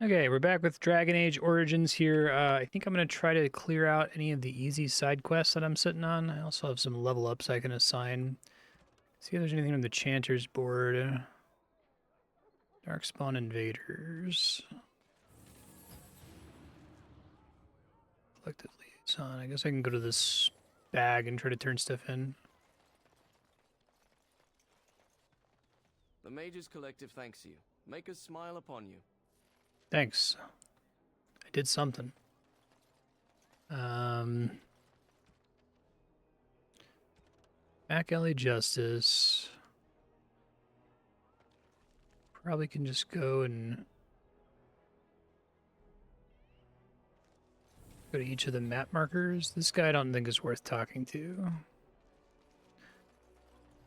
Okay, we're back with Dragon Age Origins here. I think I'm going to try to clear out any of the easy side quests that I'm sitting on. I also have some level ups I can assign. See if there's anything on the Chanter's board. Darkspawn Invaders. Collective Liaison. I guess I can go to this bag and try to turn stuff in. The Mage's Collective thanks you. Make us smile upon you. Thanks. I did something. Back Alley Justice. Probably can just go and go to each of the map markers. This guy I don't think is worth talking to.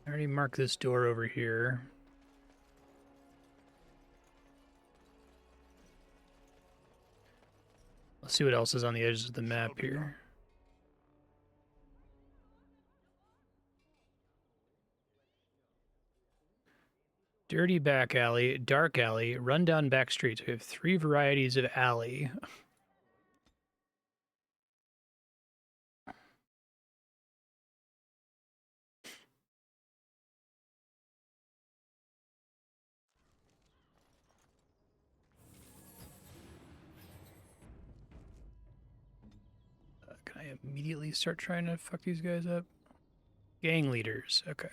I already marked this door over here. Let's see what else is on the edges of the map here. Dirty back alley, dark alley, rundown back streets. We have 3 varieties of alley. Can I immediately start trying to fuck these guys up? Gang leaders, okay.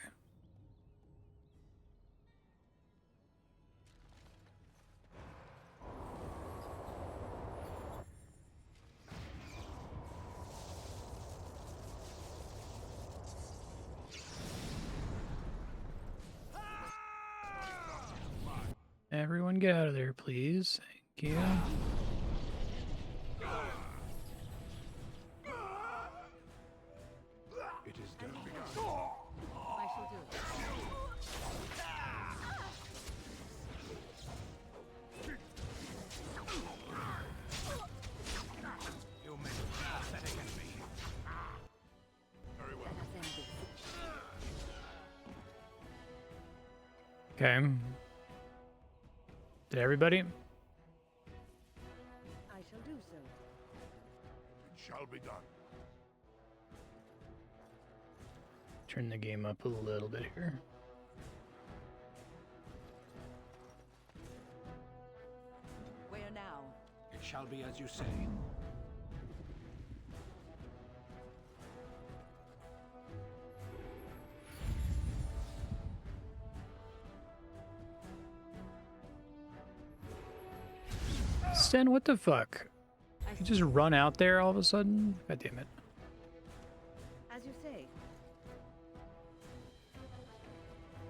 Everyone get out of there, please. Thank you. It is done. I shall do it. You may be pathetic enemy. Very well. Okay. Did everybody? I shall do so. It shall be done. Turn the game up a little bit here. Where now? It shall be as you say. Sten, what the fuck? I You just run out there all of a sudden? God damn it. As you say.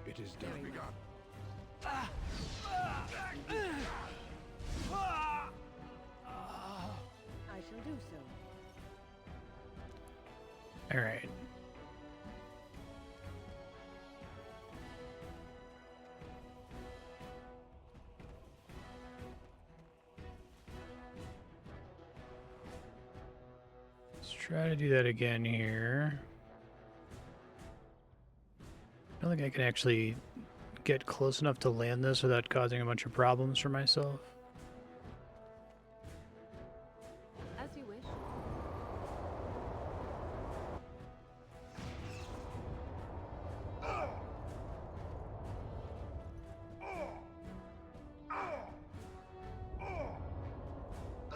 It is done. Begun. I shall do so. All right. Let's try to do that again here. I don't think I can actually get close enough to land this without causing a bunch of problems for myself. As you wish.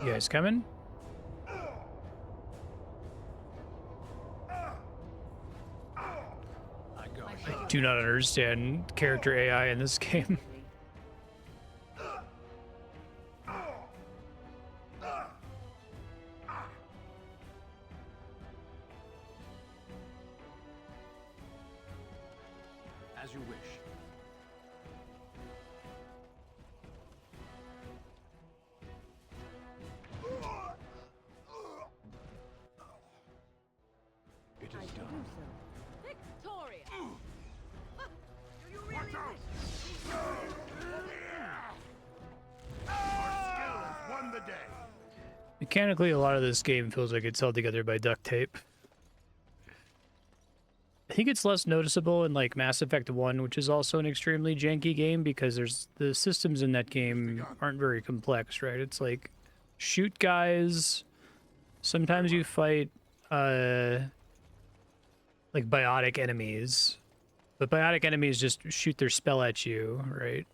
You guys coming? I go. I shall Do not understand character AI in this game. As you wish. It I is shall done. do so. Victoria! Do you really Watch out! wish? Our skill has won the day. Mechanically, A lot of this game feels like it's held together by duct tape. think it's less noticeable in like Mass Effect 1, which is also an extremely janky game because the systems in that game aren't very complex, right? It's like shoot guys. Sometimes you fight like biotic enemies. But biotic enemies just shoot their spell at you, right?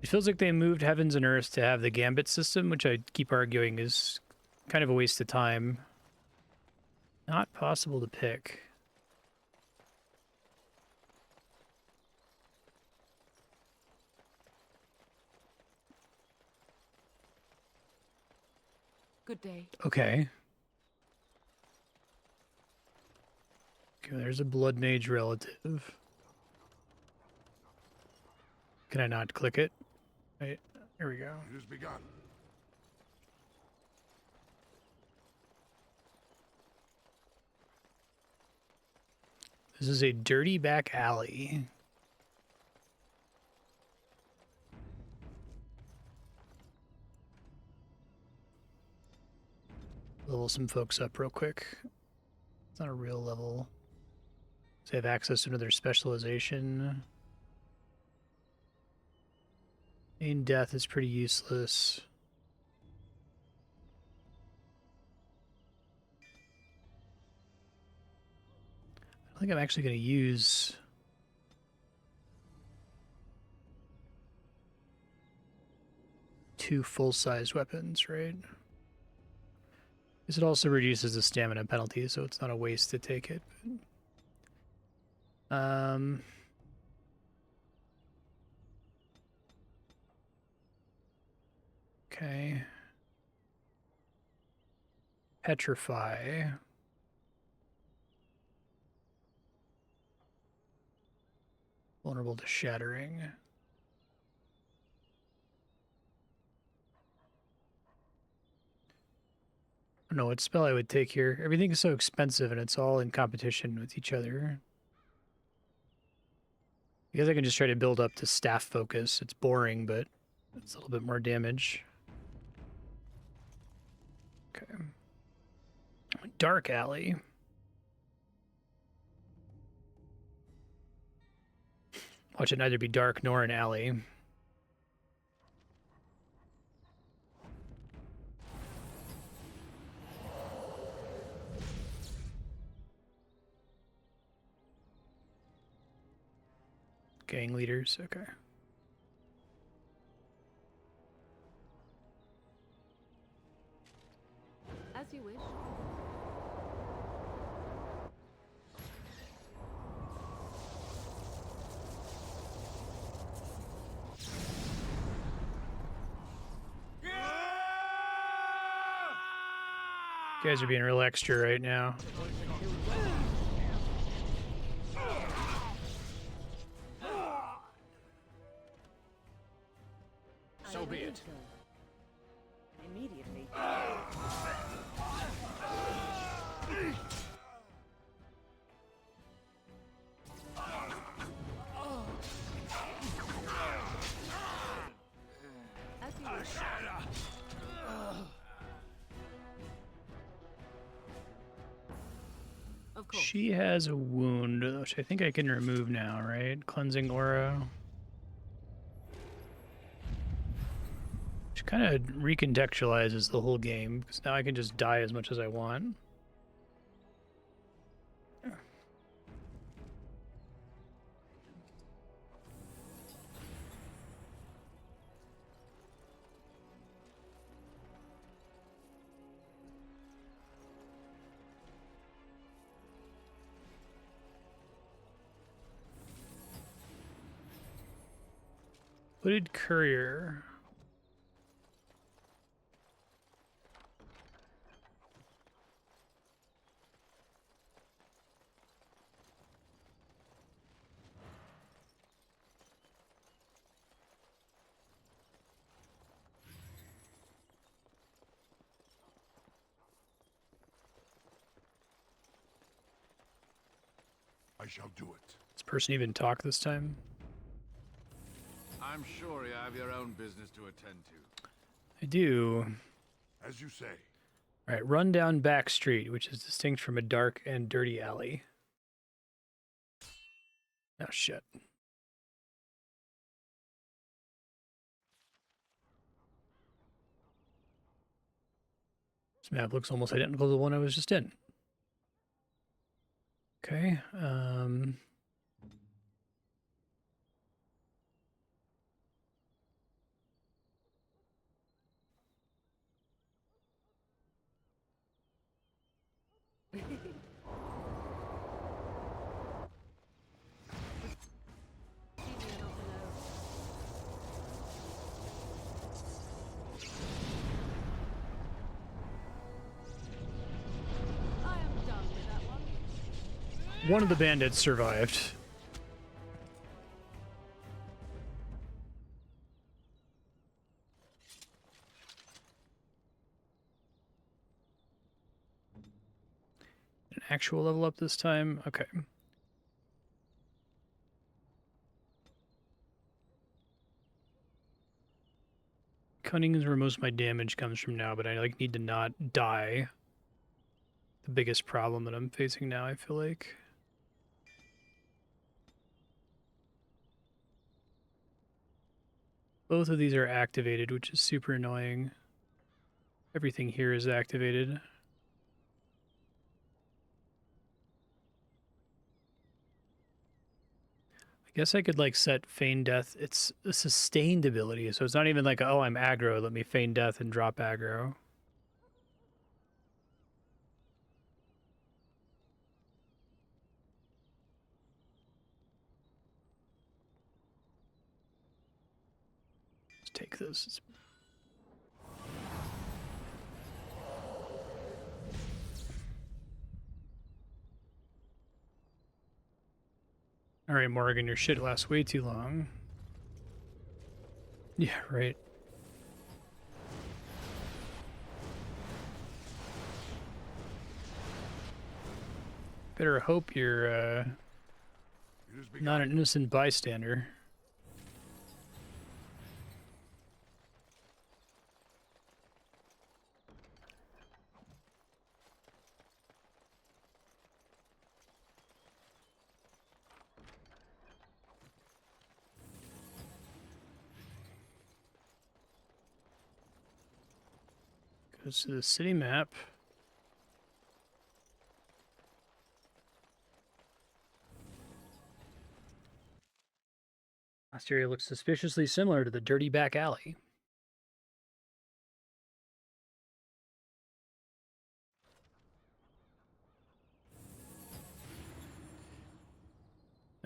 It feels like they moved Heavens and Earth to have the Gambit system, which I keep arguing is kind of a waste of time. Not possible to pick. Good day. Okay. Okay, there's a Blood Mage relative. Can I not click it? Right, here we go. It has begun. This is a dirty back alley. Level some folks up real quick. It's not a real level. So they have access to another specialization. Main death is pretty useless. I don't think I'm actually going to use two full-size weapons, right? Because it also reduces the stamina penalty, so it's not a waste to take it. Okay. Petrify. Vulnerable to shattering. I don't know what spell I would take here. Everything is so expensive and it's all in competition with each other. I guess I can just try to build up to staff focus. It's boring, but it's a little bit more damage. Okay. Dark alley. Watch it neither be dark nor an alley. Gang leaders, okay. As you wish. You guys are being real extra right now. So be it. Immediately. As you wish. Of course. She has a wound, which I think I can remove now, right? Cleansing aura. Which kind of recontextualizes the whole game, because now I can just die as much as I want. Hooded courier. I shall do it. Does this person even talk this time? I'm sure you have your own business to attend to. I do. As you say. All right, run down back street, which is distinct from a dark and dirty alley. Oh, shit. This map looks almost identical to the one I was just in. Okay, I am done with that one. one of the bandits survived. An actual level up this time? Okay. Cunning is where most of my damage comes from now, but I like need to not die. The biggest problem that I'm facing now, I feel like. Both of these are activated, which is super annoying. Everything here is activated. I guess I could like set feign death. It's a sustained ability, so it's not even like, oh, I'm aggro, let me feign death and drop aggro. Let's take this. All right, Morgan, your shit lasts way too long. Yeah, right. Better hope you're It has begun. not an innocent bystander. Goes to the city map. Last area looks suspiciously similar to the dirty back alley.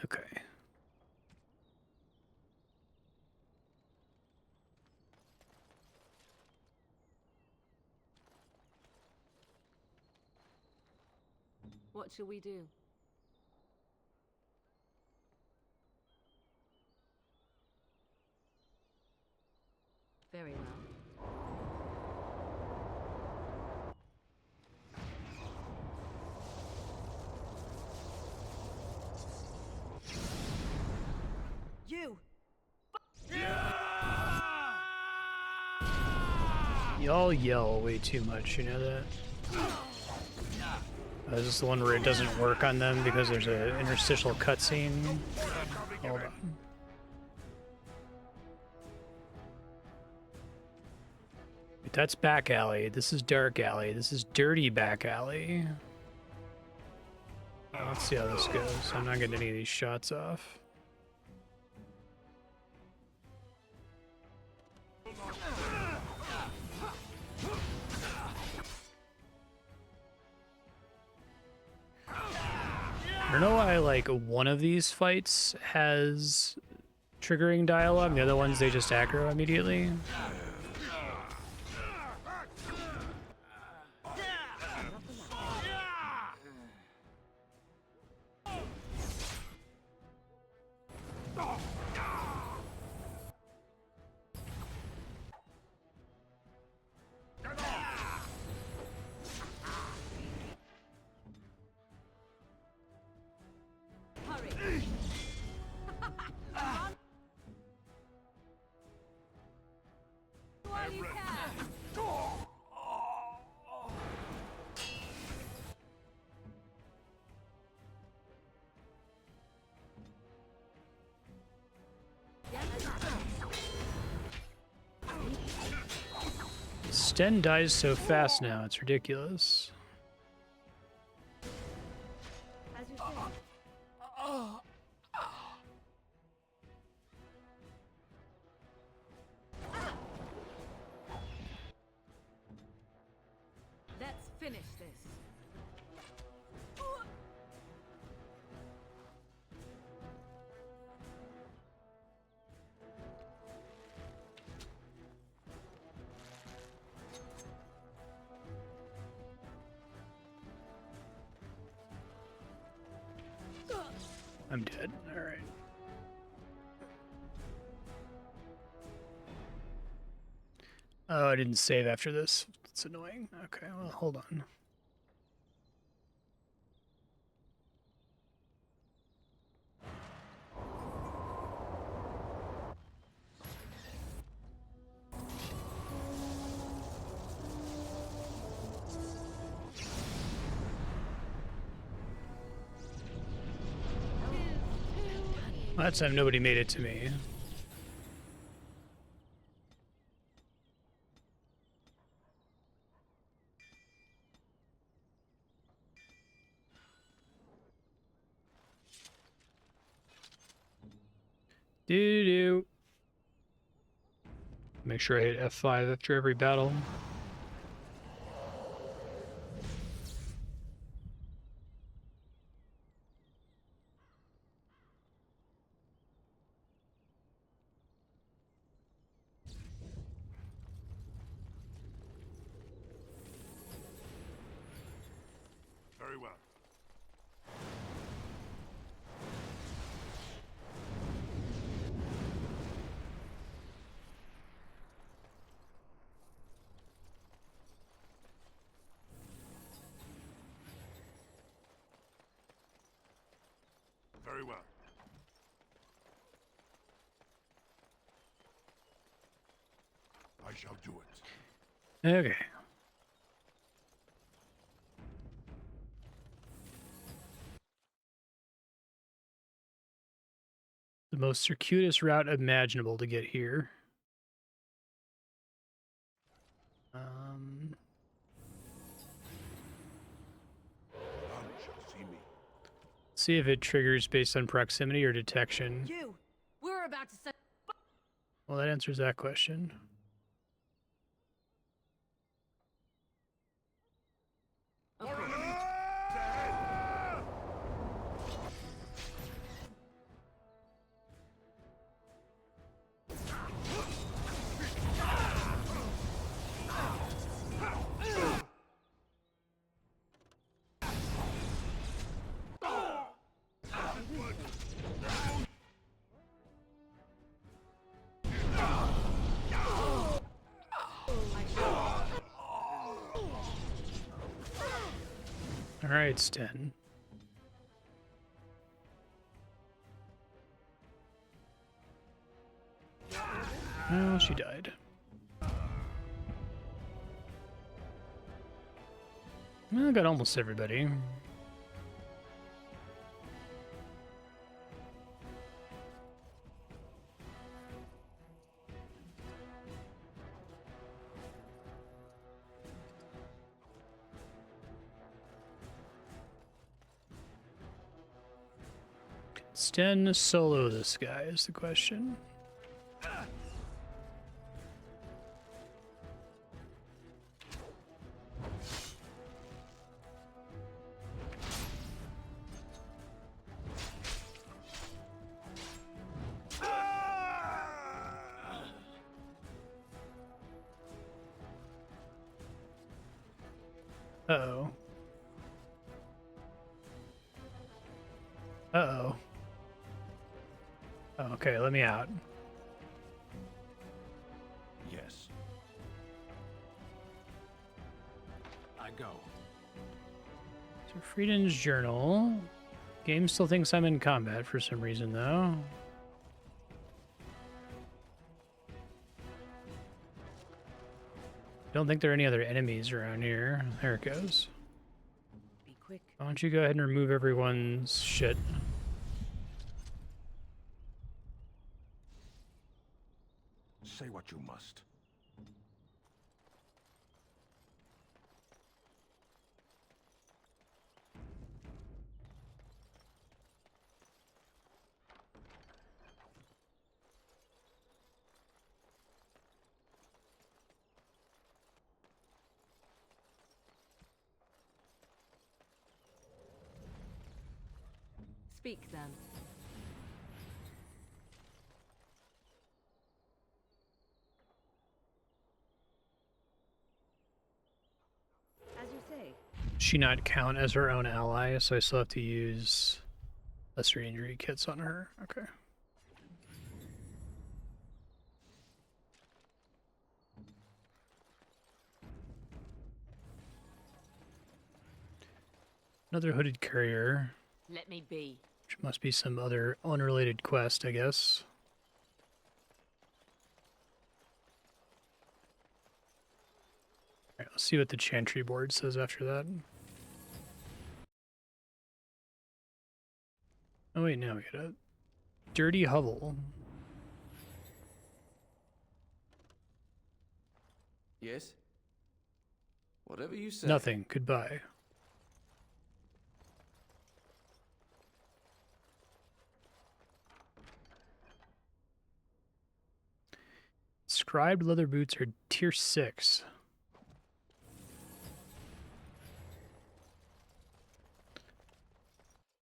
Okay. What shall we do? Very well. You! Y'all yell way too much, you know that? Is this the one where it doesn't work on them because there's an interstitial cutscene? Hold on. Wait, that's back alley. This is dark alley. This is dirty back alley. Let's see how this goes. I'm not getting any of these shots off. I don't know why, like, one of these fights has triggering dialogue, the other ones they just aggro immediately. Hurry! Sten dies so fast now, it's ridiculous. As you say. Let's finish this. I'm dead. All right. Oh, I didn't save after this. It's annoying. Okay, well, hold on. Well, that time nobody made it to me. Doo-doo. Make sure I hit F5 after every battle. Very well. Very well. I shall do it. Okay. The most circuitous route imaginable to get here. None shall see me. See if it triggers based on proximity or detection. You! We're about to set. Well, that answers that question. All right, Sten. Oh, she died. Well, I got almost everybody. Sten solo this guy is the question. Uh-oh. Uh-oh. Oh, okay, let me out. Yes. I go. So Frieden's journal. Game still thinks I'm in combat for some reason, though. Don't think there are any other enemies around here. There it goes. Be quick. Why don't you go ahead and remove everyone's shit? Say what you must. Speak then. As you say. She not count as her own ally, so I still have to use lesser injury kits on her. Okay. Another hooded courier, Let me be. which must be some other unrelated quest, I guess. Alright, let's see what the Chantry board says after that. Oh wait, now we get a dirty hovel. Yes? Whatever you say. Nothing. Goodbye. Scribed leather boots are tier 6.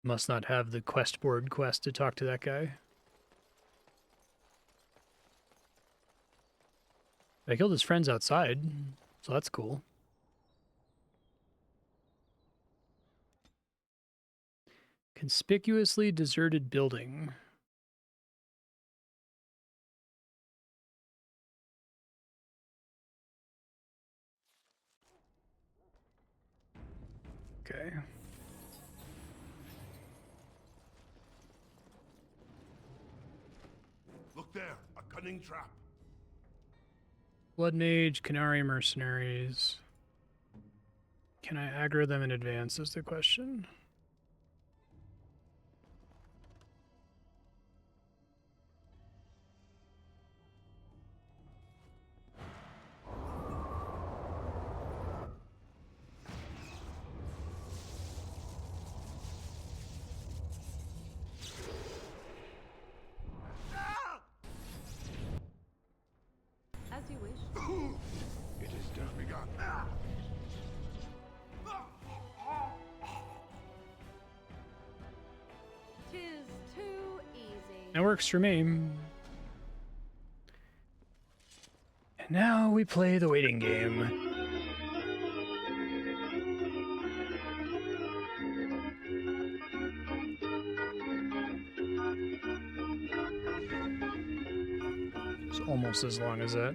Must not have the quest board quest to talk to that guy. I killed his friends outside, so that's cool. Conspicuously deserted building. Okay. Look there, a cunning trap. Blood Mage, Canary Mercenaries. Can I aggro them in advance is the question. As you wish. It is done. Begun. Tis too easy. That works for me. And now we play the waiting game. It's almost as long as that.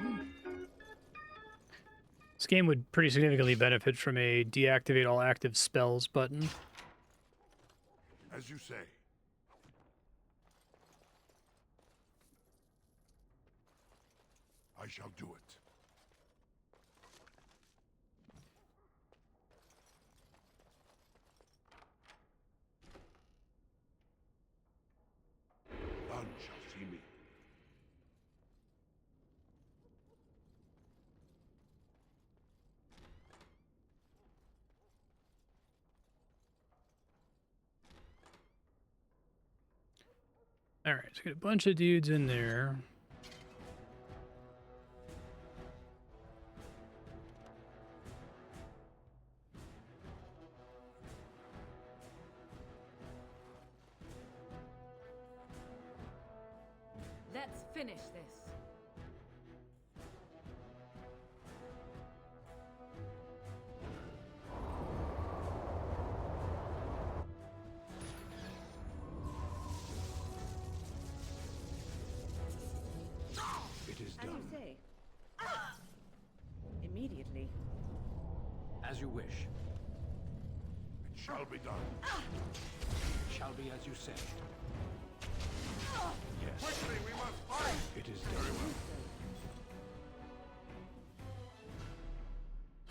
This game would pretty significantly benefit from a deactivate all active spells button. As you say. I shall do it. None shall see me. Alright, so got a bunch of dudes in there. Let's finish this. It is As you done. say. Immediately. As you wish. It shall be done. It shall be as you say. Yes. Quickly, we must fight! It is done.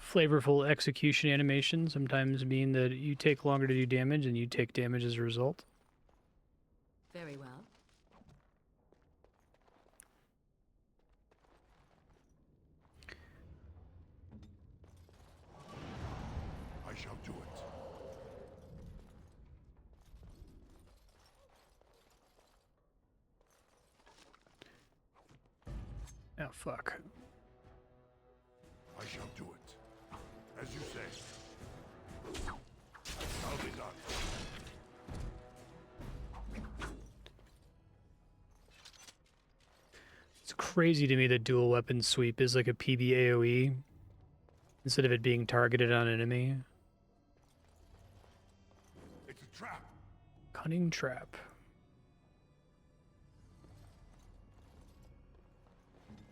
Flavorful execution animation sometimes mean that you take longer to do damage and you take damage as a result. Very well. I shall do it. Oh, fuck. I shall do it. As you say. Shall be done. crazy to me that dual weapon sweep is like a PB AoE instead of it being targeted on enemy. It's a trap. Cunning trap.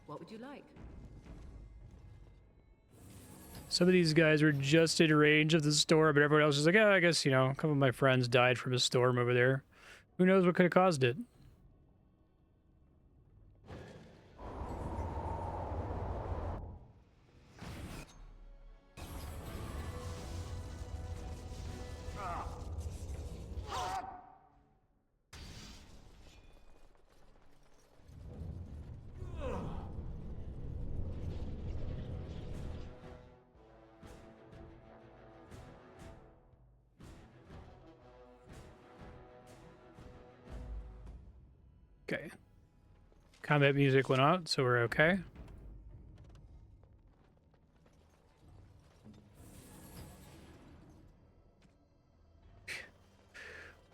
What would you like? Some of these guys were just in range of the storm, but everyone else was like, yeah, I guess, you know, a couple of my friends died from a storm over there. Who knows what could have caused it? Okay. Combat music went out, so we're okay.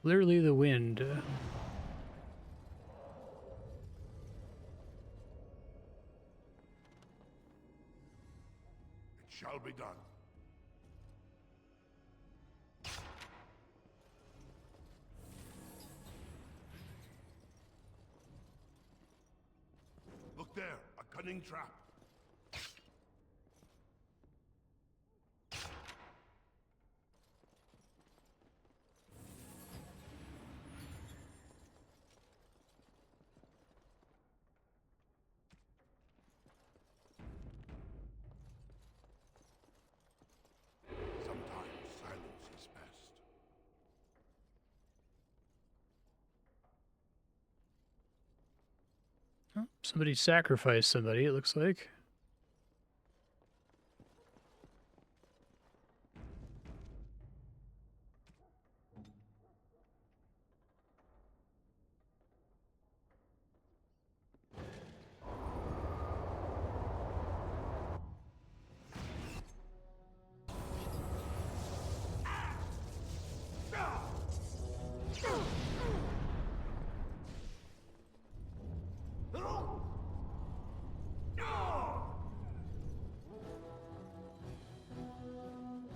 Literally the wind. It shall be done. Look there, a cunning trap. Sometimes silence is best. Oh, somebody sacrificed somebody, it looks like.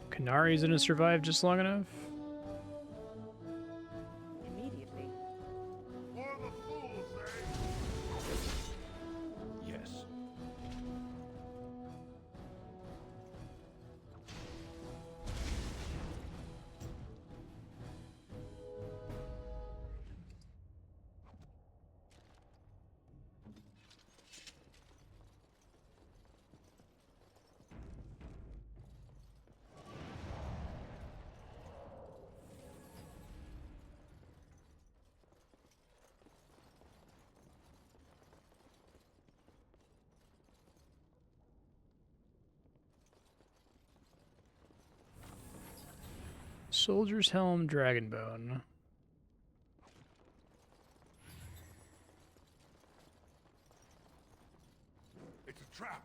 Canari's gonna survive just long enough? Immediately. For the fools, eh? Yes. Soldier's Helm, Dragonbone. It's a trap.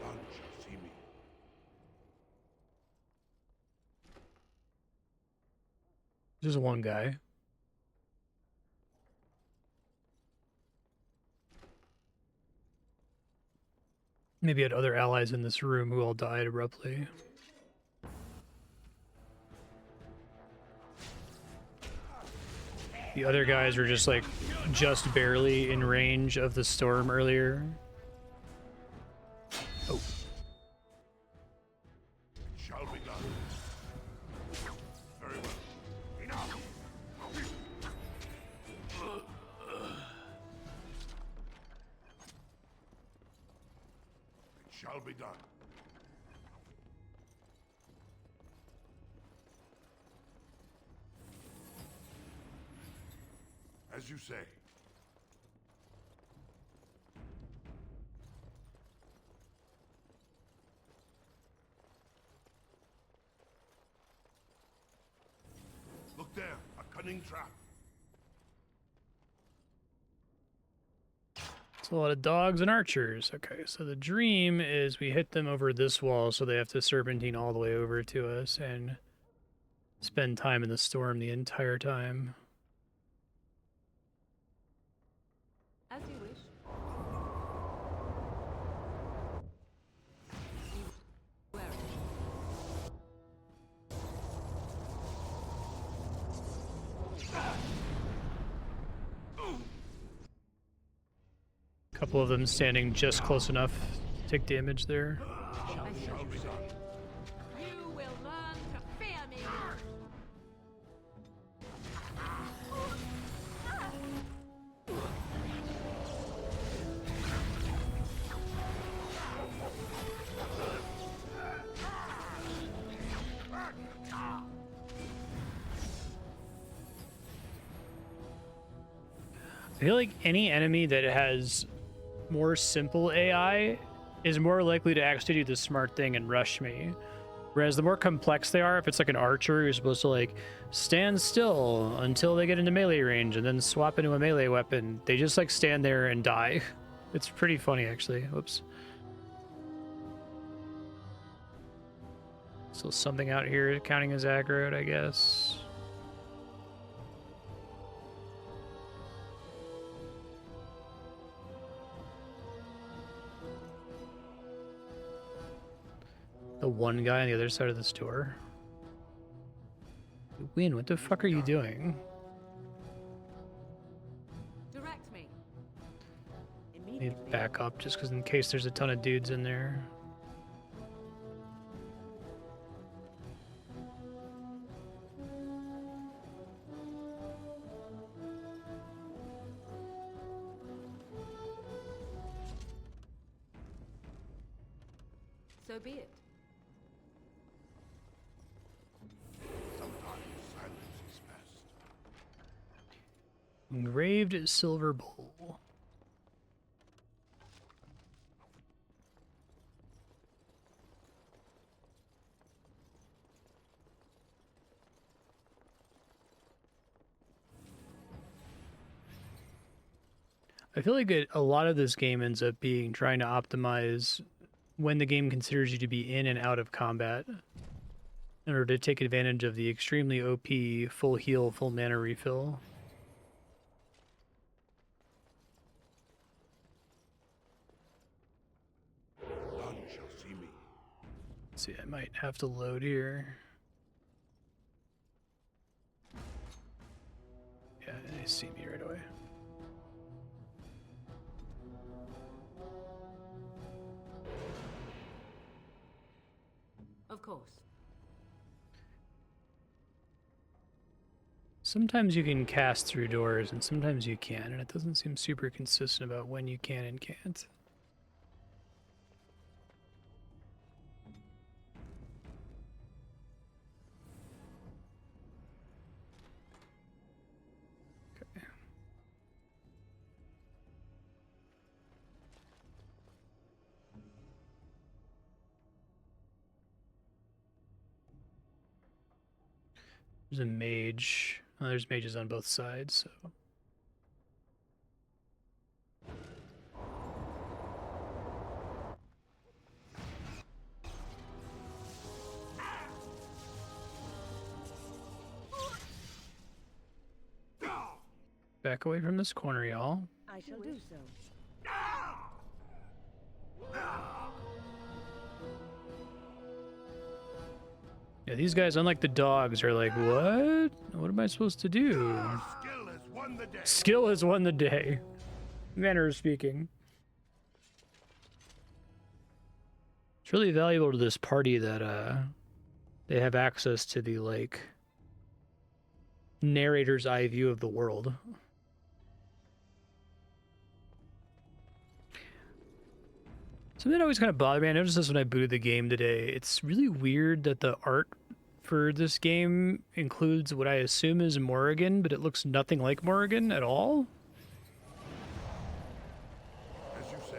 None shall see me. Just one guy. Maybe had other allies in this room who all died abruptly. The other guys were just like, just barely in range of the storm earlier. Oh. It shall be done. Very well. Enough. It shall be done. As you say. Look there, a cunning trap. It's a lot of dogs and archers. Okay, so the dream is we hit them over this wall, so they have to serpentine all the way over to us and spend time in the storm the entire time. As you wish. Be wary. A couple of them standing just close enough to take damage there. Shall be as you say. You will learn to fear me. I feel like any enemy that has more simple AI is more likely to actually do the smart thing and rush me. Whereas the more complex they are, if it's like an archer, you're supposed to like stand still until they get into melee range and then swap into a melee weapon. They just like stand there and die. It's pretty funny actually. Whoops. Still something out here counting as aggroed, I guess. The one guy on the other side of this door. Win, what the fuck are you doing? Direct me. Need to back up just because in case there's a ton of dudes in there. So be it. Sometimes silence is best. Engraved silver bowl. I feel like a lot of this game ends up being trying to optimize when the game considers you to be in and out of combat in order to take advantage of the extremely OP full heal, full mana refill. None shall see me. Let's see, I might have to load here. Yeah, they see me right away. Of course. Sometimes you can cast through doors and sometimes you can't, and it doesn't seem super consistent about when you can and can't. Okay. There's a mage. Oh, there's mages on both sides, so. Back away from this corner, y'all. I shall do so. Yeah, these guys, unlike the dogs, are like, what? What am I supposed to do? Skill has won the day. Skill has won the day. Manner of speaking. It's really valuable to this party that they have access to the like narrator's eye view of the world. Something that always kind of bothered me, I noticed this when I booted the game today. It's really weird that the art for this game includes what I assume is Morrigan, but it looks nothing like Morrigan at all. As you say.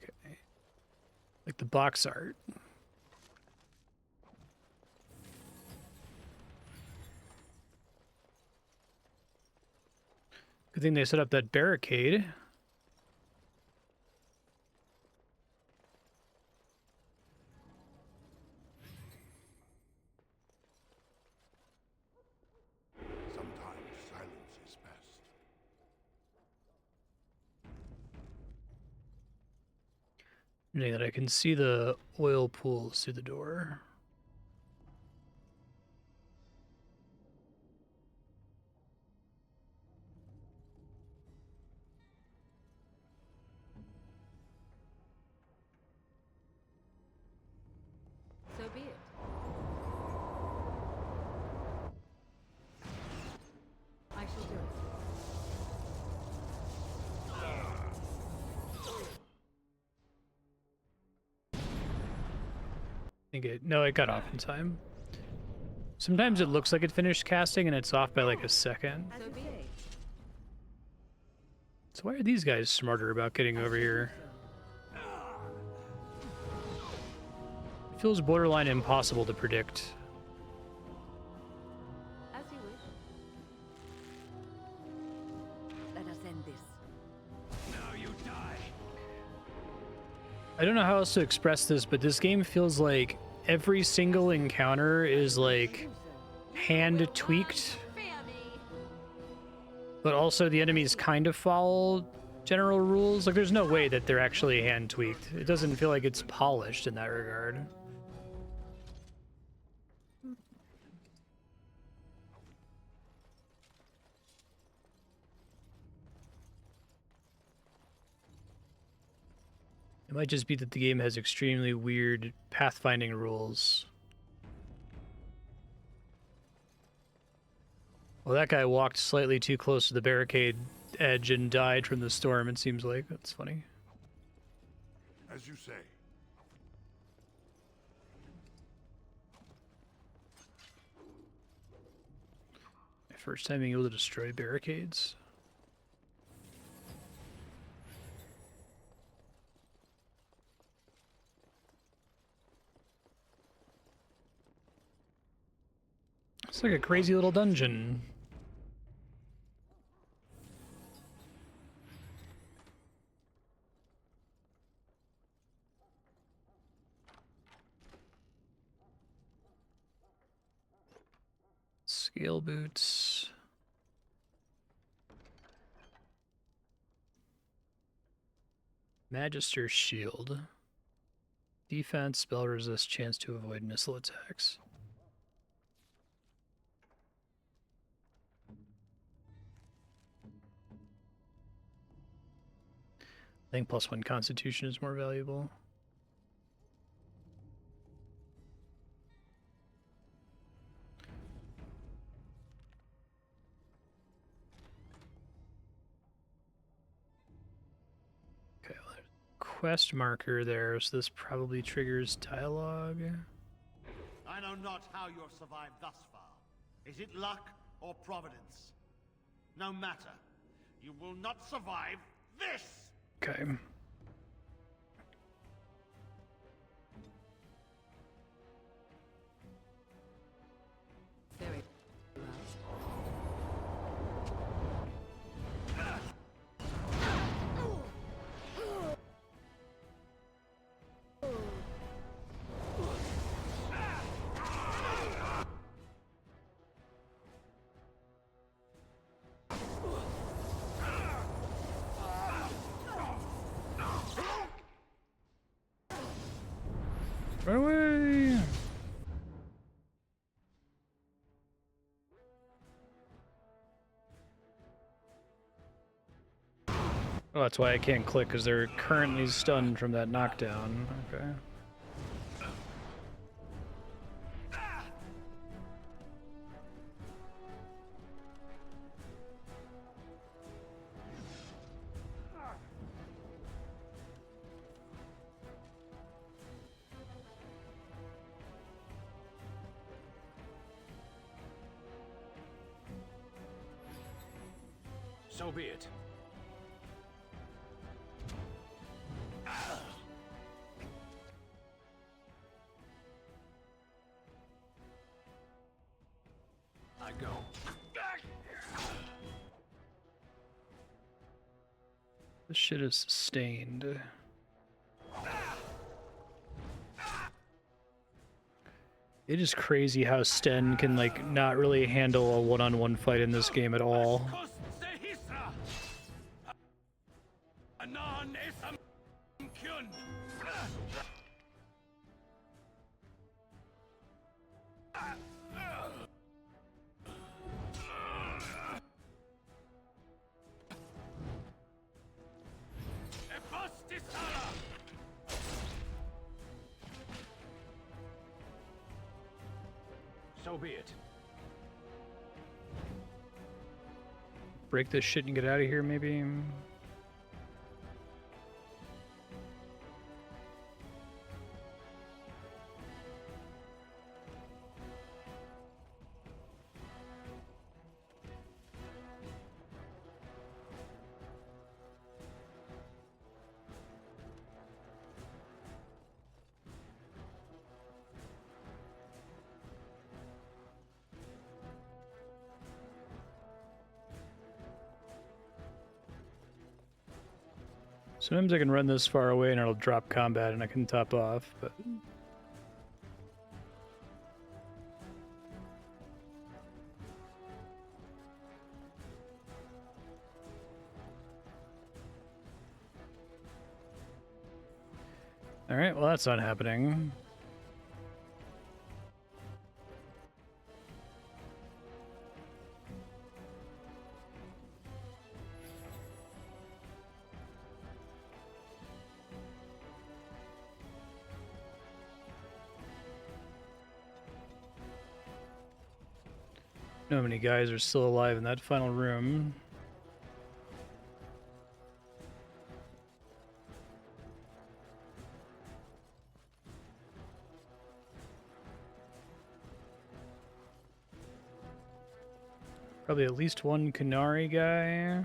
Okay. Like the box art. Good thing they set up that barricade. Sometimes silence is best. Interesting that I can see the oil pools through the door. So be it. I shall do it. No, it got off in time. Sometimes it looks like it finished casting and it's off by like a second. So be it. So why are these guys smarter about getting over here? It feels borderline impossible to predict. As you wish. Let us end this. Now you die. I don't know how else to express this, but this game feels like every single encounter is like hand tweaked, but also the enemies kind of follow general rules. Like there's no way that they're actually hand tweaked. It doesn't feel like it's polished in that regard. It might just be that the game has extremely weird pathfinding rules. Well, that guy walked slightly too close to the barricade edge and died from the storm, it seems like. That's funny. As you say. My first time being able to destroy barricades. It's like a crazy little dungeon. Scale boots. Magister's shield. Defense, spell resist, chance to avoid missile attacks. I think +1 constitution is more valuable. Okay, well, there's a quest marker there, so this probably triggers dialogue. I know not how you have survived thus far. Is it luck or providence? No matter. You will not survive this! Okay. Very well. Run away! Oh, that's why I can't click, because they're currently stunned from that knockdown. Okay. So be it. I go. This shit is sustained. It is crazy how Sten can, like, not really handle a one-on-one fight in this game at all. So be it. Break this shit and get out of here, maybe? Sometimes I can run this far away and it'll drop combat and I can top off, but... Alright, well that's not happening. Know how many guys are still alive in that final room. Probably at least one Canary guy.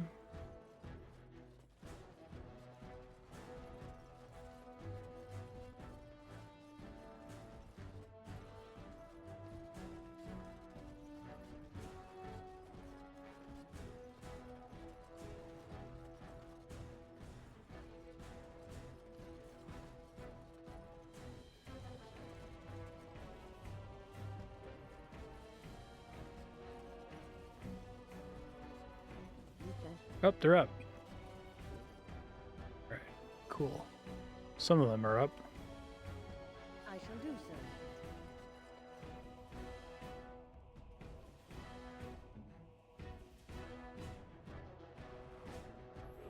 Oh, they're up. Alright, cool. Some of them are up. I shall do so.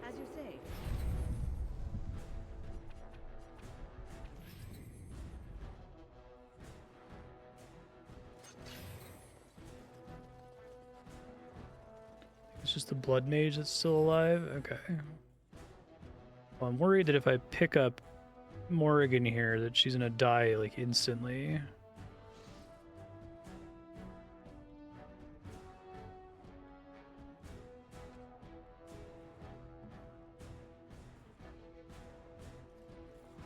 As you say. It's just the Blood Mage that's still alive? Okay. Well, I'm worried that if I pick up Morrigan here, that she's gonna die, like, instantly.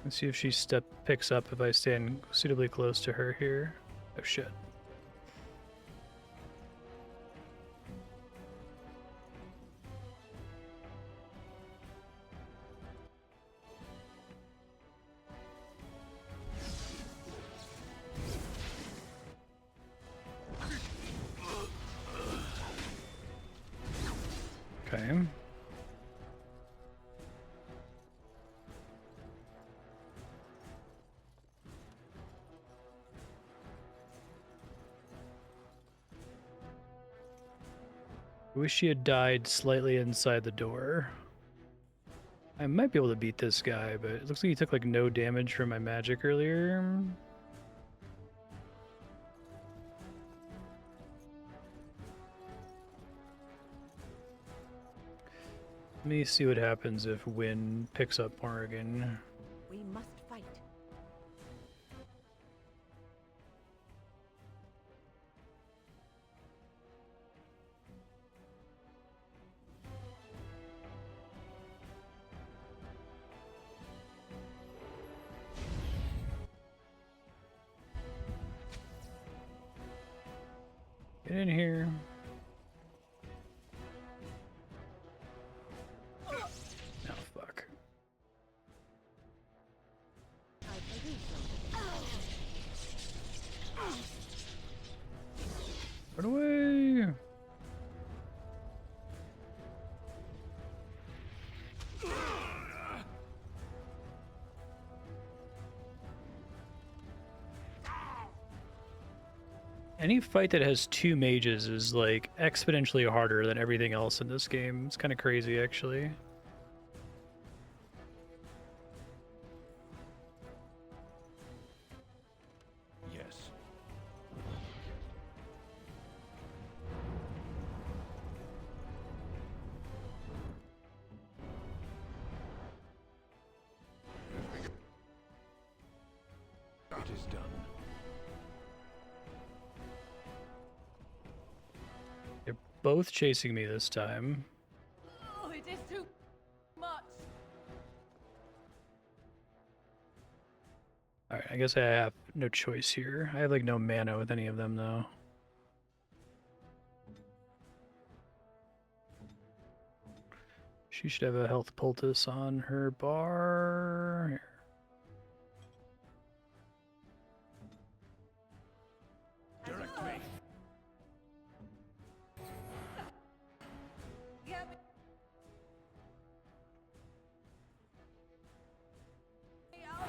Let's see if she picks up if I stand suitably close to her here. Oh shit. Okay. I wish she had died slightly inside the door. I might be able to beat this guy, but it looks like he took like no damage from my magic earlier. Let me see what happens if Wynn picks up Morrigan. We must fight. Get in here. Oh, fuck. Any fight that has two mages is like exponentially harder than everything else in this game. It's kind of crazy, actually. Yes. It is done. They're both chasing me this time. Oh, it is too much. Alright, I guess I have no choice here. I have like no mana with any of them though. She should have a health poultice on her bar. Here. Direct me. Get me out.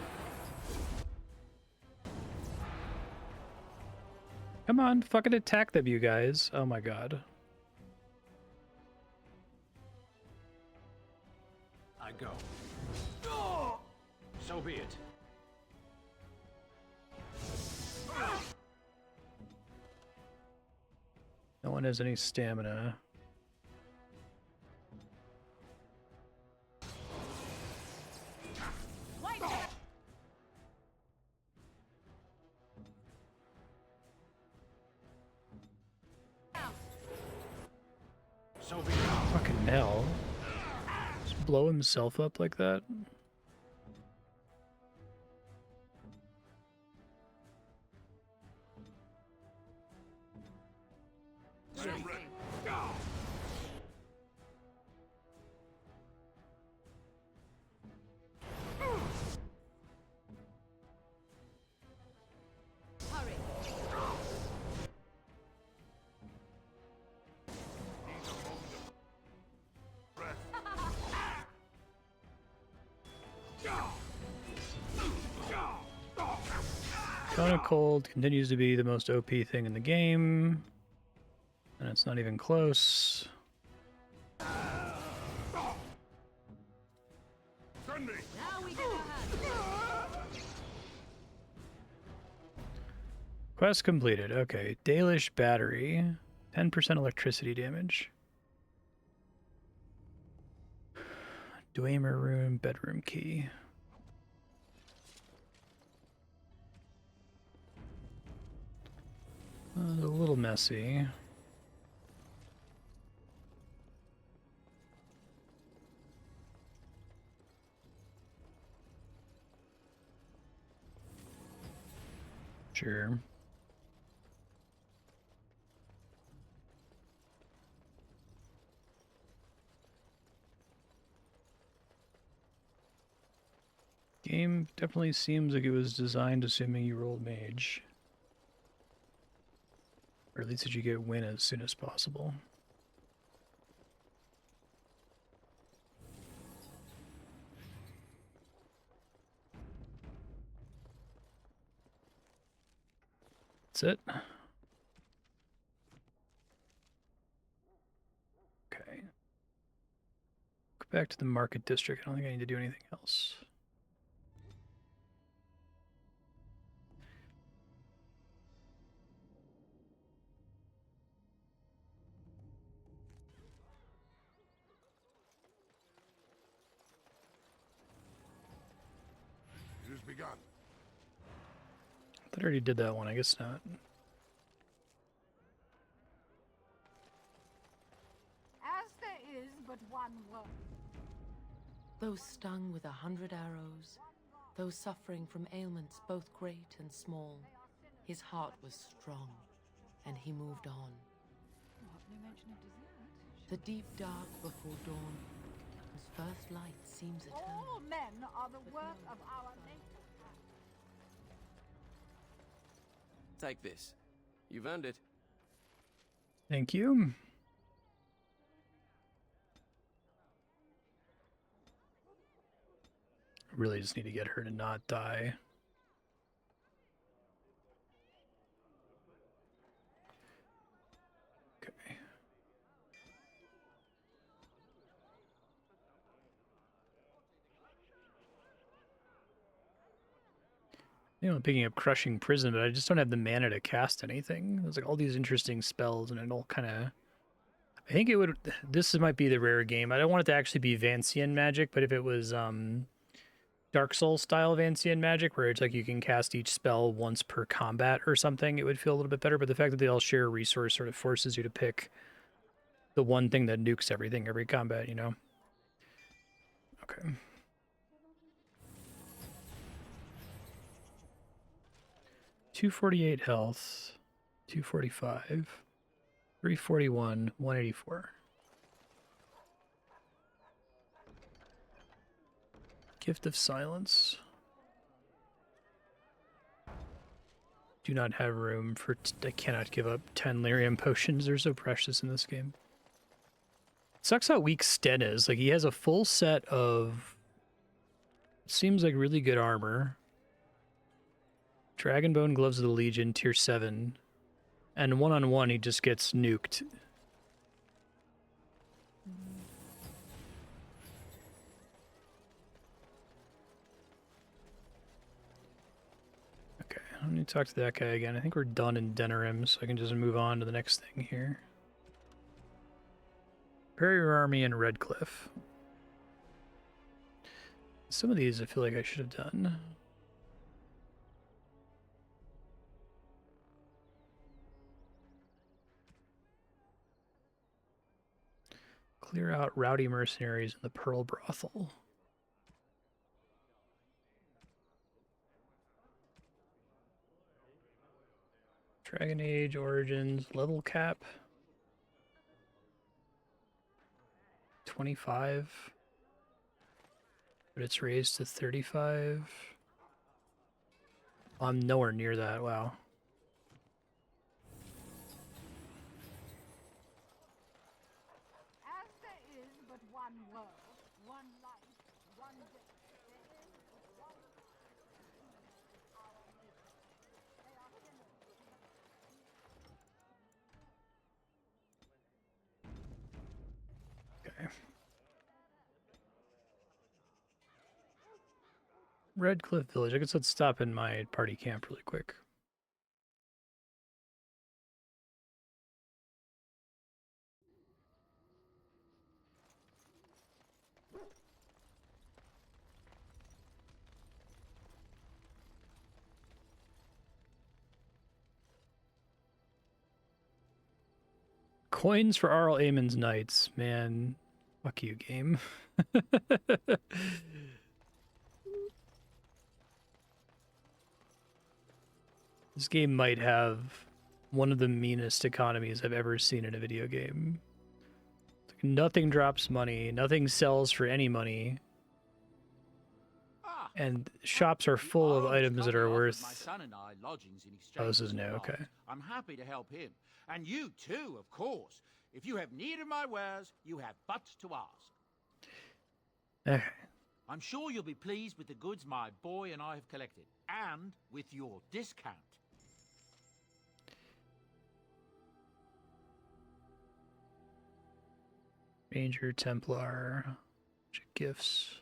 Come on, fucking attack them, you guys. Oh my god. I go. So be it. No one has any stamina. Wait. Out. So be it. Fucking hell. Just blow himself up like that? Chasing. Hurry. Cone of Cold continues to be the most OP thing in the game. And it's not even close. Send me! Now we get our hands. Quest completed. Okay. Dalish Battery. 10% electricity damage. Dwemer Room, bedroom key. A little messy. Sure. Game definitely seems like it was designed assuming you rolled mage. Or at least that you get win as soon as possible. That's it. Okay. Go back to the market district. I don't think I need to do anything else. It has begun. I thought I already did that one. I guess not. As there is but one word. Those stung with 100 arrows, those suffering from ailments both great and small, his heart was strong, and he moved on. What, no mention of dessert? The deep dark before dawn, whose first light seems eternal. All men are the work of our nature. Take this. You've earned it. Thank you. I really just need to get her to not die. You know, picking up Crushing Prison, but I just don't have the mana to cast anything. There's like all these interesting spells, and it all kind of. I think it would. This might be the rare game. I don't want it to actually be Vancian magic, but if it was Dark Souls style Vancian magic, where it's like you can cast each spell once per combat or something, it would feel a little bit better. But the fact that they all share a resource sort of forces you to pick the one thing that nukes everything every combat, you know? Okay. $248 health, 245, 341, 184. Gift of Silence. Do not have room for... I cannot give up 10 lyrium potions. They're so precious in this game. Sucks how weak Sten is. Like, he has a full set of... Seems like really good armor. Dragonbone Gloves of the Legion, tier 7. And one-on-one, he just gets nuked. Okay, I need to talk to that guy again. I think we're done in Denerim, so I can just move on to the next thing here. Prepare your army in Redcliffe. Some of these I feel like I should have done. Clear out rowdy mercenaries in the Pearl Brothel. Dragon Age Origins level cap 25, but it's raised to 35. Oh, I'm nowhere near that. Wow. As there is but one world, one life, one death, there is but one our nature. They are Okay. Redcliffe Village. I guess let's stop in my party camp really quick. Coins for Arl Amon's Knights. Man, fuck you, game. This game might have one of the meanest economies I've ever seen in a video game. Like, nothing drops money, nothing sells for any money, and shops are full of items that are worth... Oh, this is new, okay. I'm happy to help him. And you too, of course. If you have need of my wares, you have but to ask. Okay. I'm sure you'll be pleased with the goods my boy and I have collected, and with your discount. Ranger, Templar, gifts.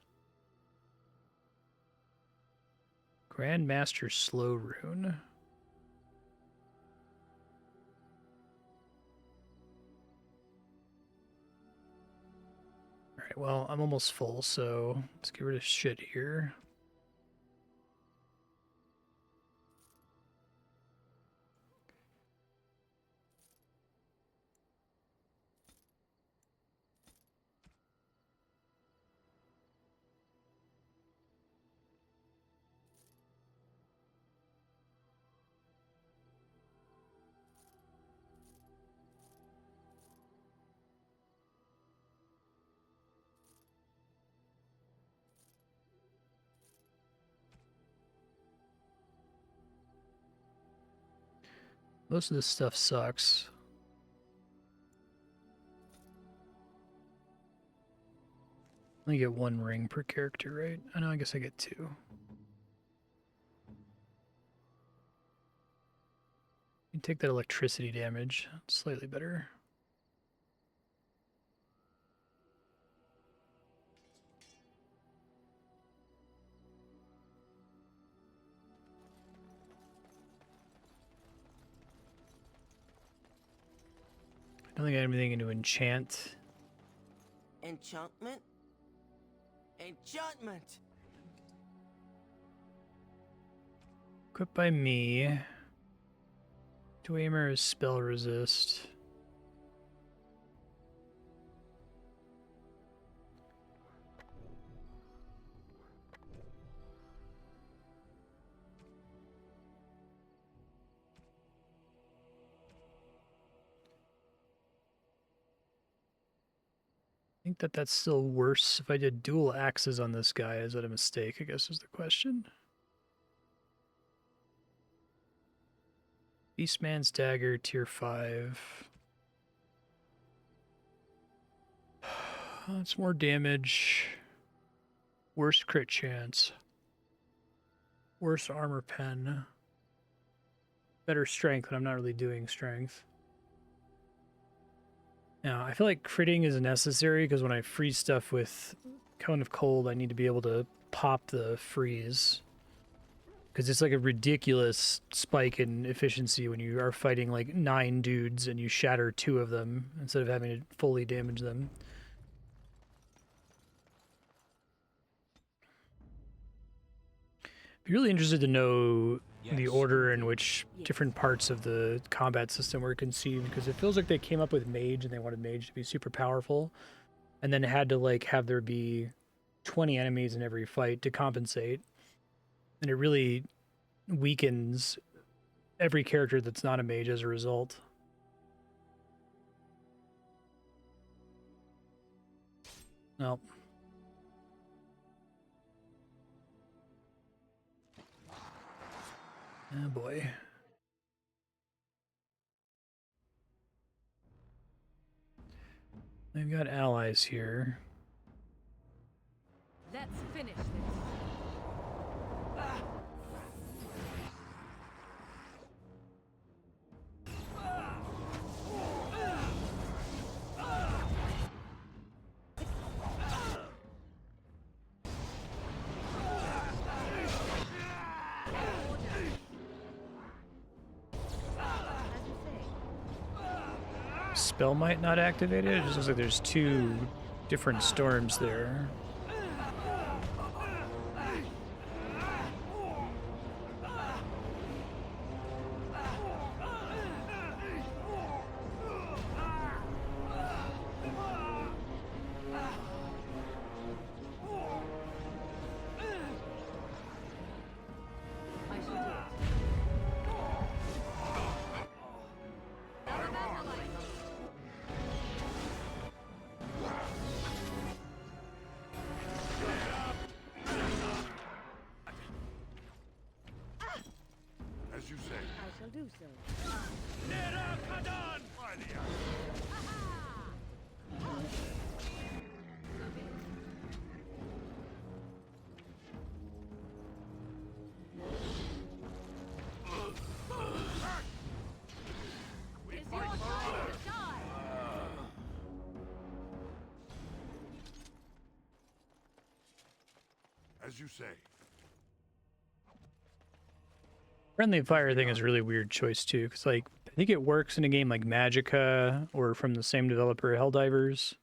Grandmaster Slow Rune. Alright, well, I'm almost full, so let's get rid of shit here. Most of this stuff sucks. I only get one ring per character, right? I know, I guess I get two. You take that electricity damage. Slightly better. don't think I have anything to enchant. Enchantment? Enchantment! Equipped by me. Dwemer is spell resist. I think that that's still worse. If I did dual axes on this guy, is that a mistake, I guess is the question. Beastman's Dagger, tier 5. That's more damage. Worse crit chance. Worse armor pen. Better strength, but I'm not really doing strength. Now, I feel like critting is necessary because when I freeze stuff with Cone of Cold, I need to be able to pop the freeze. Because it's like a ridiculous spike in efficiency when you are fighting like 9 dudes and you shatter 2 of them instead of having to fully damage them. Be really interested to know the order in which different parts of the combat system were conceived, because it feels like they came up with Mage and they wanted Mage to be super powerful, and then had to like have there be 20 enemies in every fight to compensate, and it really weakens every character that's not a Mage as a result. Nope. Oh boy. They've got allies here. Let's finish this. Spell might not activate it. It just looks like there's 2 different storms there. As you say. I shall do so. It's your time to die. As you say. Friendly fire thing is a really weird choice too, because like I think it works in a game like Magicka or from the same developer, Helldivers.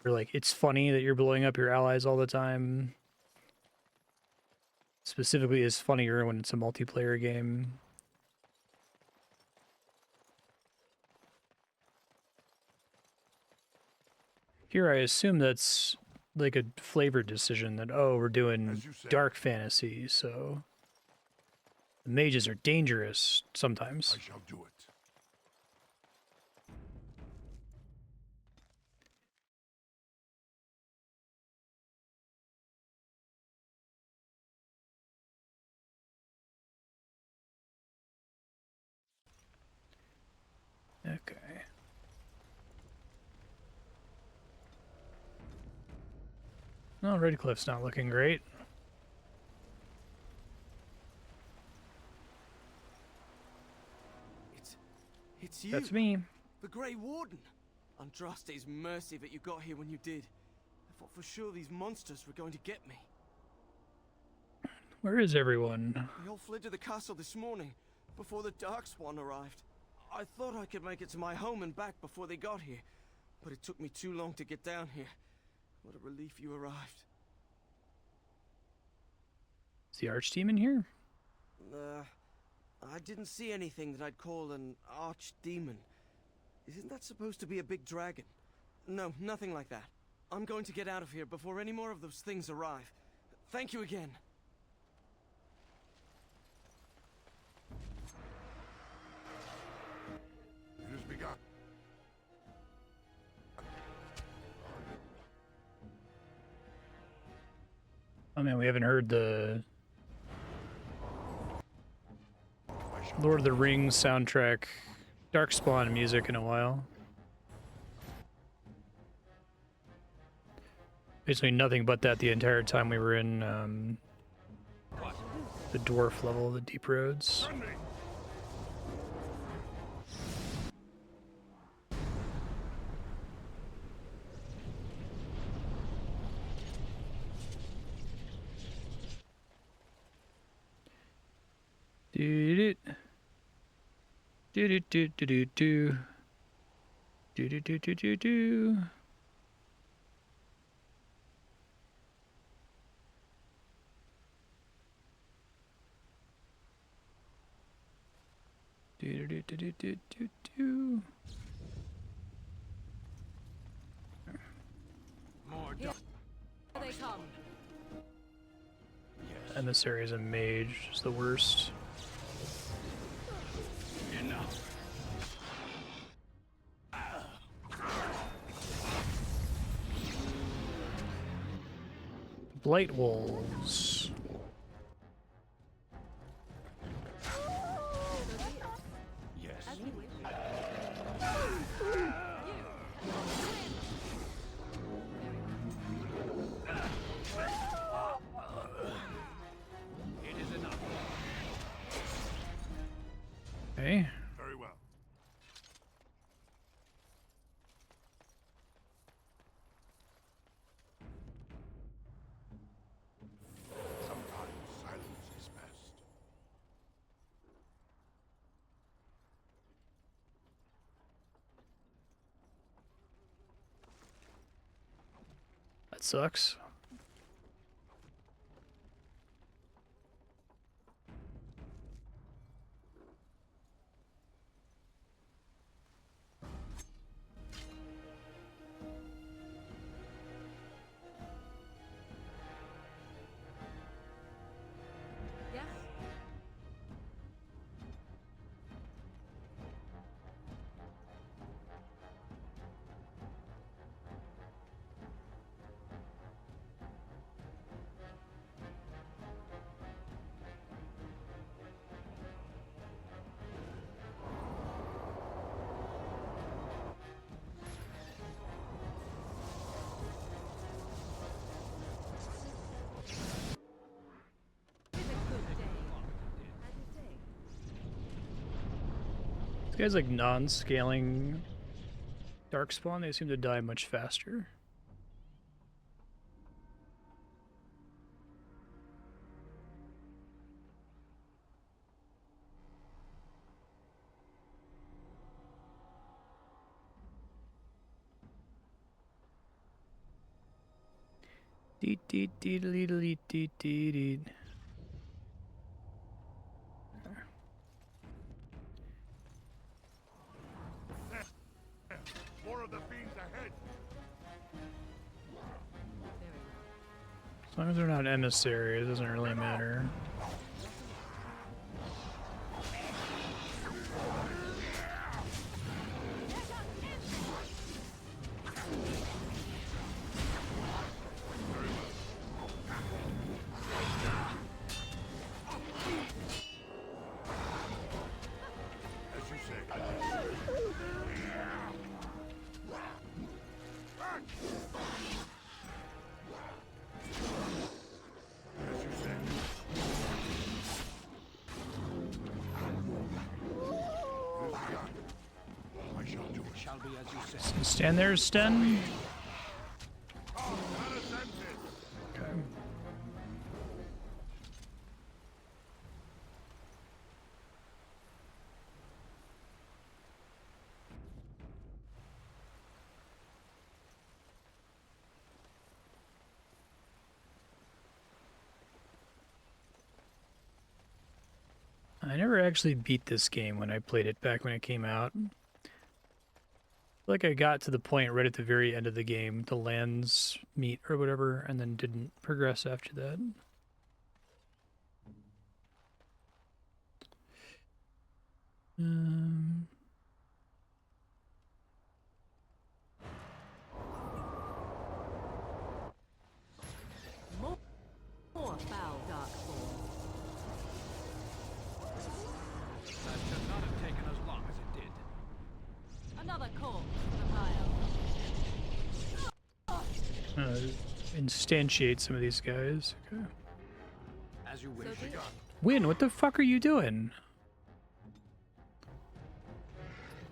Where like it's funny that you're blowing up your allies all the time. Specifically, is funnier when it's a multiplayer game. Here, I assume that's like a flavor decision that, oh, we're doing dark fantasy, so the mages are dangerous sometimes. I shall do it. Okay. No, Redcliffe's not looking great. It's you. That's me. The Grey Warden. Andraste's mercy that you got here when you did. I thought for sure these monsters were going to get me. Where is everyone? They all fled to the castle this morning, before the Darkspawn arrived. I thought I could make it to my home and back before they got here, but it took me too long to get down here. What a relief you arrived. Is the archdemon here? I didn't see anything that I'd call an archdemon. Isn't that supposed to be a big dragon? No, nothing like that. I'm going to get out of here before any more of those things arrive. Thank you again. It has begun. Oh man, we haven't heard the Lord of the Rings soundtrack, Darkspawn music in a while. Basically nothing but that the entire time we were in the dwarf level, the deep roads. Do do do do do do do do do do do do. Do do do do do do do. More Here they come. Emissary is a mage, is the worst. enough. Blight wolves. Yes. As you wish. It is enough. Okay. Very well. Sometimes silence is best. That sucks. Yes. It's a good day. As you say. These guys like non-scaling Darkspawn, they seem to die much faster. Deet deet deet deet deet deet deet deet. More of the fiends ahead. As long as they're not emissary, it doesn't really matter. As you say. As you say. It is begun. I shall do it. Shall be as you say. Stand there, Sten. Okay. I never actually beat this game when I played it back when it came out. I feel like I got to the point right at the very end of the game, the lands meet or whatever, and then didn't progress after that. More foul dark form. That should not have taken as long as it did. Another corpse in the pile. Instantiate some of these guys. Okay. As you wish. Win, what the fuck are you doing?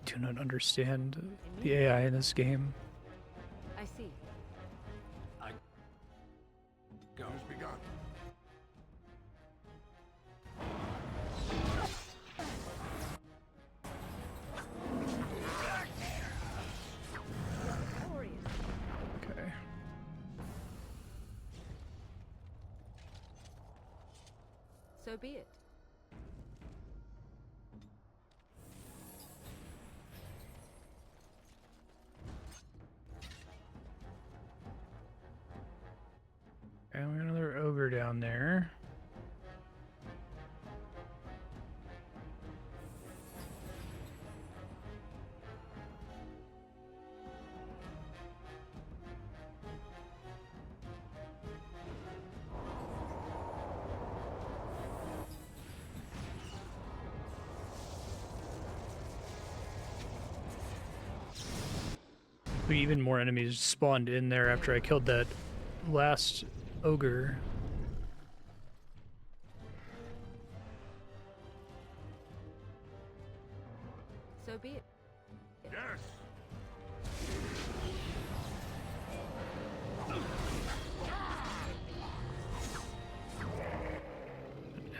Do not understand the AI in this game. I see. Go. Has begun. Okay. So be it. And we got another ogre down there. Even more enemies spawned in there after I killed that last ogre. So be it. Yes.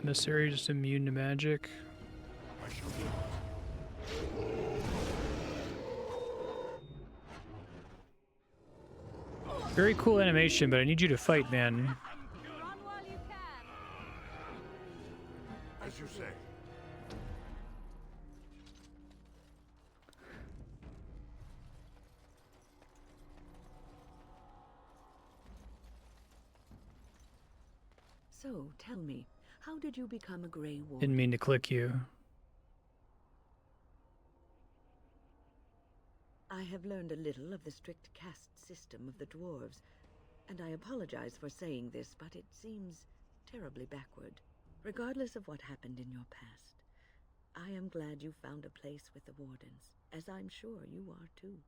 Emissary just immune to magic. I shall do it. Very cool animation, but I need you to fight, man. Run while you can. As you say. So, tell me, how did you become a Grey Wolf? Didn't mean to click you. I have learned a little of the strict caste system of the dwarves, and I apologize for saying this, but it seems terribly backward. Regardless of what happened in your past, I am glad you found a place with the Wardens, as I'm sure you are too.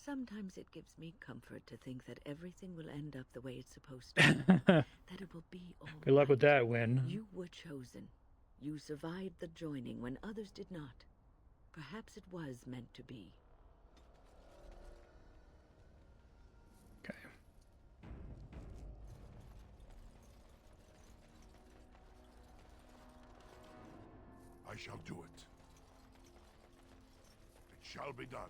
Sometimes it gives me comfort to think that everything will end up the way it's supposed to. That it will be all Good luck with right. that, Win. You were chosen. You survived the joining when others did not. Perhaps it was meant to be. Okay. I shall do it. It shall be done.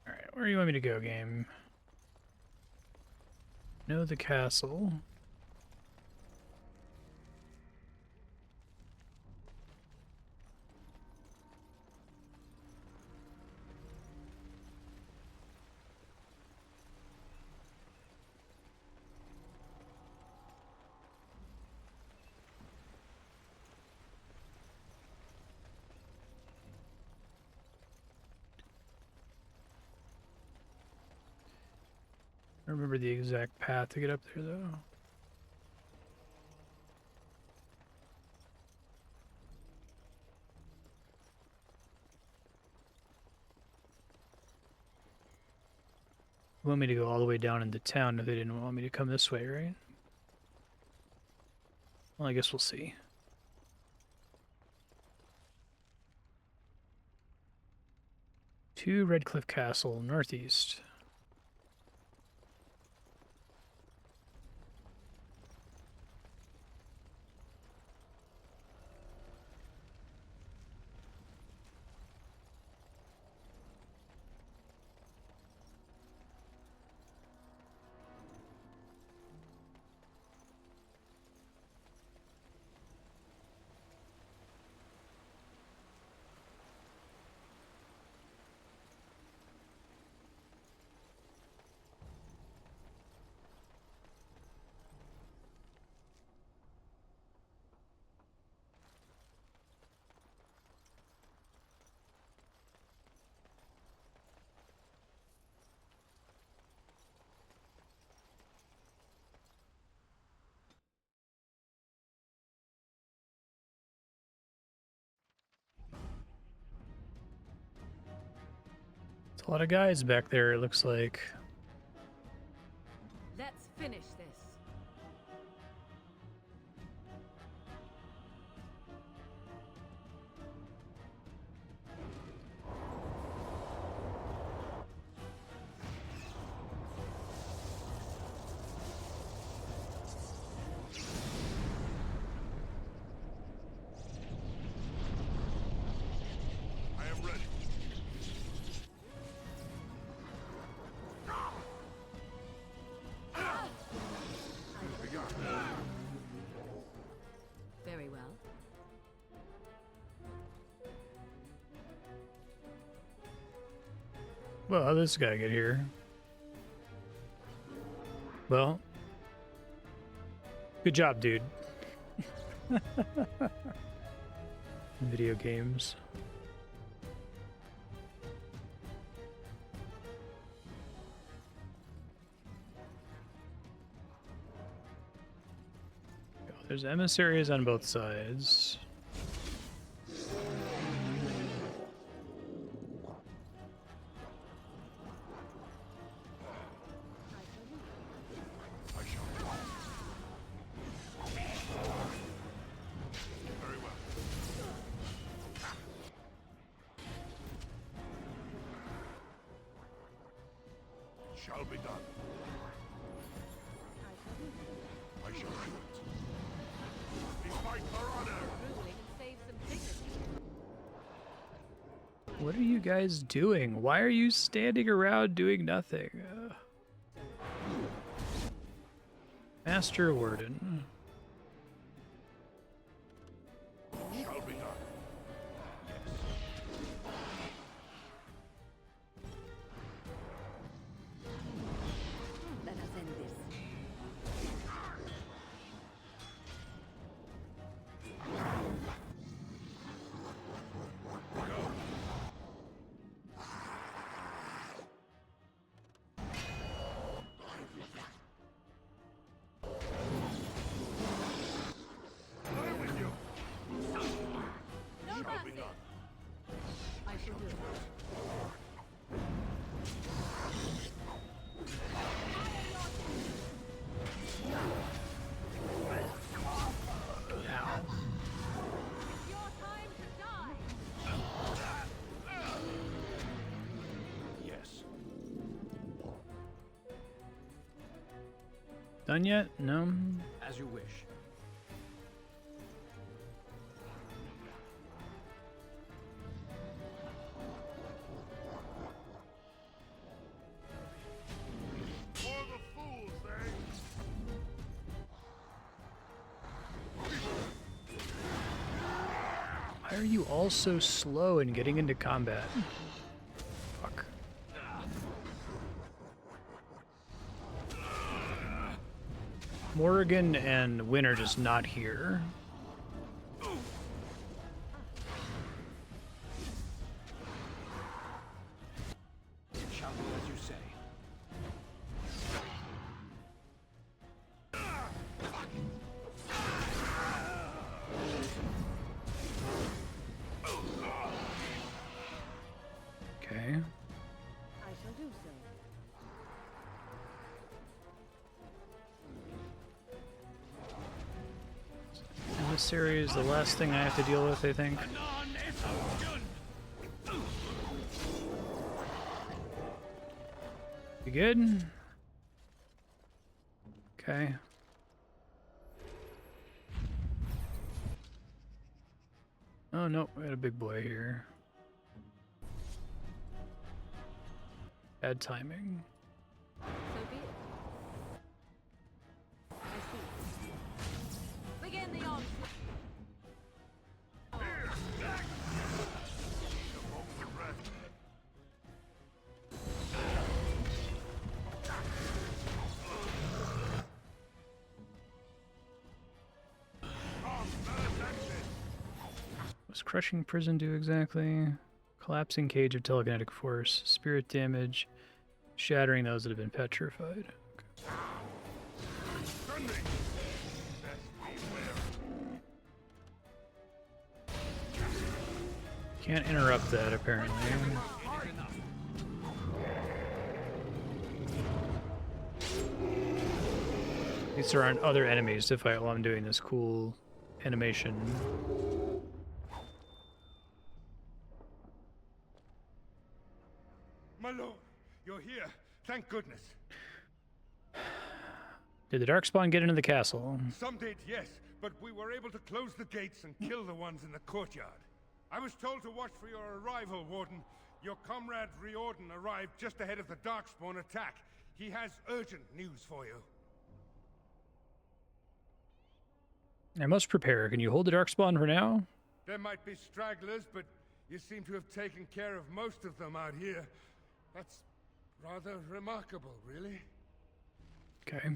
Alright, where do you want me to go, game? Know the castle. I remember the exact path to get up there, though. You want me to go all the way down into town if they didn't want me to come this way, right? Well, I guess we'll see. To Redcliffe Castle, northeast. There's a lot of guys back there, it looks like. Let's finish this. I am ready. Very well. Well, how did this guy get here? Well, good job, dude. Video games. There's emissaries on both sides. I shall. Very well. It shall be done. I shall do it. We fight for honor. Ruling save some dignity. What are you guys doing? Why are you standing around doing nothing? Master Warden. Shall be done. Let us end this. I with you. No Shall be mercy. done. I shall do it. It's your time to die. Yes. Done yet? No? As you wish. For the fools, eh? Why are you all so slow in getting into combat? Fuck. Morrigan and Wynn are just not here. It shall be as you say. Okay. I shall do so. This area is the last thing I have to deal with, I think. You good? Okay. Oh no, we got a big boy here. Bad timing. So be it. I see. Begin the onslaught. What's crushing prison do exactly? Collapsing cage of telekinetic force, spirit damage, shattering those that have been petrified. Sunday. Best beware. Can't interrupt that apparently. These aren't other enemies to fight while I'm doing this cool animation. My lord, you're here. Thank goodness. Did the Darkspawn get into the castle? Some did, yes, but we were able to close the gates and kill the ones in the courtyard. I was told to watch for your arrival, Warden. Your comrade Riordan arrived just ahead of the Darkspawn attack. He has urgent news for you. I must prepare. Can you hold the Darkspawn for now? There might be stragglers, but you seem to have taken care of most of them out here. That's rather remarkable, really. Okay.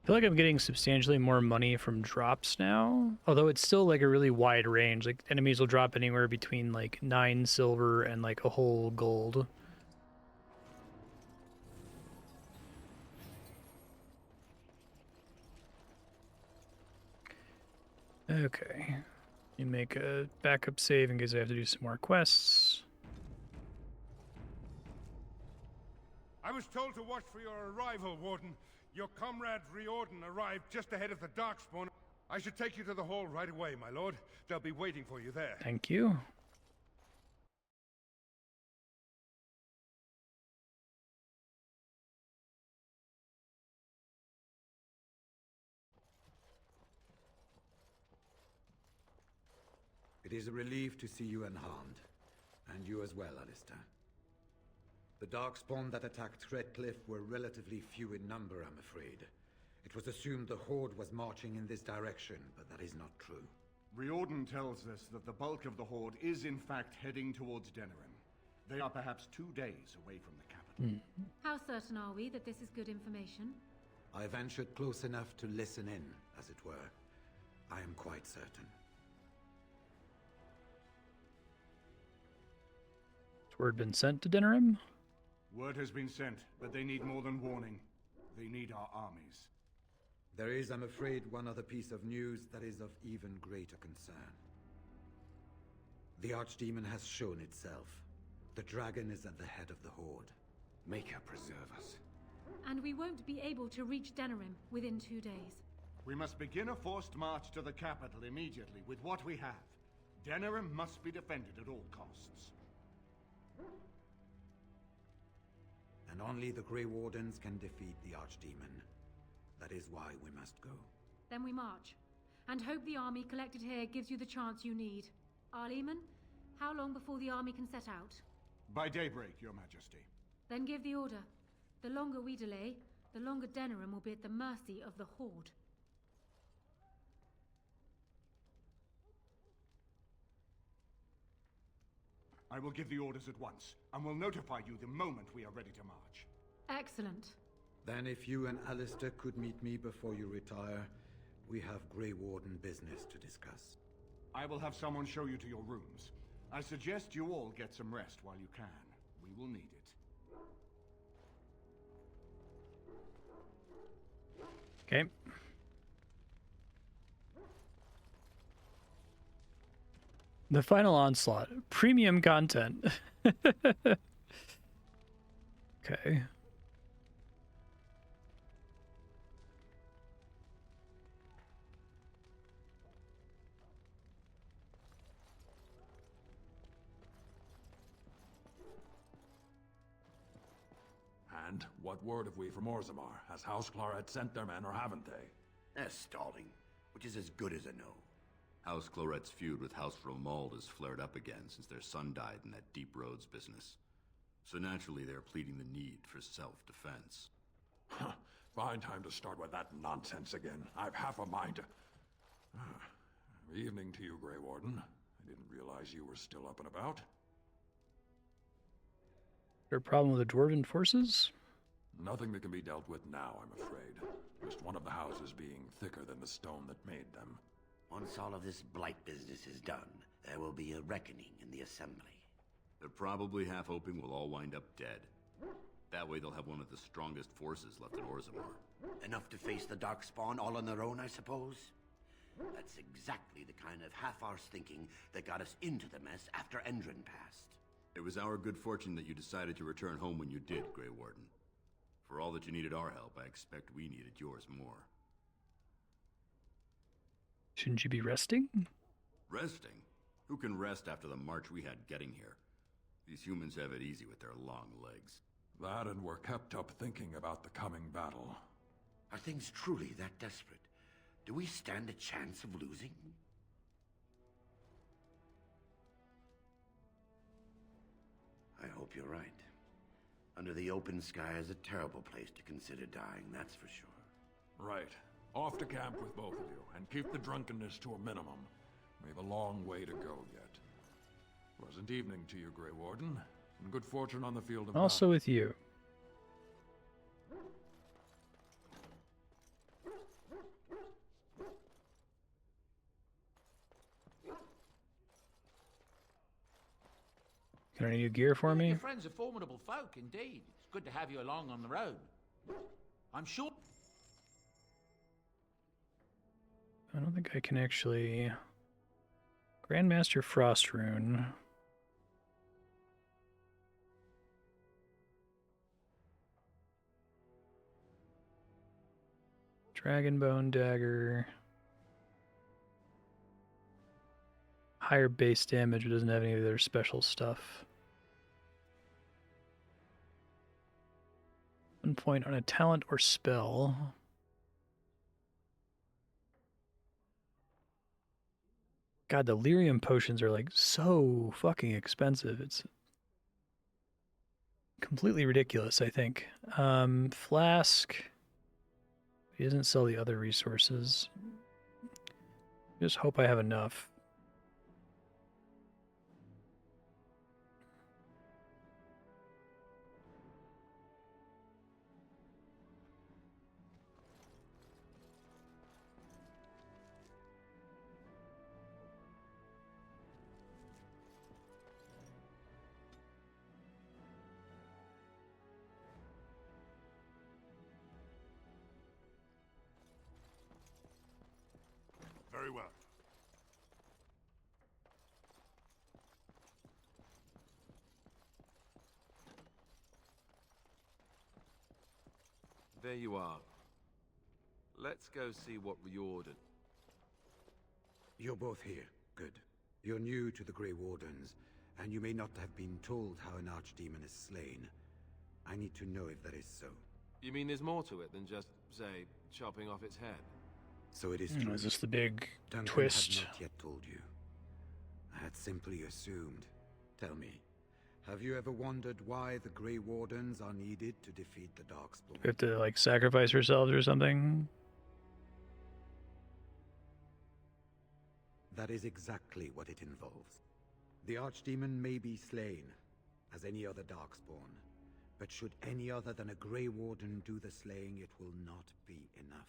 I feel like I'm getting substantially more money from drops now, although it's still like a really wide range. Like enemies will drop anywhere between like 9 silver and like a whole gold. Okay. You make a backup save in case I have to do some more quests. I was told to watch for your arrival, Warden. Your comrade Riordan arrived just ahead of the Darkspawn. I should take you to the hall right away, my lord. They'll be waiting for you there. Thank you. It is a relief to see you unharmed. And you as well, Alistair. The Darkspawn that attacked Threadcliffe were relatively few in number, I'm afraid. It was assumed the Horde was marching in this direction, but that is not true. Riordan tells us that the bulk of the Horde is in fact heading towards Denerim. They are perhaps 2 days away from the capital. How certain are we that this is good information? I ventured close enough to listen in, as it were. I am quite certain. Has word been sent to Denerim? Word has been sent, but they need more than warning. They need our armies. There is, I'm afraid, one other piece of news that is of even greater concern. The Archdemon has shown itself. The dragon is at the head of the Horde. Make her preserve us. And we won't be able to reach Denerim within 2 days. We must begin a forced march to the capital immediately with what we have. Denerim must be defended at all costs. And only the Grey Wardens can defeat the Archdemon. That is why we must go. Then we march, and hope the army collected here gives you the chance you need. Arleman, how long before the army can set out? By daybreak, Your Majesty. Then give the order. The longer we delay, the longer Denerim will be at the mercy of the Horde. I will give the orders at once, and will notify you the moment we are ready to march. Excellent. Then if you and Alistair could meet me before you retire, we have Grey Warden business to discuss. I will have someone show you to your rooms. I suggest you all get some rest while you can. We will need it. Okay. The final onslaught. Premium content. Okay. And what word have we from Orzammar? Has House Claret sent their men or haven't they? They're stalling, which is as good as a no. House Claret's feud with House Romald has flared up again since their son died in that Deep Roads business. So naturally they're pleading the need for self-defense. Fine time to start with that nonsense again. I've half a mind to... Evening to you, Grey Warden. I didn't realize you were still up and about. Is there a problem with the Dwarven forces? Nothing that can be dealt with now, I'm afraid. Just one of the houses being thicker than the stone that made them. Once all of this blight business is done, there will be a reckoning in the Assembly. They're probably half hoping we'll all wind up dead. That way they'll have one of the strongest forces left in Orzammar. Enough to face the Darkspawn all on their own, I suppose? That's exactly the kind of half-arsed thinking that got us into the mess after Endrin passed. It was our good fortune that you decided to return home when you did, Grey Warden. For all that you needed our help, I expect we needed yours more. Shouldn't you be resting? Resting? Who can rest after the march we had getting here? These humans have it easy with their long legs. That and we're kept up thinking about the coming battle. Are things truly that desperate? Do we stand a chance of losing? I hope you're right. Under the open sky is a terrible place to consider dying, that's for sure. Right. Off to camp with both of you, and keep the drunkenness to a minimum. We have a long way to go yet. Pleasant evening to you, Grey Warden, and good fortune on the field of Also with you. Got any new gear for me? Your friends are formidable folk, indeed. It's good to have you along on the road. I'm sure... I don't think I can actually... Grandmaster Frost Rune. Dragonbone Dagger. Higher base damage, but doesn't have any of their special stuff. 1 point on a talent or spell. God, the lyrium potions are like so fucking expensive. It's completely ridiculous, I think. Flask. He doesn't sell the other resources. Just hope I have enough. Very well. There you are. Let's go see what Riordan... You're both here. Good. You're new to the Grey Wardens, and you may not have been told how an archdemon is slain. I need to know if that is so. You mean there's more to it than just, say, chopping off its head? So it is true. Is this the big Duncan twist? had not yet told you. I had simply assumed. Tell me, have you ever wondered why the Grey Wardens are needed to defeat the Darkspawn? We have to, like, sacrifice ourselves or something? That is exactly what it involves. The Archdemon may be slain, as any other Darkspawn, but should any other than a Grey Warden do the slaying, it will not be enough.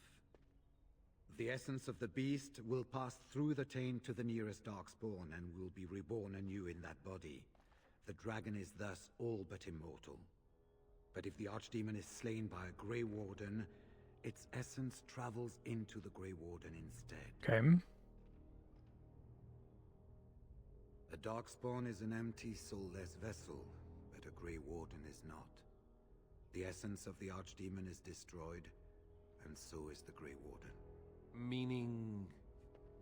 The essence of the beast will pass through the taint to the nearest Darkspawn and will be reborn anew in that body. The dragon is thus all but immortal. But if the Archdemon is slain by a Grey Warden, Its essence travels into the Grey Warden instead. Okay. A Darkspawn is an empty, soulless vessel, but a Grey Warden is not. The essence of the Archdemon is destroyed, and so is the Grey Warden. Meaning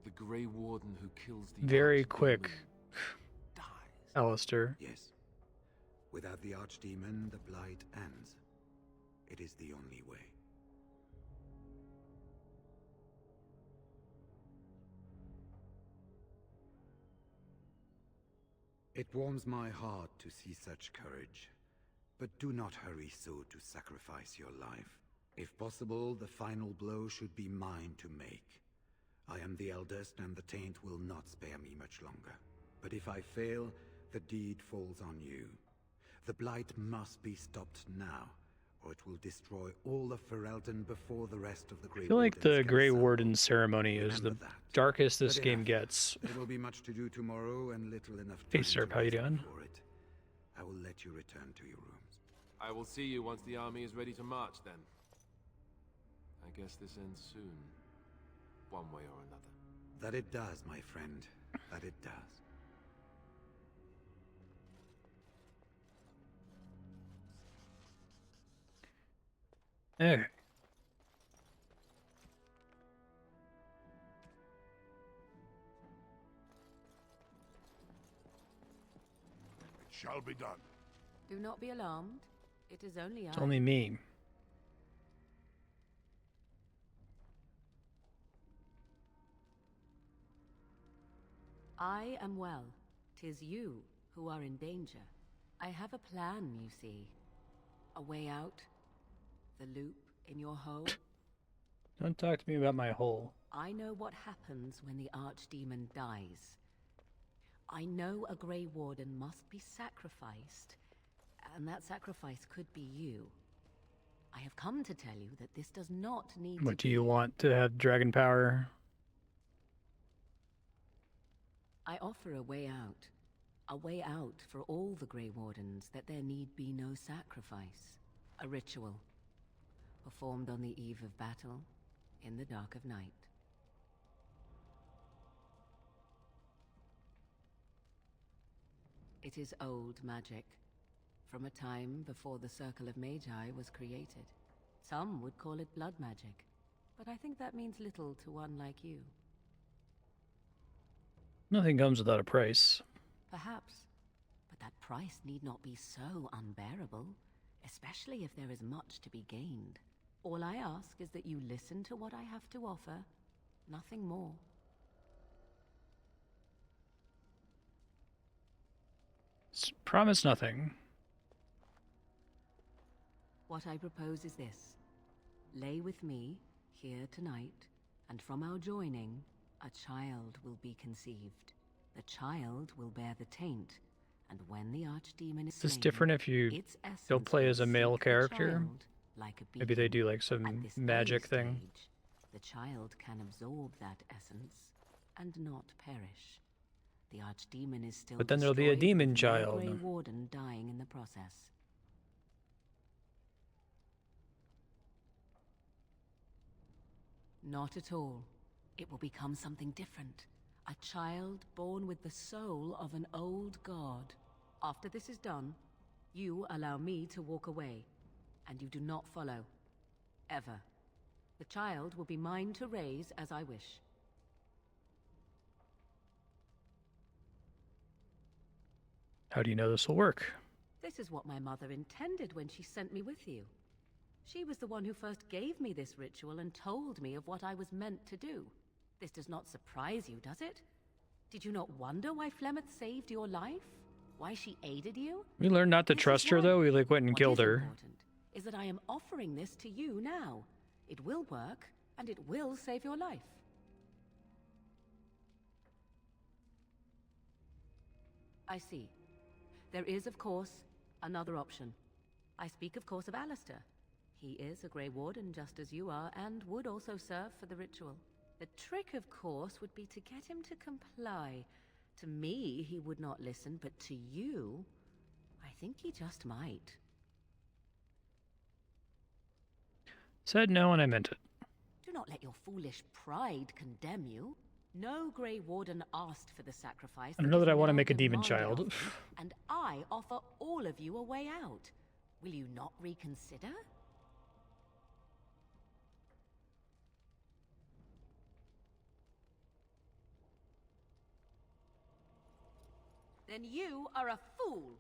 the Grey Warden who kills the Very Archdemon quick, dies. Alistair. Yes. Without the Archdemon, the Blight ends. It is the only way. It warms my heart to see such courage, but do not hurry so to sacrifice your life. If possible, the final blow should be mine to make. I am the eldest, and the Taint will not spare me much longer. But if I fail, the deed falls on you. The Blight must be stopped now, or it will destroy all of Ferelden before the rest of the Grey I feel like Wardens the get Grey assembled. Warden ceremony is the Remember that. darkest this But game enough. gets. There will be much to do tomorrow and little enough Hey, time Serp, to how you rest doing? before it. I will let you return to your rooms. I will see you once the army is ready to march then. I guess this ends soon. One way or another. That it does, my friend. That it does. Okay. It shall be done. Do not be alarmed. It is only It's I. only me. I am well. 'Tis you who are in danger. I have a plan, you see. A way out. The loop in your hole. Don't talk to me about my hole. I know what happens when the Archdemon dies. I know a Grey Warden must be sacrificed, and that sacrifice could be you. I have come to tell you that this does not need What to do be. you want to have dragon power? I offer a way out. A way out for all the Grey Wardens, that there need be no sacrifice. A ritual. Performed on the eve of battle, in the dark of night. It is old magic, from a time before the Circle of Magi was created. Some would call it blood magic, but I think that means little to one like you. Nothing comes without a price. Perhaps, but that price need not be so unbearable, especially if there is much to be gained. All I ask is that you listen to what I have to offer, nothing more. Promise nothing. What I propose is this. Lay with me, here tonight, and from our joining, a child will be conceived. The child will bear the taint, and when the Archdemon is Is this slain, different if you its essence don't play as a will male seek the character? child like a Maybe they beacon. do like At some this magic early thing. stage, the child can absorb that essence and not perish. The Archdemon is still But then there'll be a destroyed, demon with no child. Grey Warden dying in the process. Not at all. It will become something different. A child born with the soul of an old god. After this is done, you allow me to walk away, and you do not follow. Ever. The child will be mine to raise as I wish. How do you know this will work? This is what my mother intended when she sent me with you. She was the one who first gave me this ritual and told me of what I was meant to do. This does not surprise you, does it? Did you not wonder why Flemeth saved your life? Why she aided you? We learned not to This is trust her why. though. We like went and What killed is her. important is that I am offering this to you now. It will work, and it will save your life. I see. There is, of course, another option. I speak, of course, of Alistair. He is a Grey Warden just as you are, and would also serve for the ritual. The trick, of course, would be to get him to comply. To me, he would not listen, but to you, I think he just might. Said no and I meant it. Do not let your foolish pride condemn you. No Grey Warden asked for the sacrifice. I don't know that I want to now make a demon demanded child. of you, and I offer all of you a way out. Will you not reconsider? Then you are a fool.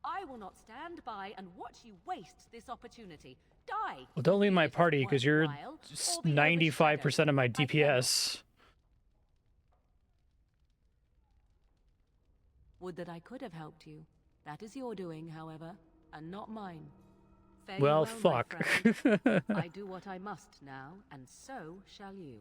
I will not stand by and watch you waste this opportunity. Die! Well, don't leave my party because you're worthwhile, or be 95% of my DPS. Would that I could have helped you. That is your doing, however, and not mine. Fare you Well, my fuck. friend. I do what I must now, and so shall you.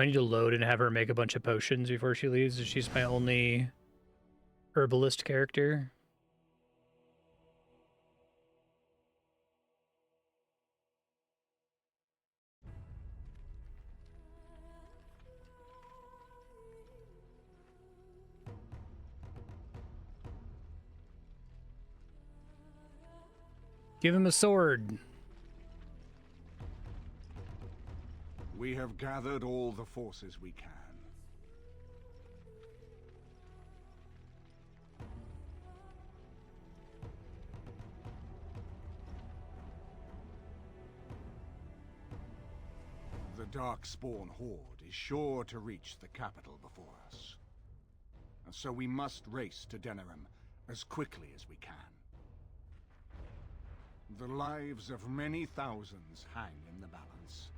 I need to load and have her make a bunch of potions before she leaves. She's my only herbalist character. Give him a sword. We have gathered all the forces we can. The Darkspawn Horde is sure to reach the capital before us. And so we must race to Denerim as quickly as we can. The lives of many thousands hang in the balance.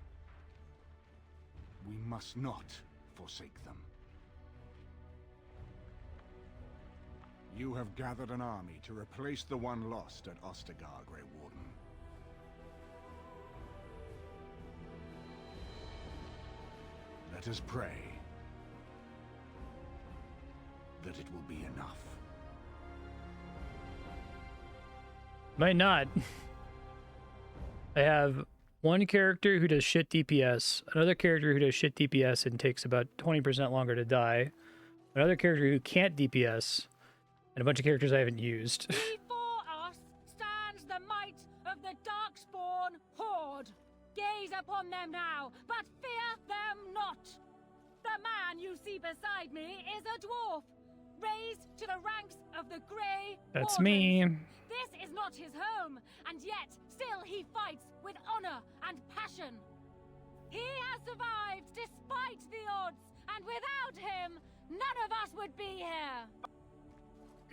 We must not forsake them. You have gathered an army to replace the one lost at Ostagar, Grey Warden. Let us pray that it will be enough. Might not. I have one character who does shit DPS, another character who does shit DPS and takes about 20% longer to die, another character who can't DPS, and a bunch of characters I haven't used. Before us stands the might of the Darkspawn Horde. Gaze upon them now, but fear them not. The man you see beside me is a dwarf, raised to the ranks of the Grey That's Wardens. me. This is not his home, and yet still he fights with honor and passion. He has survived despite the odds, and without him, none of us would be here.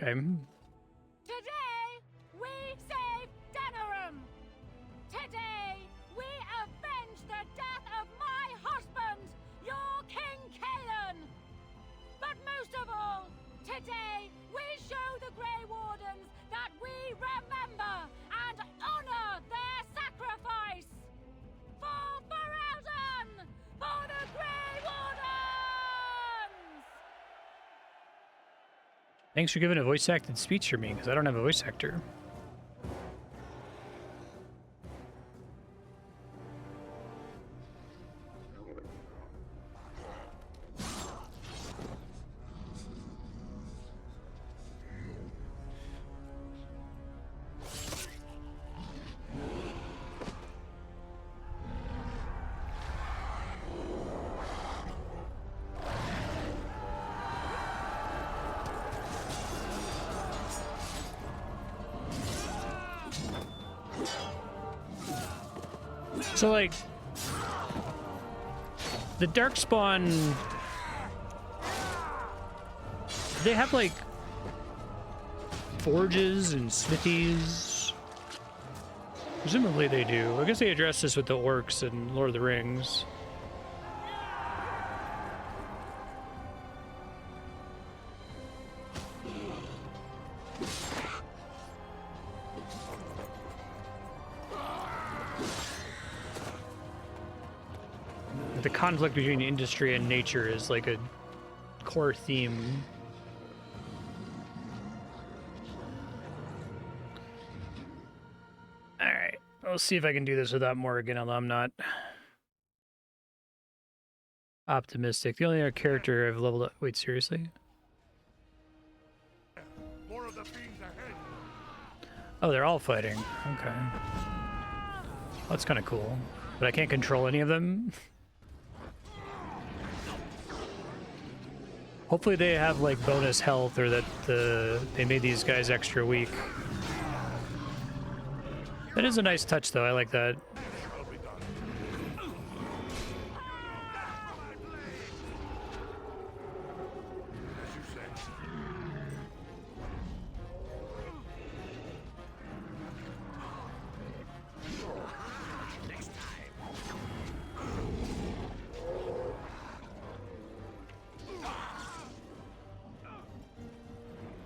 Okay. Today, we save Denerim. Today, we avenge the death of my husband, your King Kaelan. But most of all, today, we show the Grey Wardens that we remember and honor their sacrifice. For Ferelden! For the Grey Wardens! Thanks for giving a voice-acted speech for me, because I don't have a voice actor. So, like, the Darkspawn, they have, like, forges and smithies. Presumably they do. I guess they addressed this with the orcs in Lord of the Rings. The conflict between industry and nature is like a core theme. Alright, I'll see if I can do this without Morrigan, although I'm not optimistic. The only other character I've leveled up. Wait, seriously? More of the fiends ahead. Oh, they're all fighting. Okay. That's kind of cool. But I can't control any of them. Hopefully they have like bonus health, or that they made these guys extra weak. That is a nice touch though, I like that.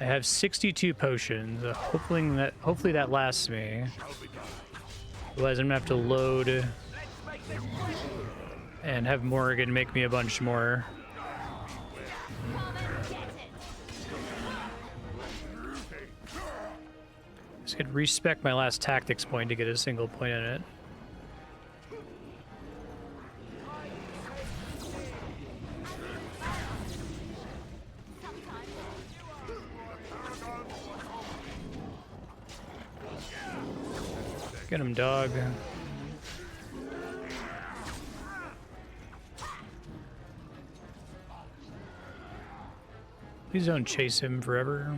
I have 62 potions. Hopefully that lasts me. Otherwise, I'm gonna have to load and have Morrigan make me a bunch more. Just could respec my last tactics point to get a single point in it. Get him, dog. Please don't chase him forever.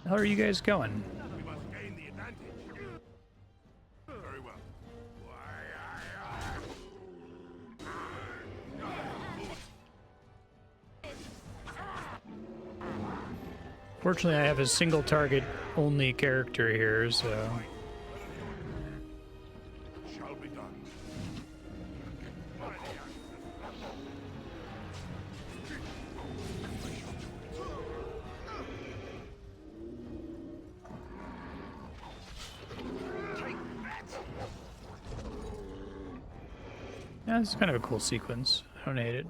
How are you guys going? We must gain the advantage. Very well. Fortunately, I have a single target only character here, so. Shall be done. Yeah, this is kind of a cool sequence. I don't hate it.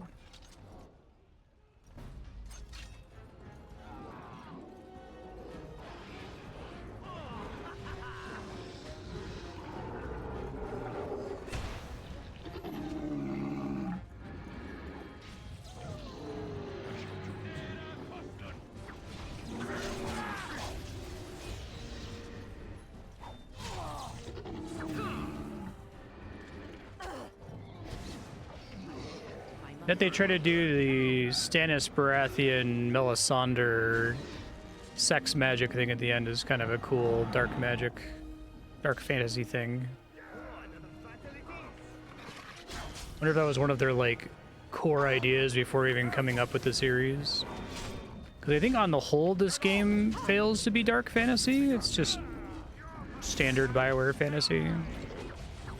That they try to do the Stannis Baratheon Melisandre sex magic thing at the end is kind of a cool dark magic, dark fantasy thing. Wonder if that was one of their like core ideas before even coming up with the series. Because I think on the whole this game fails to be dark fantasy. It's just standard BioWare fantasy.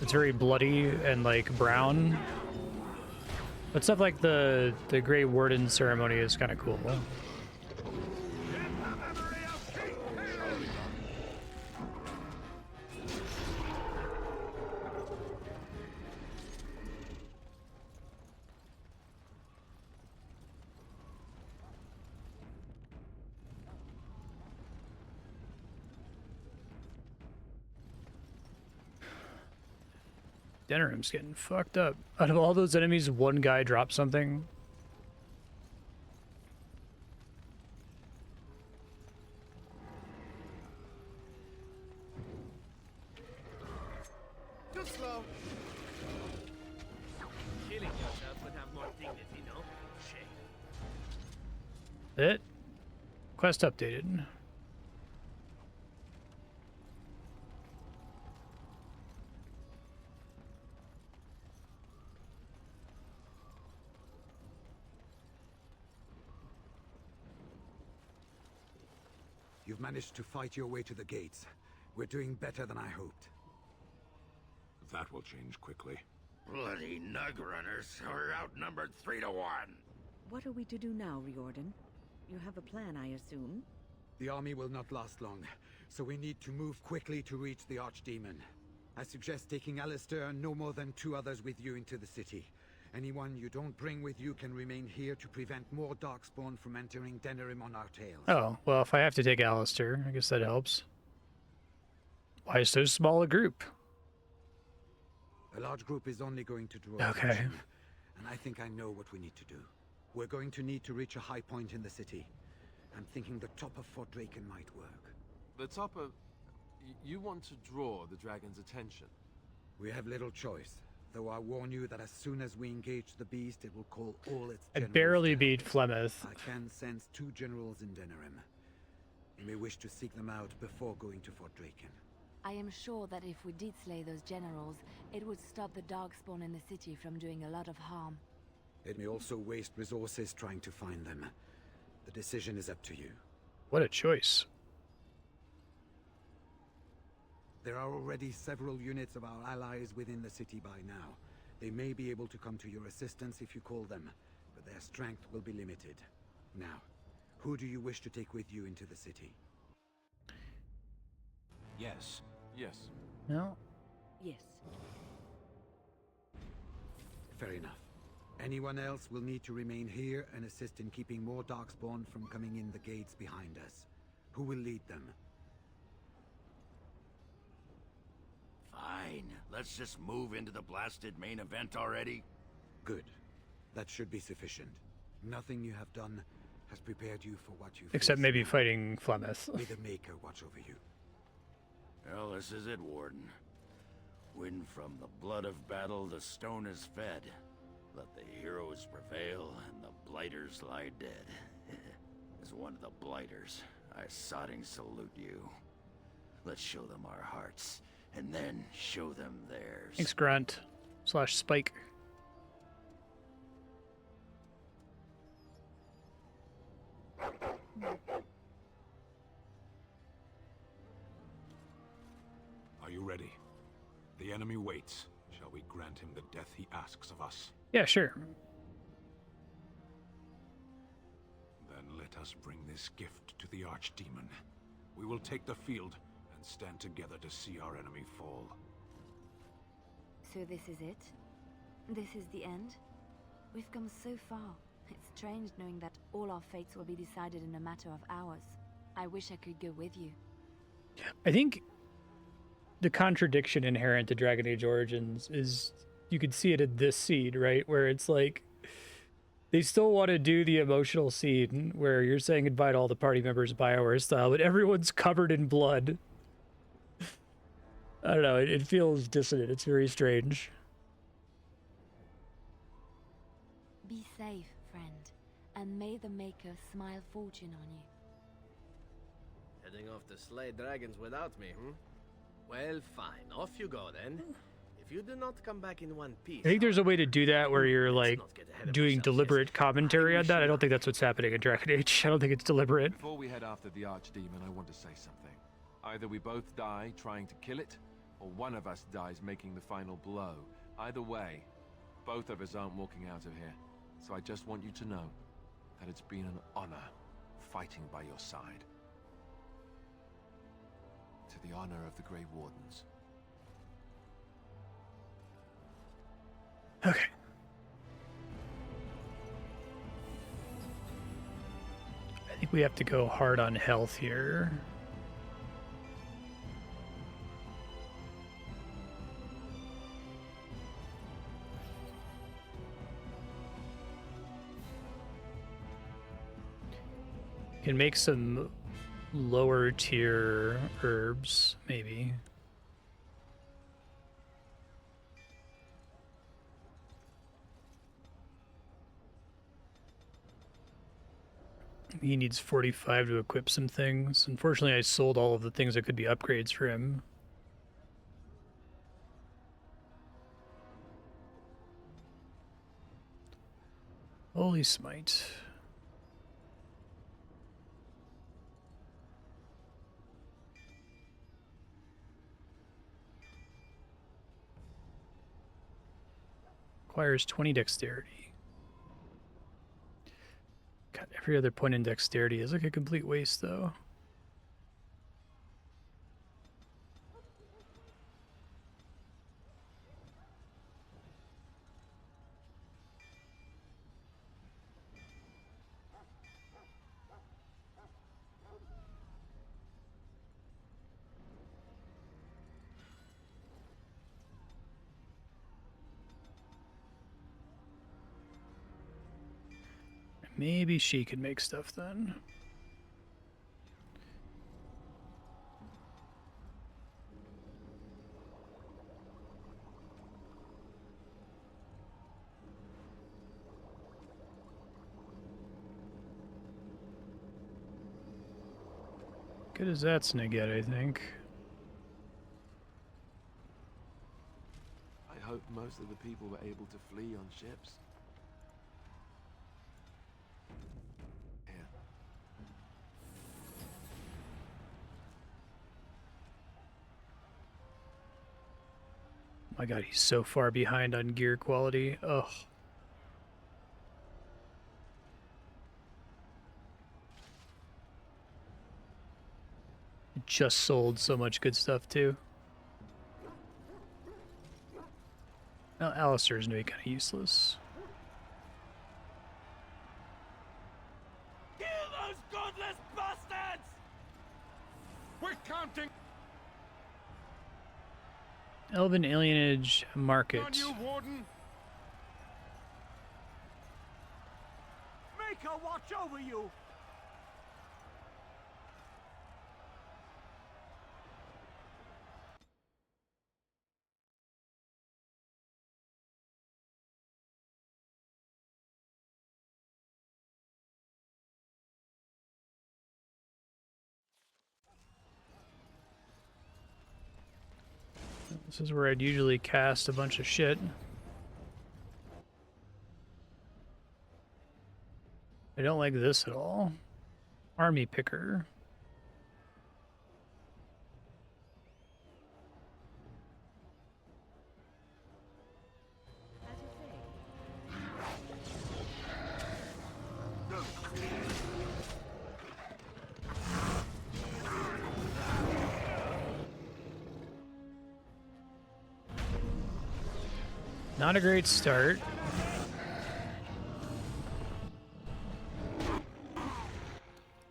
It's very bloody and like brown. But stuff like the Grey Warden ceremony is kind of cool. Denerim's getting fucked up. Out of all those enemies, one guy dropped something. Too slow. Killing yourself would have more dignity, no? Shame. It. Quest updated. You've managed to fight your way to the gates. We're doing better than I hoped. That will change quickly. Bloody nug runners are outnumbered 3 to 1. What are we to do now, Riordan? You have a plan, I assume? The army will not last long, so we need to move quickly to reach the Archdemon. I suggest taking Alistair and no more than 2 others with you into the city. Anyone you don't bring with you can remain here to prevent more Darkspawn from entering Denerim on our tails. Oh, well, if I have to take Alistair, I guess that helps. Why so small a group? A large group is only going to draw Okay. attention, and I think I know what we need to do. We're going to need to reach a high point in the city. I'm thinking the top of Fort Draken might work. The top of... You want to draw the dragon's attention? We have little choice, though I warn you that as soon as we engage the beast, it will call all its I generals barely down. beat Flemeth. I can sense 2 generals in Denerim. You may wish to seek them out before going to Fort Draken. I am sure that if we did slay those generals, it would stop the Darkspawn in the city from doing a lot of harm. It may also waste resources trying to find them. The decision is up to you. What a choice. There are already several units of our allies within the city by now. They may be able to come to your assistance if you call them, but their strength will be limited. Now, who do you wish to take with you into the city? Yes. Yes. No? Yes. Fair enough. Anyone else will need to remain here and assist in keeping more Darkspawn from coming in the gates behind us. Who will lead them? Fine. Let's just move into the blasted main event already. Good. That should be sufficient. Nothing you have done has prepared you for what you Except face maybe now. fighting Flemeth. May the Maker watch over you. Well, this is it, Warden. When from the blood of battle the stone is fed, let the heroes prevail and the blighters lie dead. As one of the blighters, I sodding salute you. Let's show them our hearts, and then show them theirs. Thanks, Grunt. / Spike. Are you ready? The enemy waits. Shall we grant him the death he asks of us? Yeah, sure. Then let us bring this gift to the Archdemon. We will take the field and stand together to see our enemy fall. So this is it? This is the end? We've come so far. It's strange knowing that all our fates will be decided in a matter of hours. I wish I could go with you. I think the contradiction inherent to Dragon Age Origins is you could see it in this scene, right? Where it's like they still want to do the emotional scene where you're saying goodbye to all the party members BioWare style, but everyone's covered in blood. I don't know, it feels dissonant. It's very strange. Be safe, friend, and may the Maker smile fortune on you. Heading off to slay dragons without me, Well, fine. Off you go, then. If you do not come back in one piece... I think there's a way to do that where you're like doing deliberate commentary on that. I don't think that's what's happening in Dragon Age. I don't think it's deliberate. Before we head after the Archdemon, I want to say something. Either we both die trying to kill it, or one of us dies making the final blow. Either way, both of us aren't walking out of here. So I just want you to know that it's been an honor fighting by your side. To the honor of the Grey Wardens. Okay. I think we have to go hard on health here. Can make some lower tier herbs, maybe. He needs 45 to equip some things. Unfortunately, I sold all of the things that could be upgrades for him. Holy smite. Requires 20 dexterity. God, every other point in dexterity is like a complete waste, though. Maybe she could make stuff then. Good as that's gonna get, I think. I hope most of the people were able to flee on ships. Here. My god, he's so far behind on gear quality. Ugh. Just sold so much good stuff too. Well, Alistair's gonna be kind of useless. Kill those godless bastards! We're counting. Elven Alienage Market. On you, Warden. Make her watch over you! This is where I'd usually cast a bunch of shit. I don't like this at all. Army Picker. Not a great start.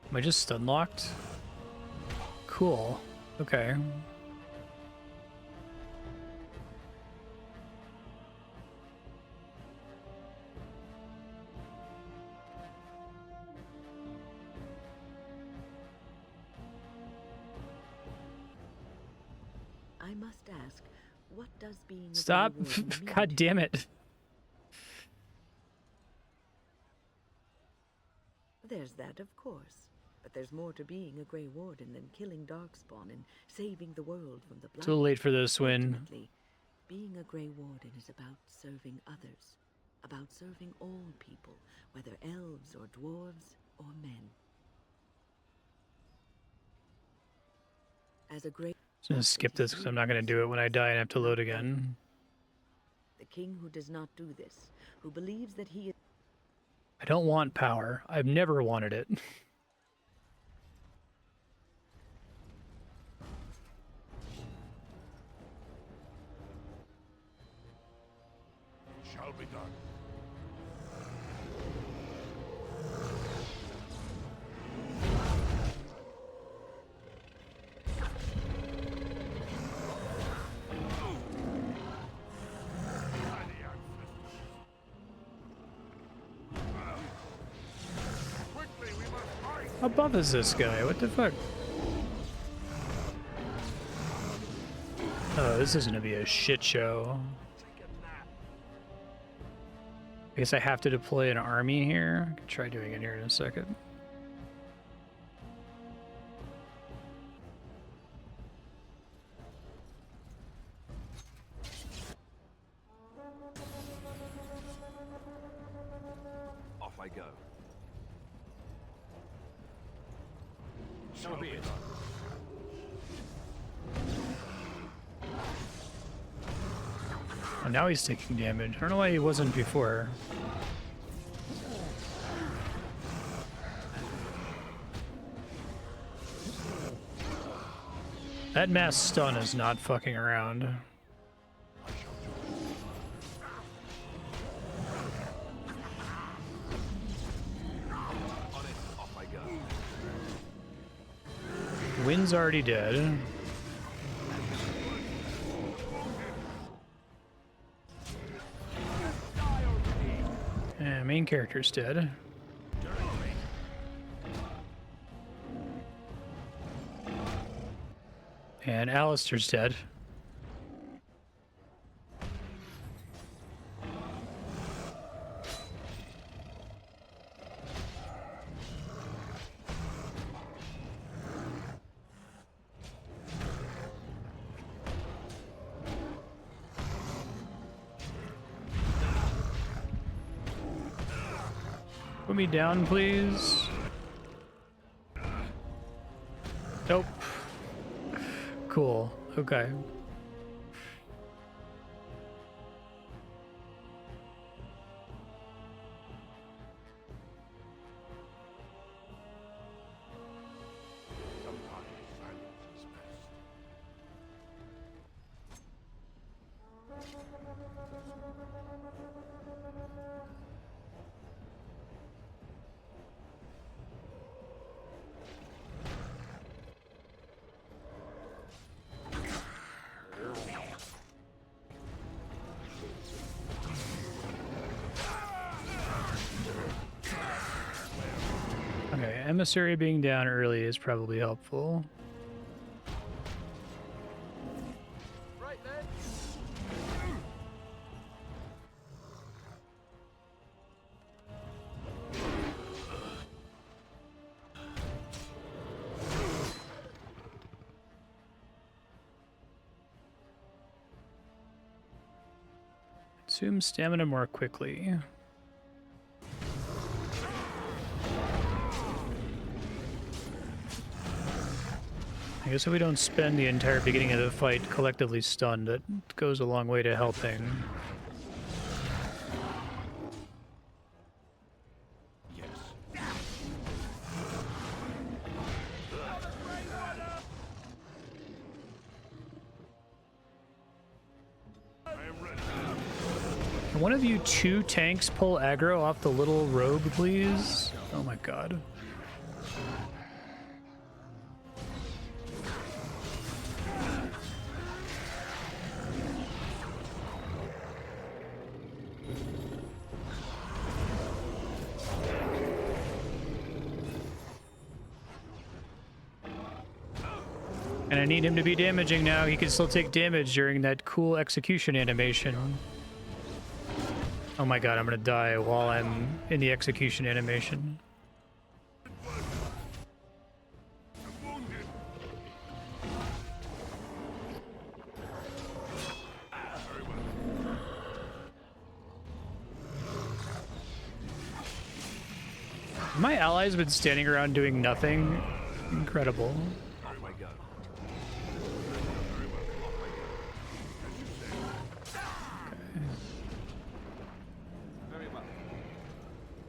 Am I just stun locked? Cool. Okay. I must ask, what does being a Stop. Grey Warden mean God to damn you? it. There's that, of course. But there's more to being a Grey Warden than killing Darkspawn and saving the world from the Blight. Too late for this win. Ultimately, being a Grey Warden is about serving others. About serving all people, whether elves or dwarves or men. As a Grey I'm gonna skip this because I'm not gonna do it when I die and have to load again. the king who does not do this, who believes that he is I don't want power. I've never wanted it. Shall be done. How buff is this guy? What the fuck? Oh, this is gonna be a shit show. I guess I have to deploy an army here. I can try doing it here in a second. Off I go. So be it. Oh, now he's taking damage. I don't know why he wasn't before. That mass stun is not fucking around. Wind's already dead. Main character's dead. And Alistair's dead. Put me down, please. Nope. Cool. Okay. Okay, emissary being down early is probably helpful. Right then. Consume stamina more quickly. I guess if we don't spend the entire beginning of the fight collectively stunned, that goes a long way to helping. Can one of you two tanks pull aggro off the little rogue, please? Oh my god. And I need him to be damaging now. He can still take damage during that cool execution animation. Oh my god, I'm gonna die while I'm in the execution animation. My allies been standing around doing nothing. Incredible.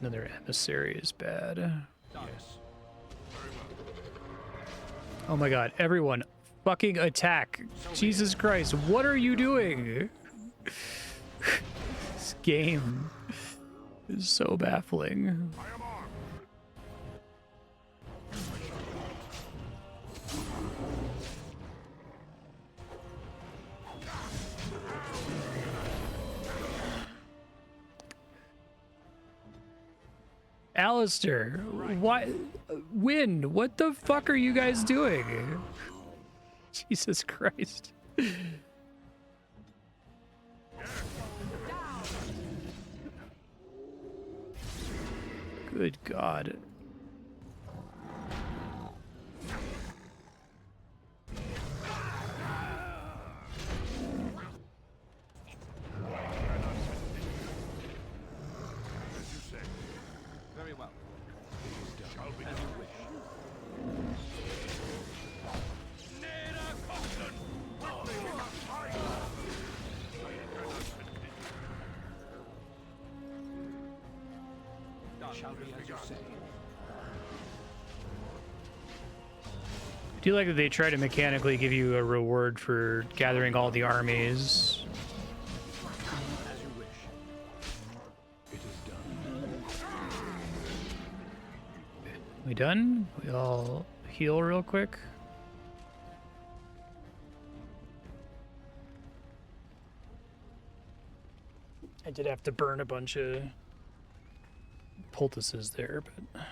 Another emissary is bad. Yes. Oh my god, everyone, fucking attack. Jesus Christ, what are you doing? This game is so baffling. Alistair, why? Win, what the fuck are you guys doing? Jesus Christ. Good God. Very well. Shall be As you wish. Shall be as you say. I do like that they try to mechanically give you a reward for gathering all the armies. As you wish. It is done. We done? We all heal real quick. I did have to burn a bunch of poultices there, but...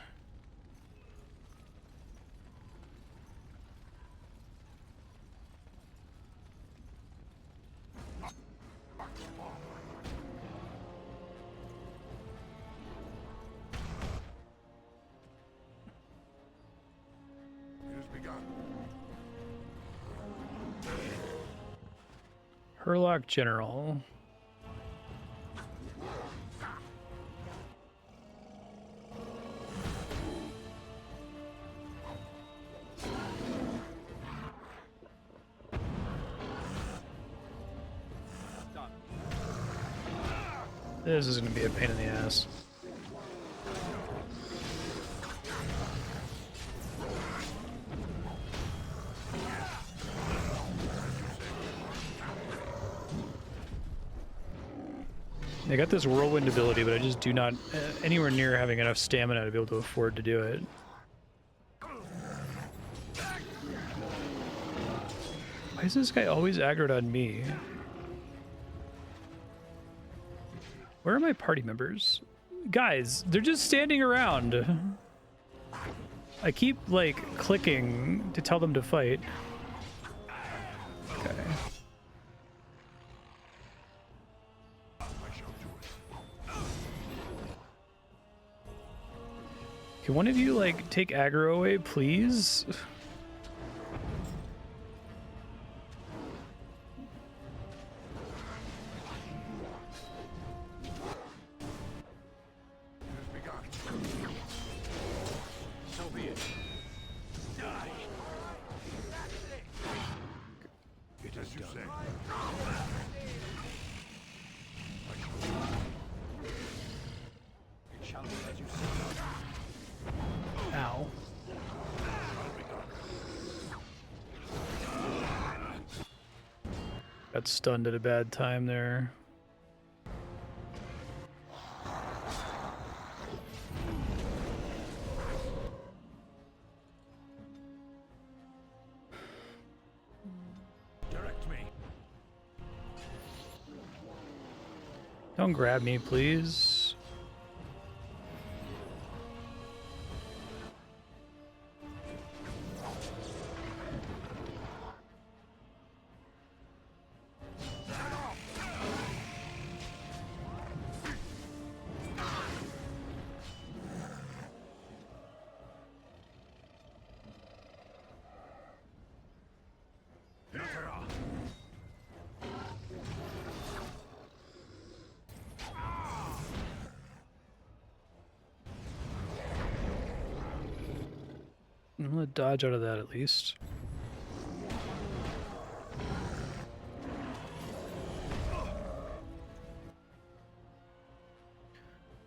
Herlock General. This is going to be a pain in the ass. I got this whirlwind ability, but I just do not anywhere near having enough stamina to be able to afford to do it. Why is this guy always aggroed on me? Where are my party members? Guys, they're just standing around. I keep, like, clicking to tell them to fight. Okay. Can one of you, like, take aggro away, please? Ow. Got stunned at a bad time there. Direct me. Don't grab me, please. I'm gonna dodge out of that at least.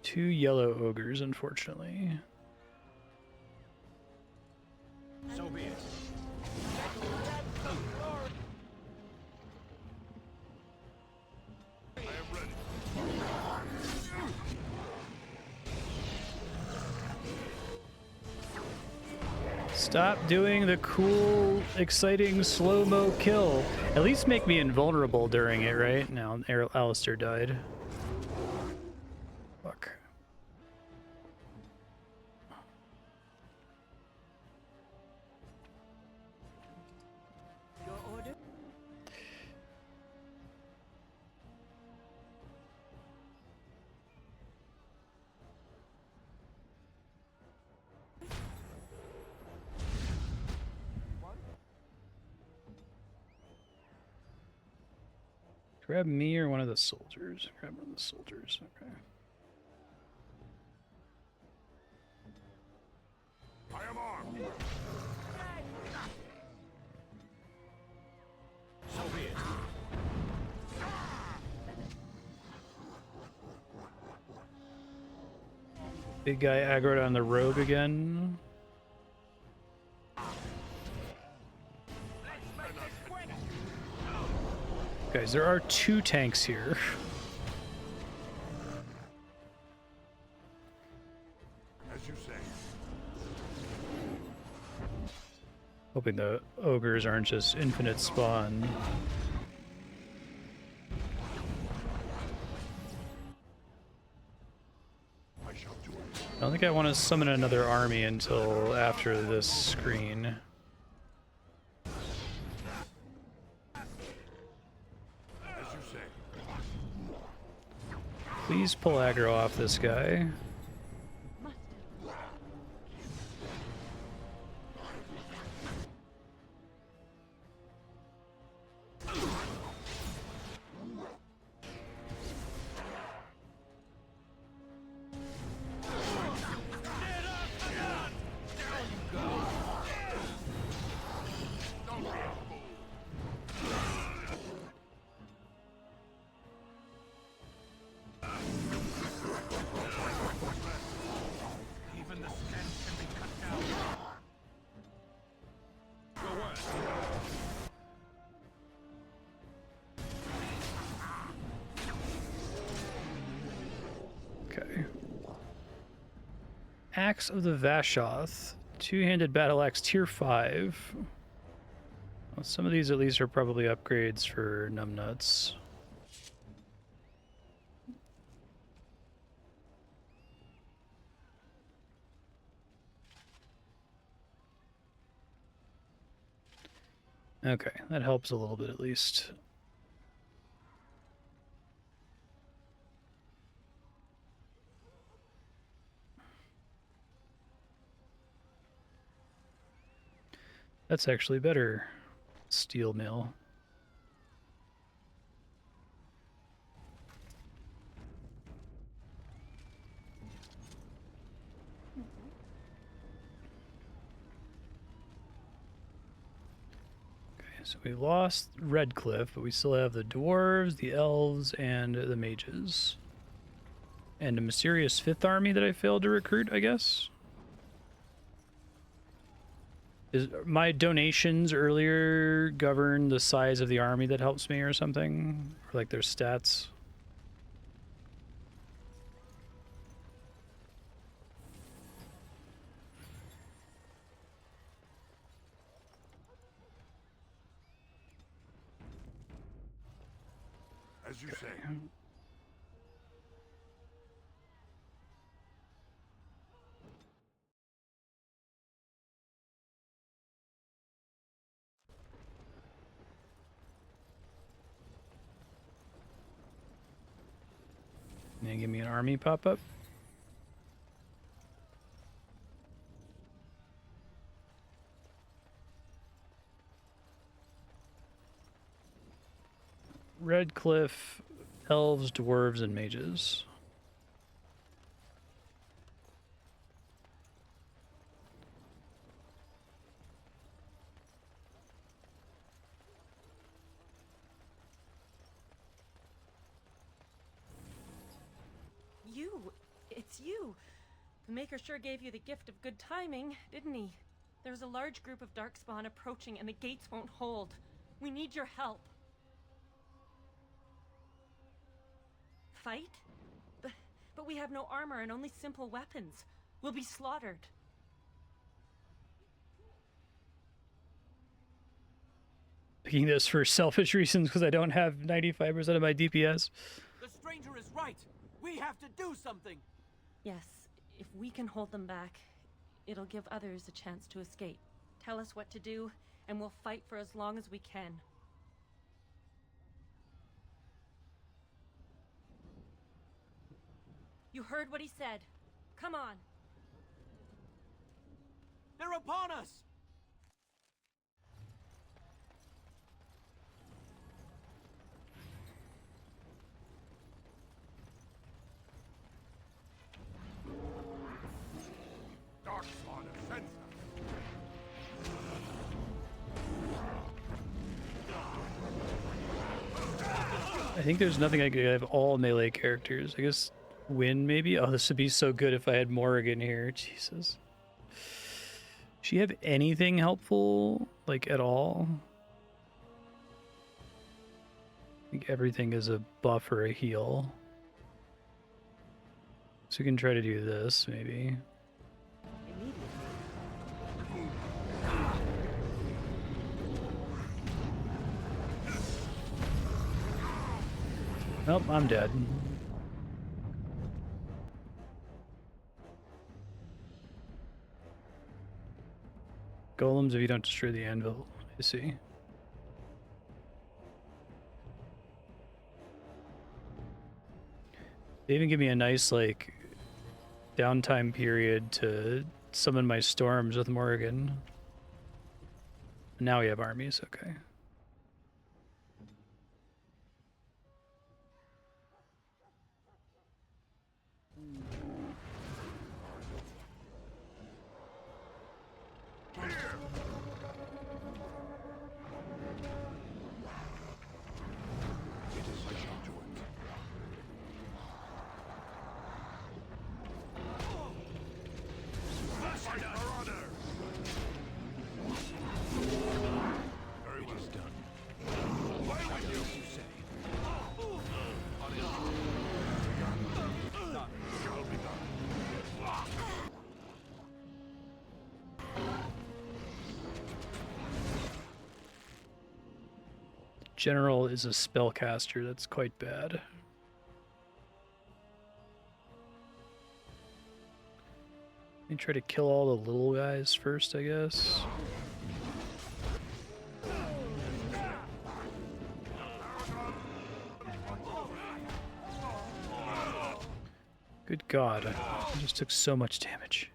Two yellow ogres, unfortunately. So be it. I am ready. Stop doing the cool, exciting, slow-mo kill. At least make me invulnerable during it, right? Now, Alistair died. Fuck. Your order? Grab me or one of the soldiers? Grab one of the soldiers, okay. I am armed. So be it. Big guy aggroed on the rogue again. Guys, there are two tanks here. As you say. Hoping the ogres aren't just infinite spawn. I don't think I want to summon another army until after this screen. Please pull aggro off this guy. Axe of the Vashoth. Two-handed battle axe tier 5. Well, some of these at least are probably upgrades for numbnuts. Okay, that helps a little bit at least. That's actually better. Steel mill. Okay, so we lost Redcliffe, but we still have the dwarves, the elves, and the mages. And a mysterious 5th army that I failed to recruit, I guess? Is my donations earlier govern the size of the army that helps me or something? Or like their stats? As you say. Can you give me an army pop-up? Redcliffe, elves, dwarves, and mages. It's you. The Maker sure gave you the gift of good timing, didn't he? There's a large group of Darkspawn approaching and the gates won't hold. We need your help. Fight? But we have no armor and only simple weapons. We'll be slaughtered. Picking this for selfish reasons because I don't have 95% of my DPS. The stranger is right. We have to do something. Yes, if we can hold them back, it'll give others a chance to escape. Tell us what to do, and we'll fight for as long as we can. You heard what he said. Come on. They're upon us! Darkspawn have sensed I think there's nothing I could have all melee characters. I guess Win maybe? Oh, this would be so good if I had Morrigan here. Jesus. Does she have anything helpful? Like, at all? I think everything is a buff or a heal. So we can try to do this, maybe. Nope, I'm dead. Golems if you don't destroy the anvil, I see. They even give me a nice, like, downtime period to summon my storms with Morrigan. Now we have armies, okay. General is a spellcaster. That's quite bad. Let me try to kill all the little guys first, I guess. Good God, I just took so much damage.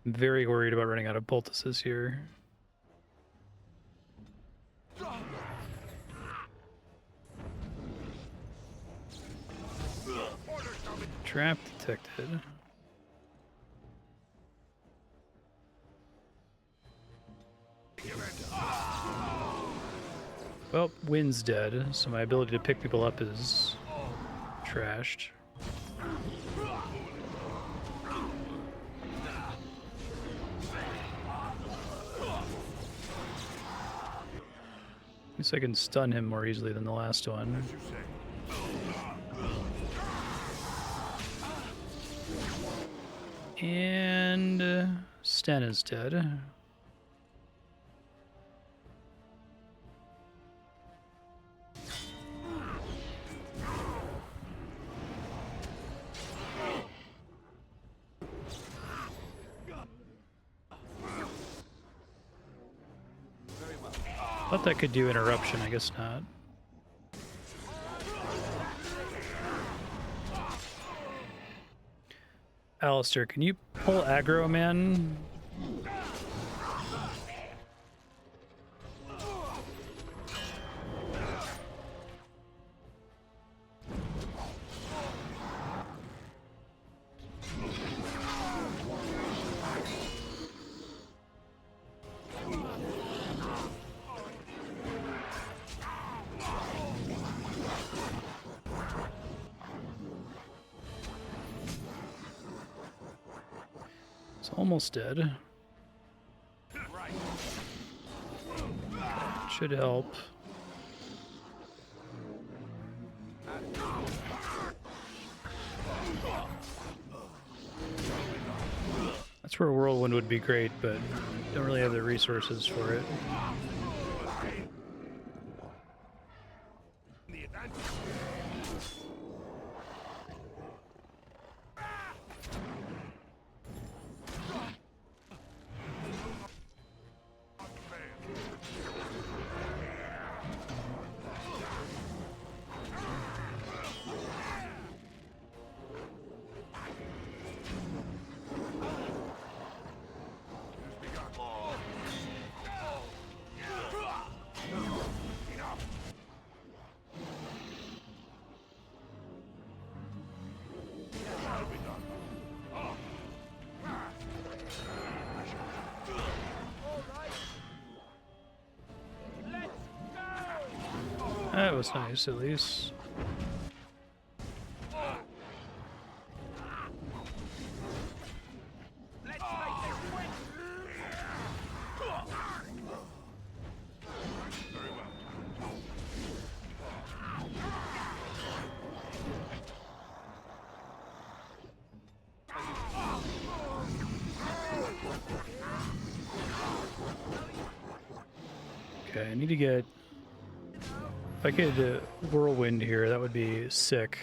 I'm very worried about running out of poultices here. Trap detected. Well, Wind's dead, so my ability to pick people up is trashed. Guess I can stun him more easily than the last one. And Sten is dead. Thought that could do interruption, I guess not. Alistair, can you pull aggro, man? It's almost dead. Should help. That's where a whirlwind would be great, but don't really have the resources for it. That was nice, at least. Okay, I need to get... If I could whirlwind here, that would be sick.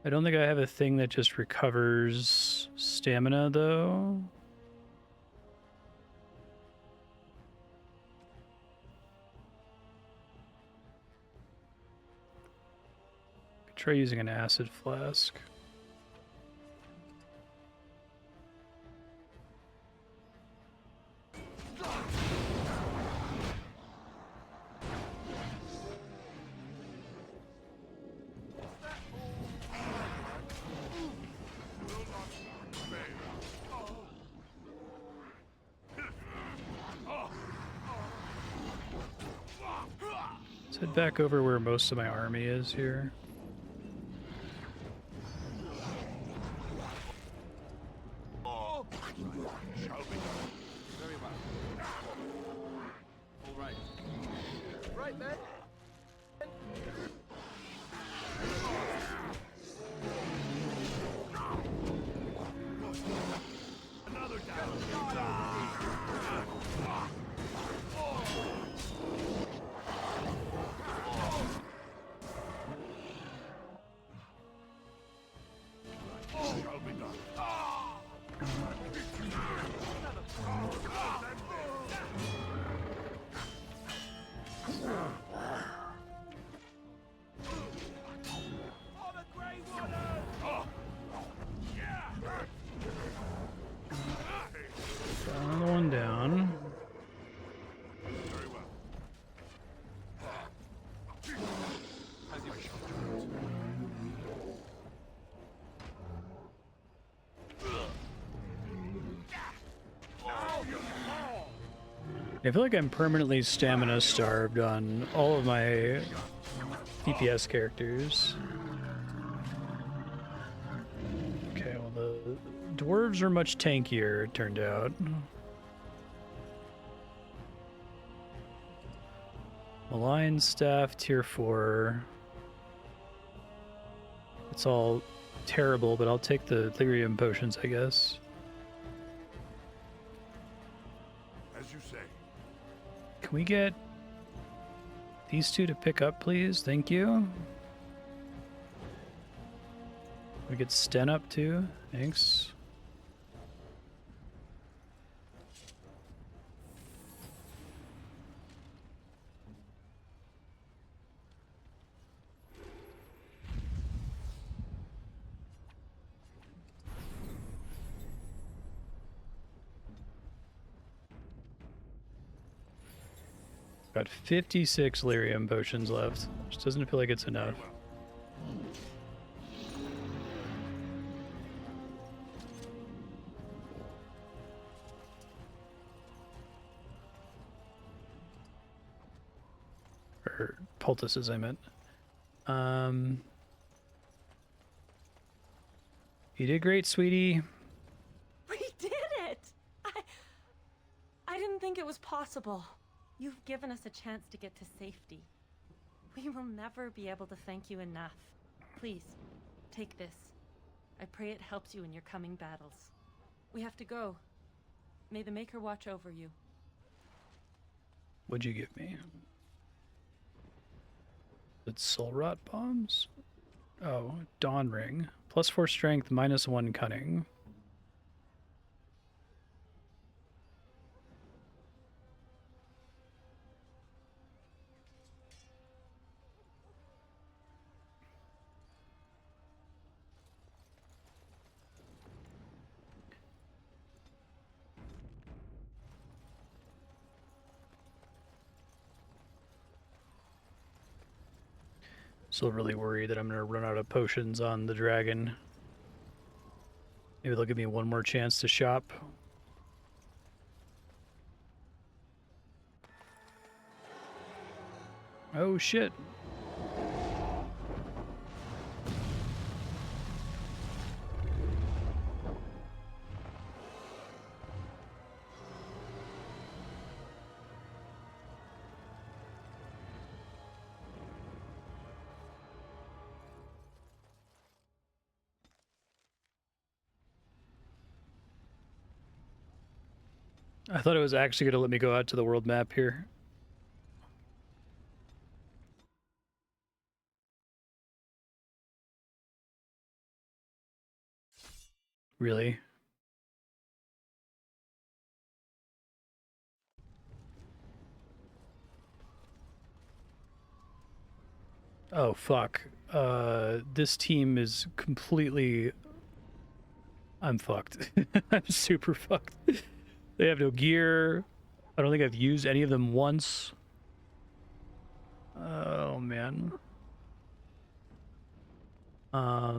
I don't think I have a thing that just recovers stamina, though. Could try using an acid flask. Let's head back over where most of my army is here. I feel like I'm permanently stamina starved on all of my DPS characters. Okay, well the dwarves are much tankier, it turned out. Malign staff, tier 4. It's all terrible, but I'll take the lyrium potions, I guess. As you say. Can we get these two to pick up, please? Thank you. We get Sten up too. Thanks. Got 56 lyrium potions left, which doesn't feel like it's enough. Or poultices, I meant. You did great, sweetie. We did it! I didn't think it was possible. You've given us a chance to get to safety. We will never be able to thank you enough. Please, take this. I pray it helps you in your coming battles. We have to go. May the Maker watch over you. What'd you give me? It's soul rot bombs? Oh, Dawn Ring. +4 strength, -1 cunning. Still really worried that I'm going to run out of potions on the dragon. Maybe they'll give me one more chance to shop. Oh shit. I thought it was actually going to let me go out to the world map here. Really? Oh, fuck. This team is completely... I'm fucked. I'm super fucked. They have no gear. I don't think I've used any of them once. Oh, man. I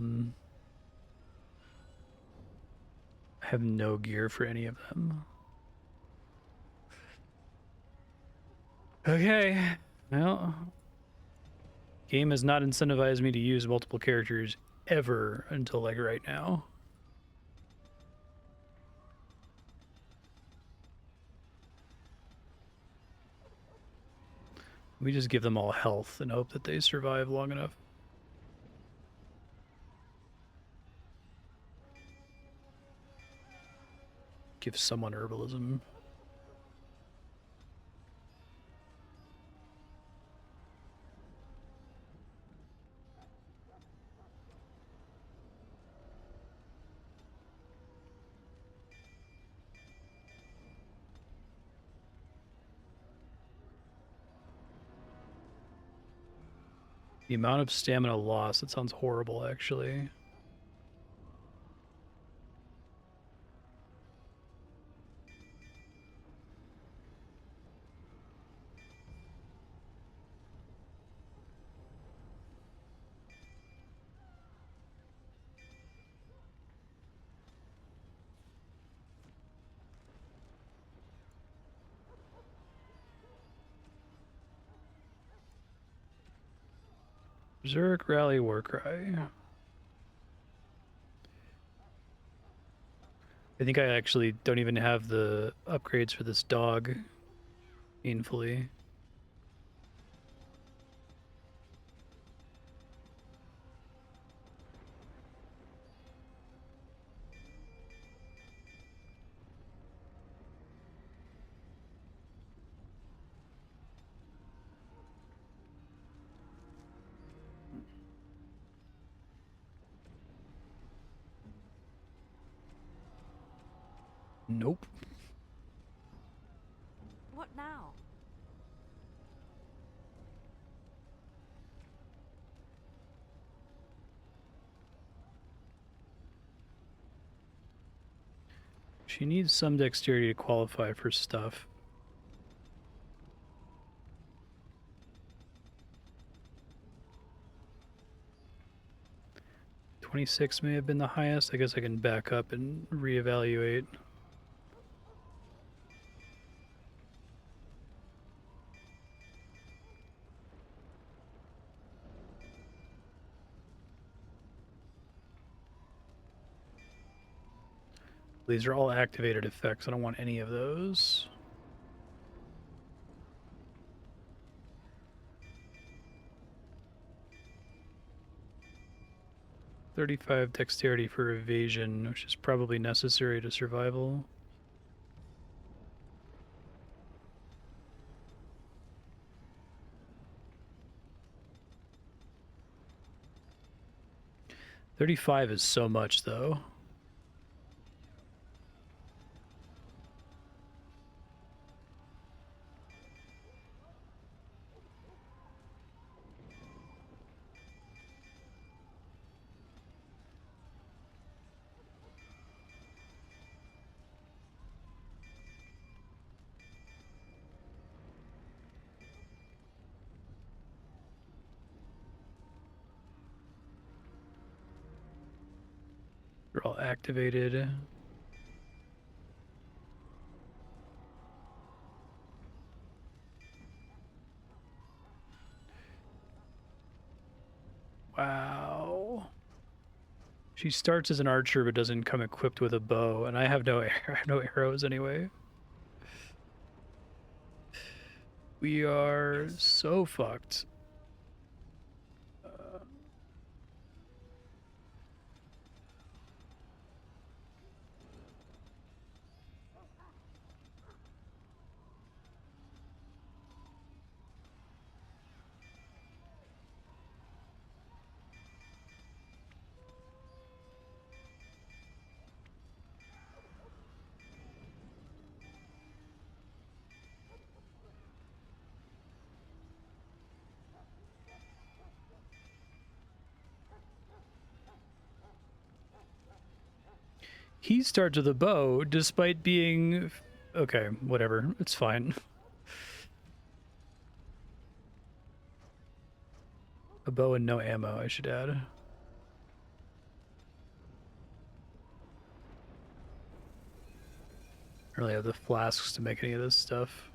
have no gear for any of them. Okay. Well, game has not incentivized me to use multiple characters ever until like right now. We just give them all health and hope that they survive long enough. Give someone herbalism. The amount of stamina lost, it sounds horrible, actually. Berserk Rally Warcry. I think I actually don't even have the upgrades for this dog, painfully. Nope. What now? She needs some dexterity to qualify for stuff. $26 may have been the highest. I guess I can back up and reevaluate. These are all activated effects. I don't want any of those. $35 dexterity for evasion, which is probably necessary to survival. $35 is so much, though. They're all activated. Wow. She starts as an archer but doesn't come equipped with a bow, and I have no arrows anyway. We are so fucked. He starts with a bow despite being... Okay, whatever. It's fine. A bow and no ammo, I should add. I really have the flasks to make any of this stuff.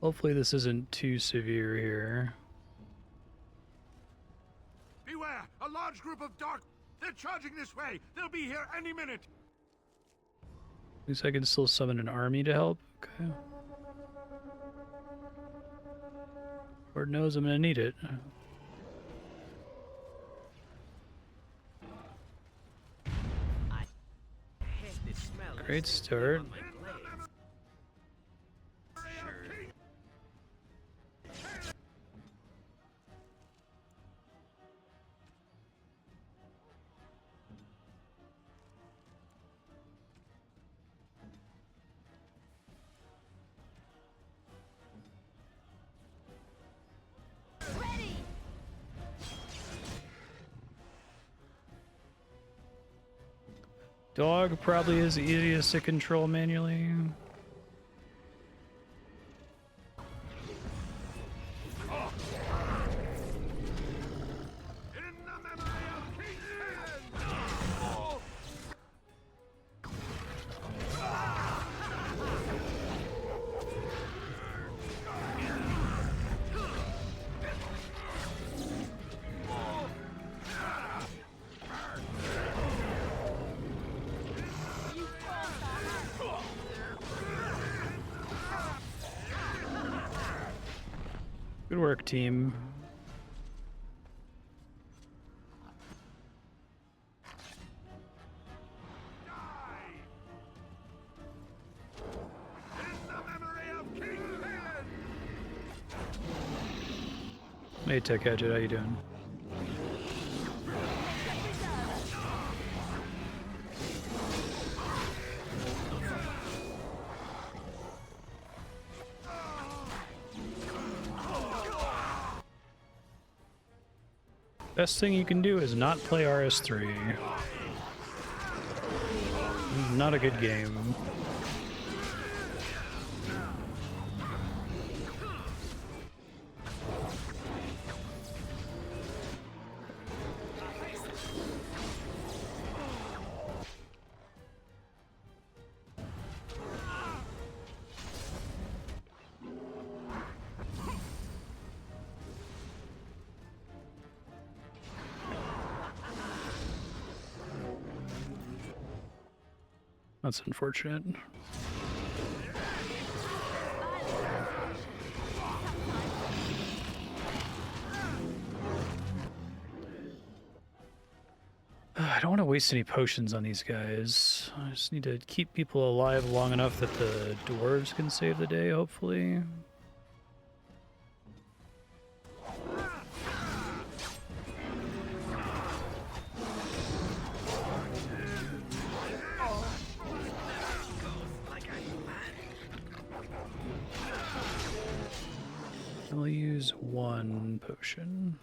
Hopefully this isn't too severe here. Beware! A large group of dark... They're charging this way! They'll be here any minute! At least I can still summon an army to help. Okay. Lord knows I'm gonna need it. Great start. Dog probably is the easiest to control manually. Good work, team. Hey, Tech Gadget, how you doing? Best thing you can do is not play RS3. Not a good game. That's unfortunate. I don't want to waste any potions on these guys. I just need to keep people alive long enough that the dwarves can save the day, hopefully. I'll use one potion.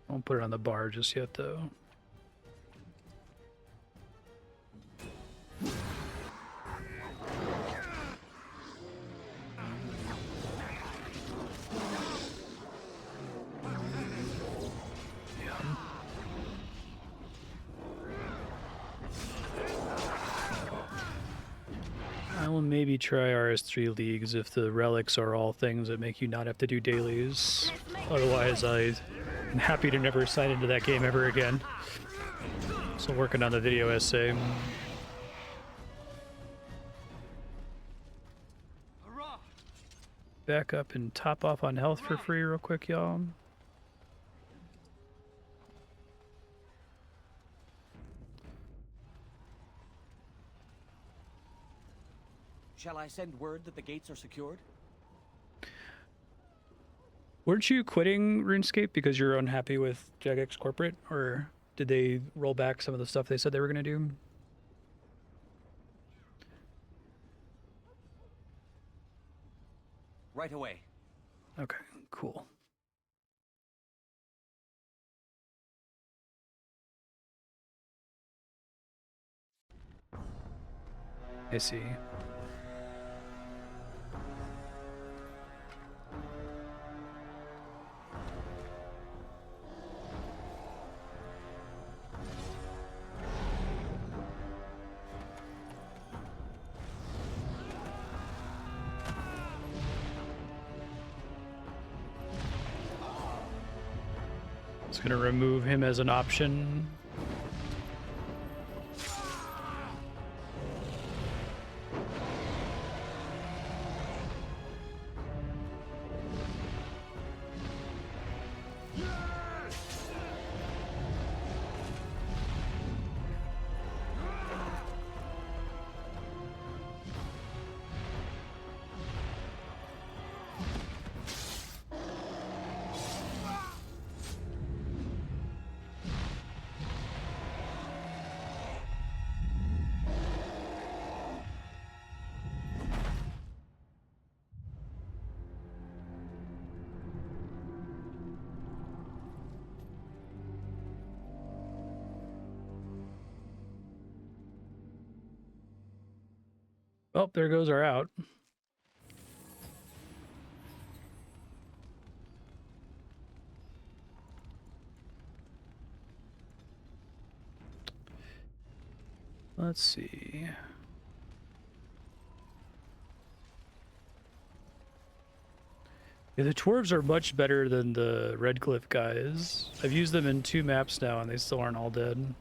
I won't put it on the bar just yet, though. I will maybe try RS3 leagues if the relics are all things that make you not have to do dailies. Otherwise, I'm happy to never sign into that game ever again. Still working on the video essay. Back up and top off on health for free real quick, y'all. Shall I send word that the gates are secured? Weren't you quitting RuneScape because you're unhappy with Jagex Corporate, or did they roll back some of the stuff they said they were going to do? Right away. Okay, cool. I see. It's gonna remove him as an option. Oh, there goes our out. Let's see. Yeah, the dwarves are much better than the Redcliffe guys. I've used them in 2 maps now and they still aren't all dead.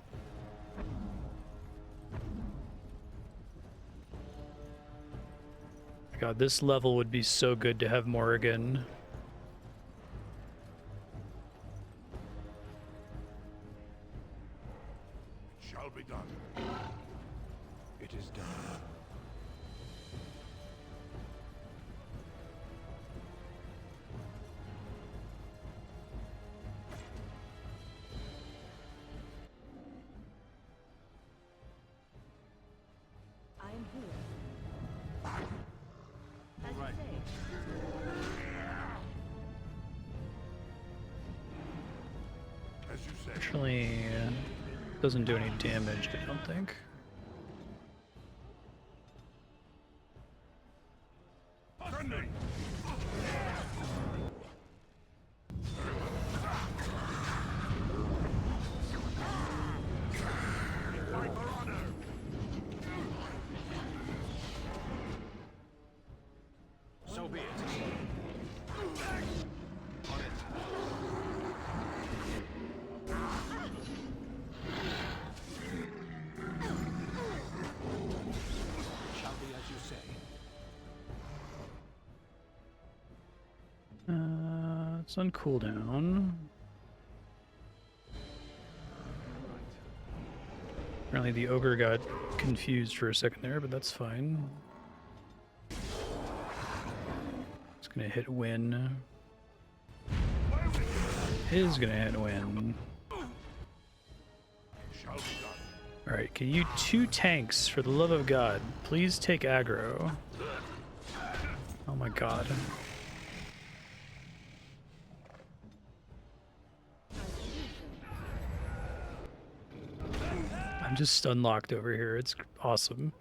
God, this level would be so good to have Morrigan. It shall be done. It is done. I am here. As you say. As you say. Actually, doesn't do any damage, I don't think. So be it. Shall be as you say. It's on cooldown. Apparently the ogre got confused for a second there, but that's fine. It's gonna hit win. Is gonna hit win. Alright, can you 2 tanks, for the love of God, please take aggro? Oh my god. I'm just stun locked over here. It's awesome.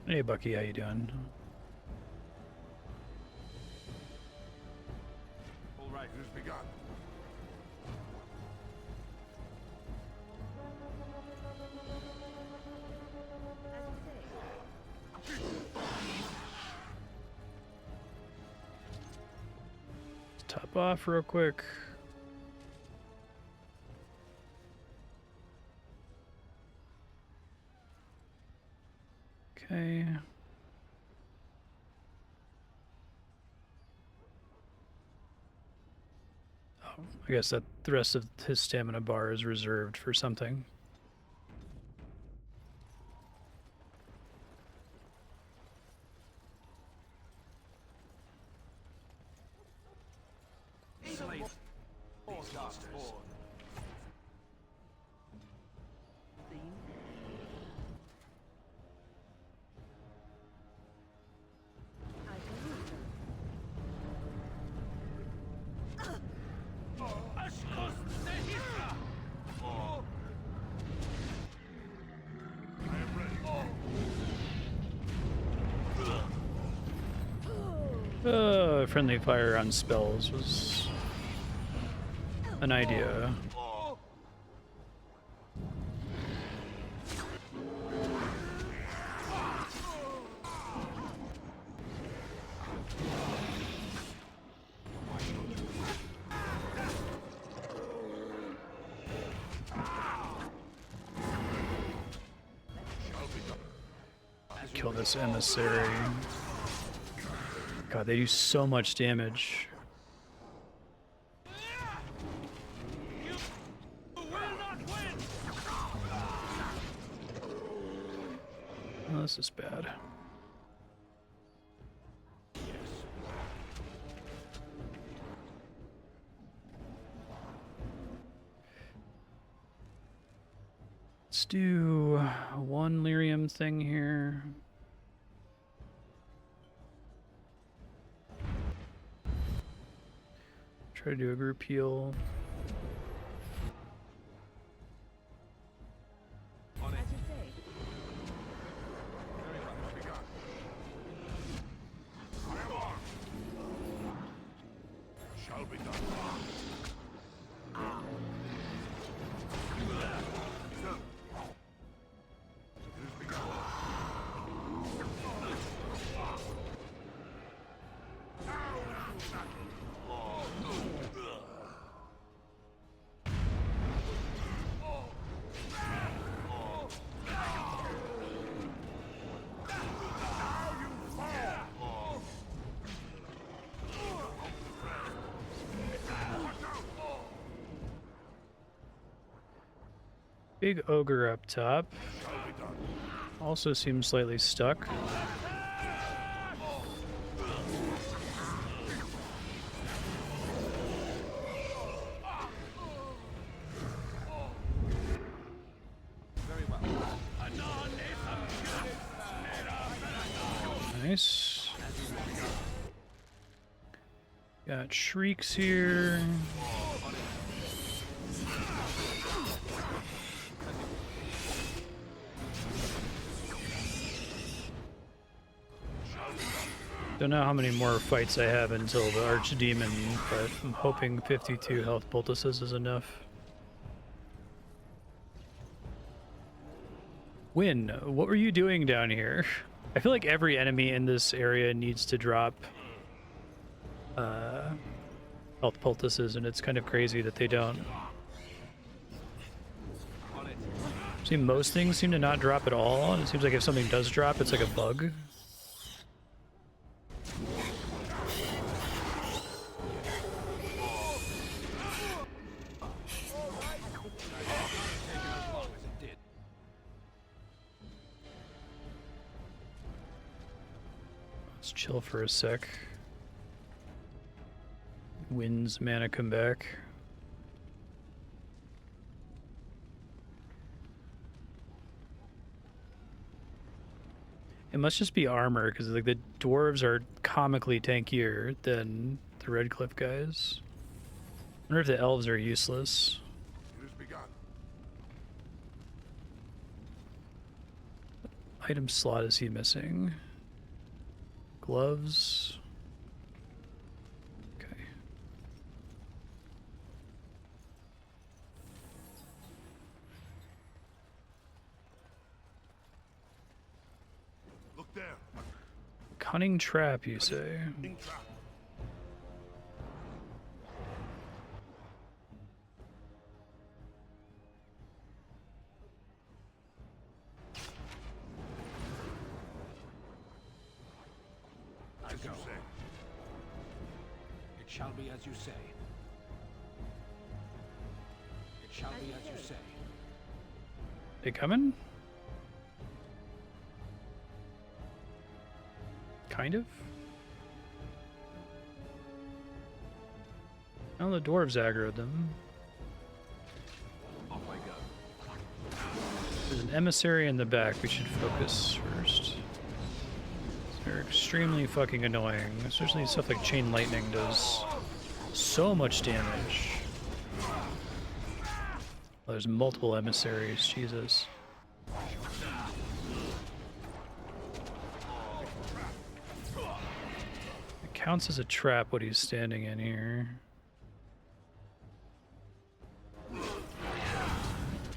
Hey Bucky, how you doing? All right, it has begun. Let's top off real quick. Okay. Oh, I guess that the rest of his stamina bar is reserved for something. Slay these bastards. Friendly fire on spells was an idea. Kill this emissary. God, they do so much damage. Oh, this is bad. Let's do one lyrium thing here. Try to do a group heal. As you say. Shall be done. Big ogre up top. Also seems slightly stuck. Nice. Got shrieks here. Don't know how many more fights I have until the Archdemon, but I'm hoping 52 health poultices is enough. Win, what were you doing down here? I feel like every enemy in this area needs to drop health poultices, and it's kind of crazy that they don't. See, most things seem to not drop at all, and it seems like if something does drop, it's like a bug. Let's chill for a sec. Wind's mana come back. It must just be armor, because like the dwarves are comically tankier than the Redcliffe guys. I wonder if the elves are useless. It has begun. Item slot is he missing? Gloves. Okay. Look there. Cunning trap, you say? As you say. It shall be as you say. It shall be as you say. They coming? Kind of? Oh, the dwarves aggroed them. Off I go. There's an emissary in the back. We should focus first. They're extremely fucking annoying, especially stuff like chain lightning does so much damage. Oh, there's multiple emissaries, Jesus. It counts as a trap what he's standing in here.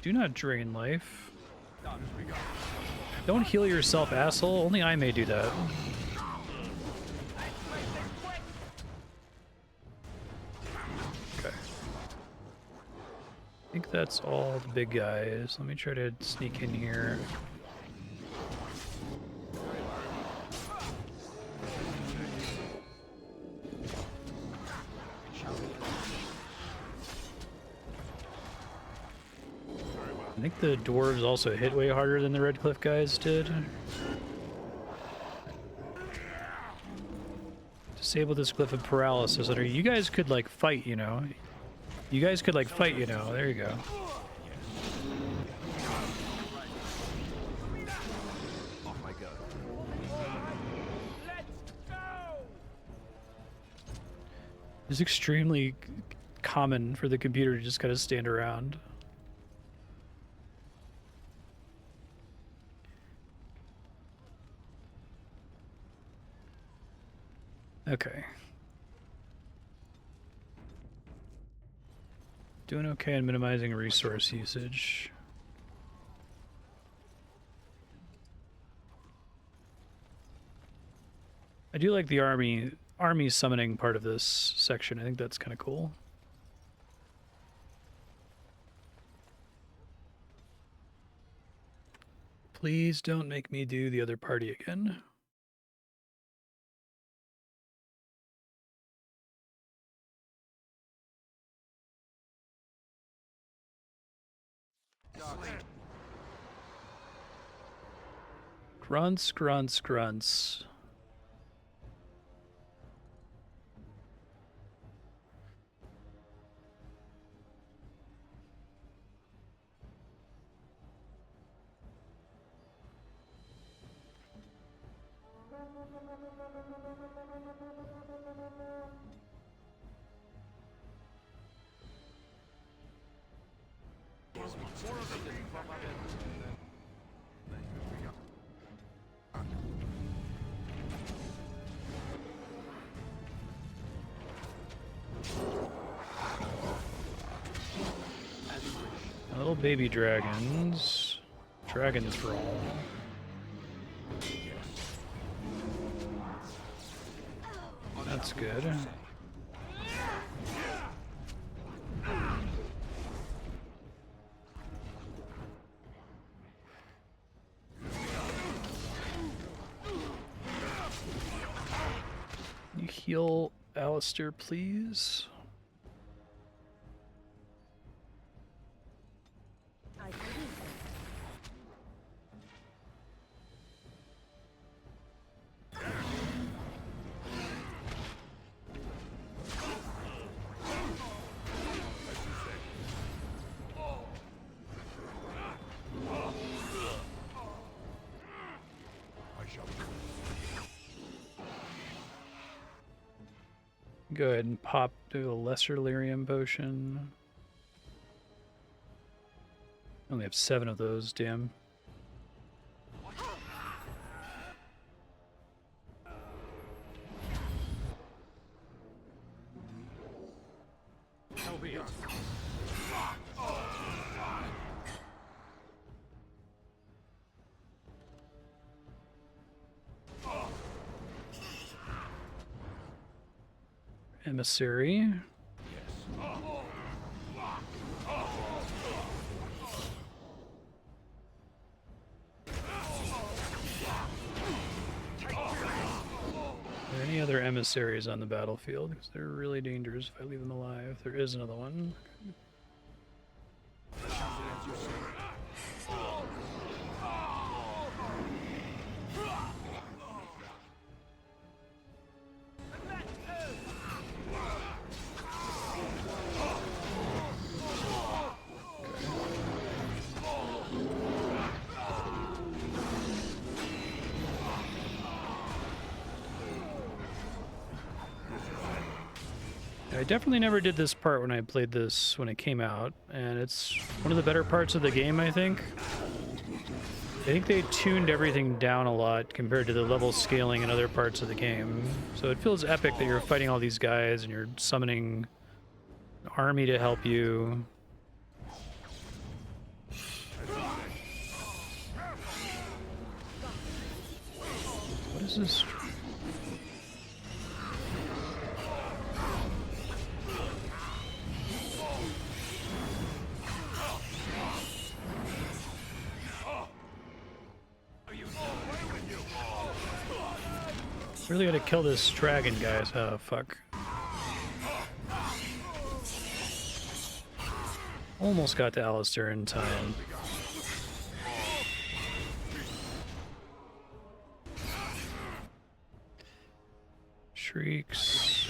Do not drain life. Don't heal yourself, asshole. Only I may do that. Okay. I think that's all the big guys. Let me try to sneak in here. I think the dwarves also hit way harder than the Redcliffe guys did. Disable this Glyph of Paralysis. You guys could like fight, you know. You guys could like fight, you know. There you go. Off I go. It's extremely common for the computer to just kind of stand around. Okay. Doing okay on minimizing resource usage. I do like the army summoning part of this section. I think that's kind of cool. Please don't make me do the other party again. Grunts, grunts, grunts. Little baby dragons. Dragons for all. That's good. You heal Alistair, please? Go ahead and pop to a lesser lyrium potion. Only have 7 of those, damn. So be it. Emissary. Are there any other emissaries on the battlefield? Because they're really dangerous if I leave them alive. There is another one. I definitely never did this part when I played this when it came out, and it's one of the better parts of the game, I think. I think they tuned everything down a lot compared to the level scaling in other parts of the game. So it feels epic that you're fighting all these guys and you're summoning an army to help you. What is this? Really gotta kill this dragon, guys. Oh, fuck. Almost got to Alistair in time. Shrieks.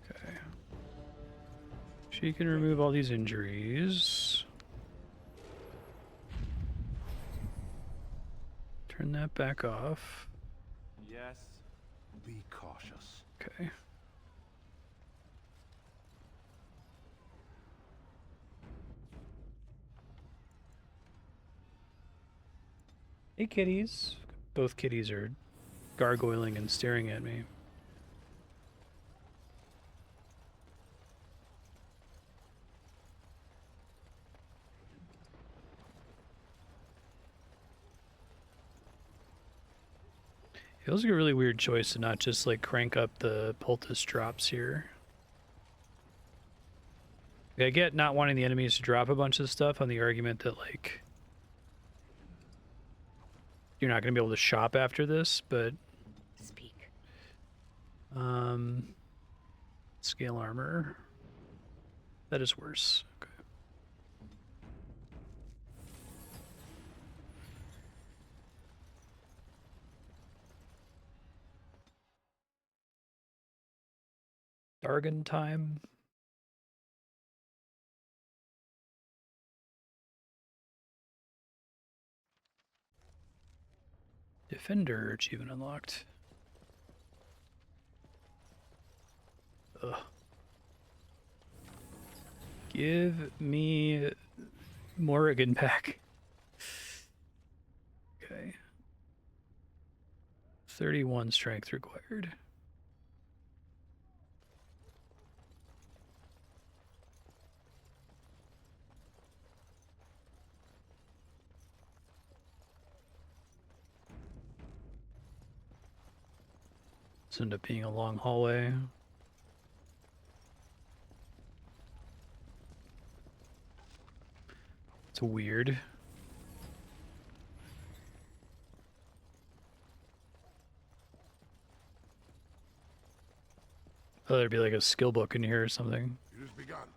Okay. She can remove all these injuries. Turn that back off. Yes. Be cautious. Okay. Hey, kitties. Both kitties are gargoyling and staring at me. It feels like a really weird choice to not just like crank up the poultice drops here. I get not wanting the enemies to drop a bunch of stuff on the argument that like you're not going to be able to shop after this, but Speak. Scale armor. That is worse. Okay. Dargon time. Defender achievement unlocked. Ugh. Give me Morrigan back. Okay. 31 strength required. This ended up being a long hallway. It's weird. Oh, there'd be like a skill book in here or something. It has begun.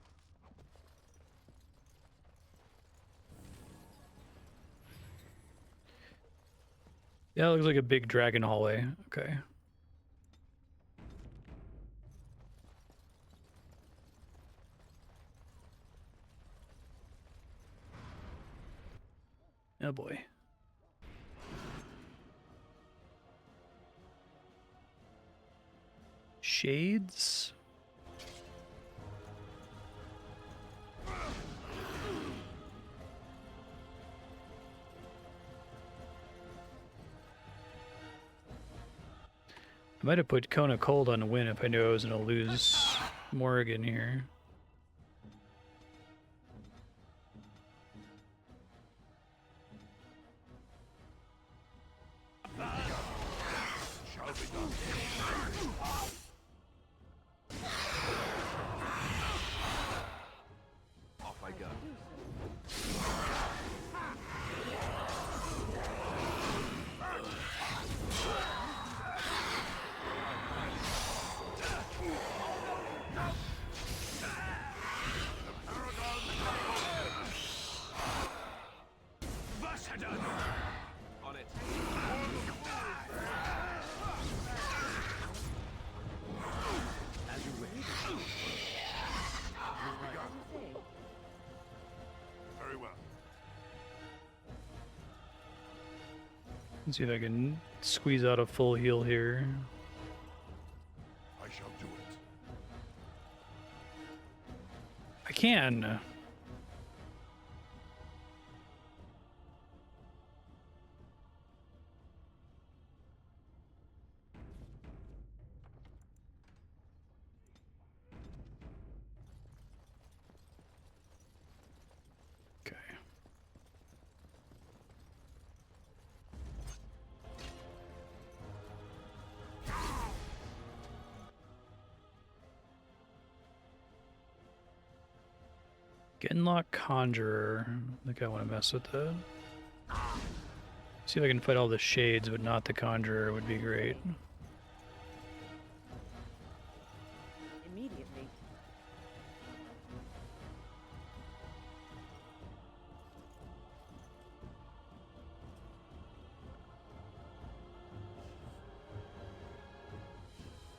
Yeah, it looks like a big dragon hallway. Okay. Oh boy. Shades? I might have put Kona Cold on a win if I knew I was going to lose Morrigan here. Shall be done. Off I go. On it. As you wish. Very well. Let's see if I can squeeze out a full heal here. I shall do it. I can. Genlock Conjurer. I think I want to mess with that. See if I can fight all the shades, but not the Conjurer would be great. Immediately.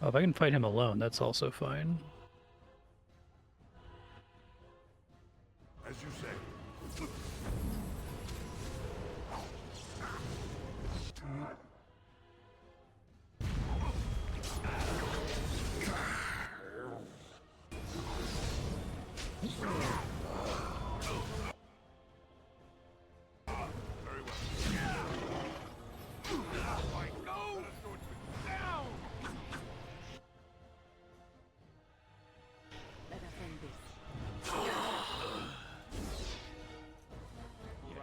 Oh, if I can fight him alone, that's also fine. As you say. Very well. I know. Down. Let us end this.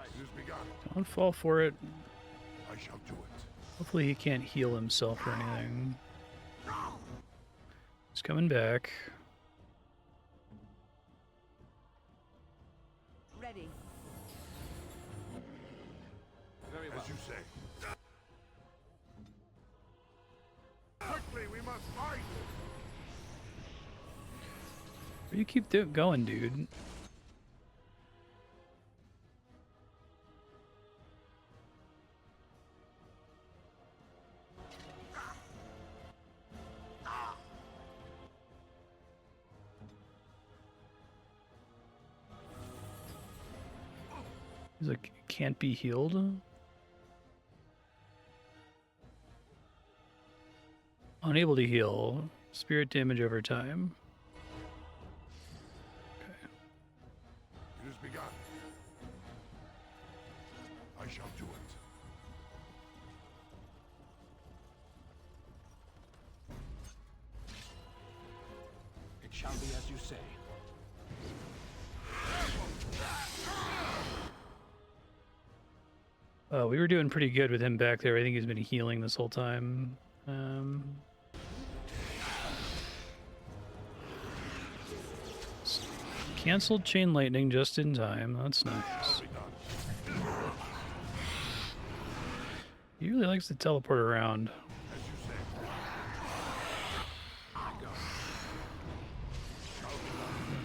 It has begun. Don't fall for it. I shall do it. Hopefully he can't heal himself or anything. He's coming back. Ready. Very well. As you say. Quickly, we must fight! Where you keep going, dude? He's like, can't be healed? Unable to heal. Spirit damage over time. It has begun. I shall do it. It shall be as you say. We were doing pretty good with him back there. I think he's been healing this whole time. Canceled chain lightning just in time. That's nice. He really likes to teleport around.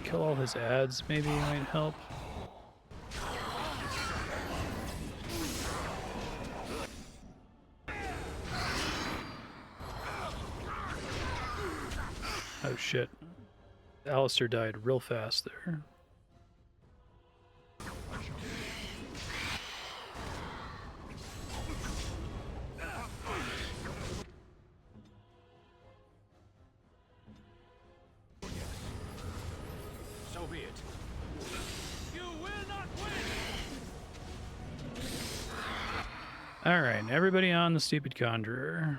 Kill all his ads, maybe might help. Oh shit. Alistair died real fast there. So be it. You will not win! Alright, everybody on the stupid conjurer.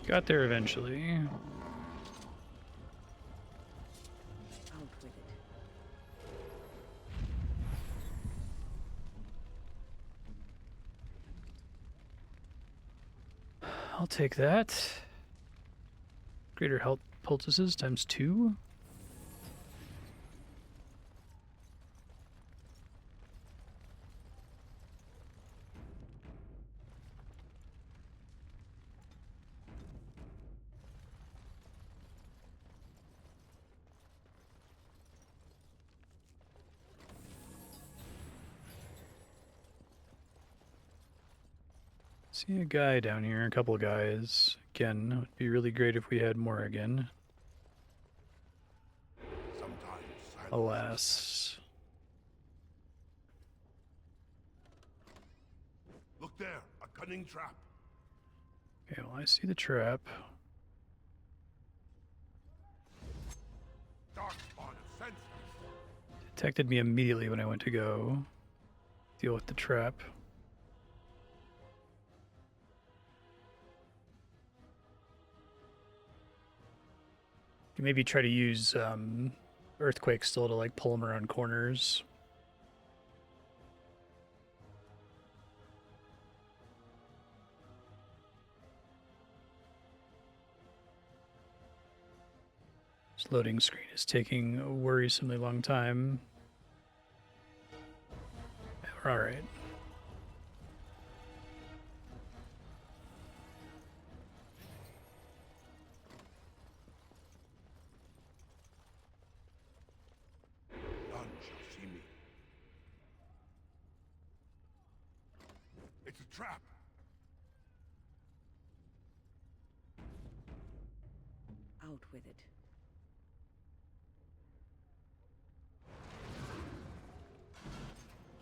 Got there eventually. I'll take that. Greater health poultices times 2. See a guy down here, a couple guys. Again, it would be really great if we had more again. Alas. Look there, a cunning trap. Okay, well, I see the trap. Darkspawn senseless. Detected me immediately when I went to go deal with the trap. You can maybe try to use Earthquake still to like pull him around corners. This loading screen is taking a worrisomely long time. We're all right. None shall see me. It's a trap. Out with it.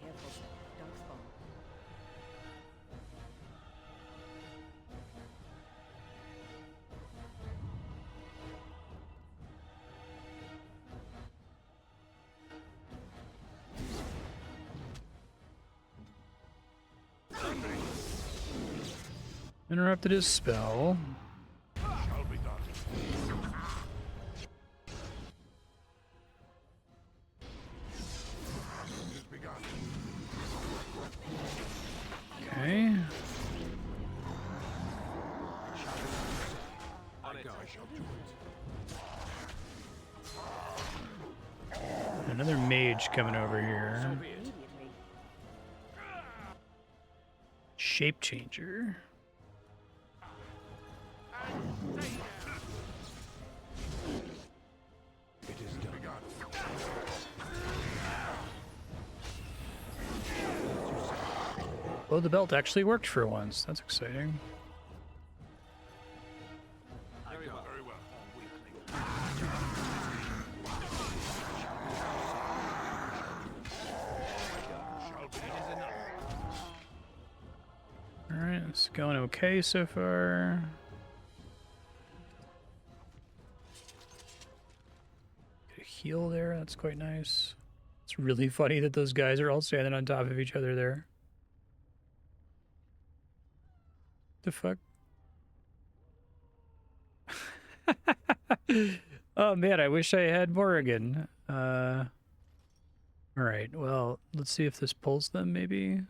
Careful, Darkspawn. Interrupted his spell. Shall be done. Another mage coming over here. So be it. Shape changer. It is done. Oh, the belt actually worked for once. That's exciting. Very well. Very well. Alright, it's going okay so far. Get a heal there, that's quite nice. It's really funny that those guys are all standing on top of each other there. The fuck? Oh man, I wish I had Morrigan. Alright, well, let's see if this pulls them maybe.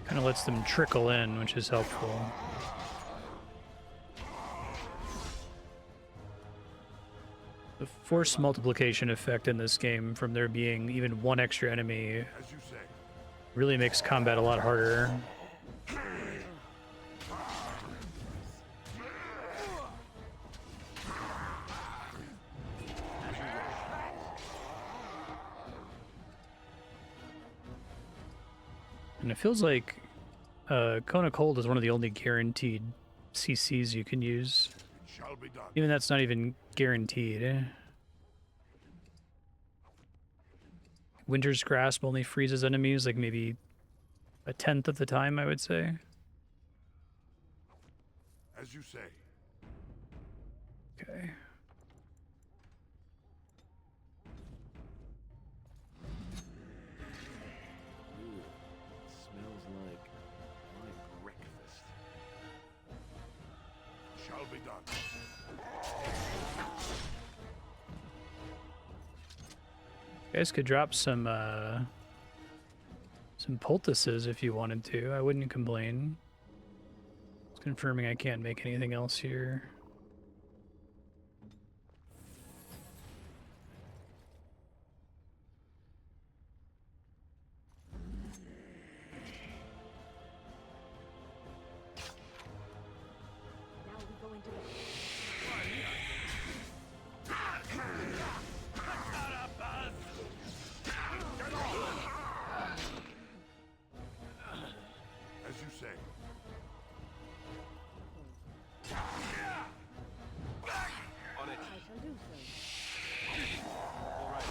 Kind of lets them trickle in, which is helpful. The force multiplication effect in this game from there being even one extra enemy really makes combat a lot harder. And it feels like Cone of Cold is one of the only guaranteed CCs you can use. Shall be done. Even that's not even guaranteed. Winter's Grasp only freezes enemies like maybe a tenth of the time, I would say. As you say. Okay. Smells like my breakfast. Shall be done. You guys could drop some poultices if you wanted to. I wouldn't complain. It's confirming I can't make anything else here. As you say. On it. I shall do so. All right.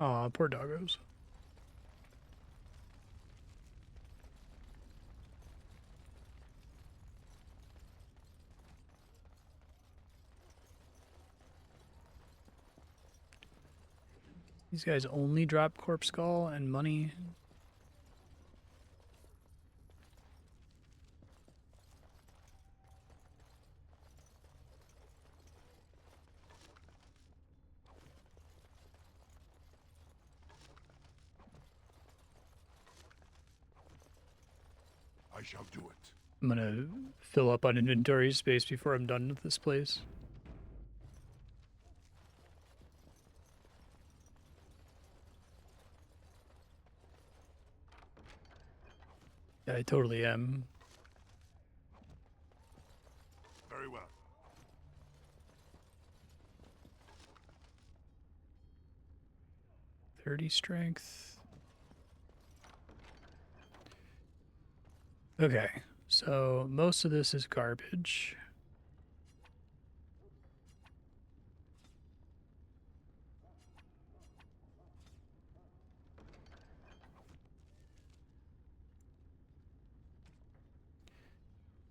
Aw, poor doggos. These guys only drop Corpse Skull and money. I shall do it. I'm gonna fill up on inventory space before I'm done with this place. Yeah, I totally am. Very well. .30 strength. Okay, so most of this is garbage.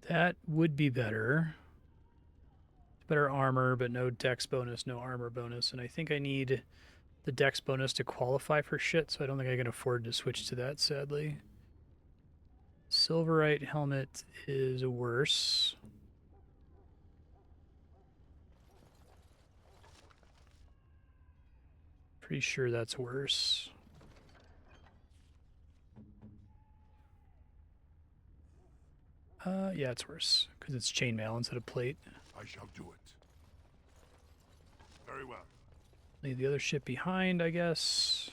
That would be better. Better armor, but no dex bonus, no armor bonus. And I think I need the dex bonus to qualify for shit, so I don't think I can afford to switch to that, sadly. Silverite helmet is worse. Pretty sure that's worse. Yeah, it's worse, because it's chainmail instead of plate. I shall do it. Very well. Leave the other ship behind, I guess.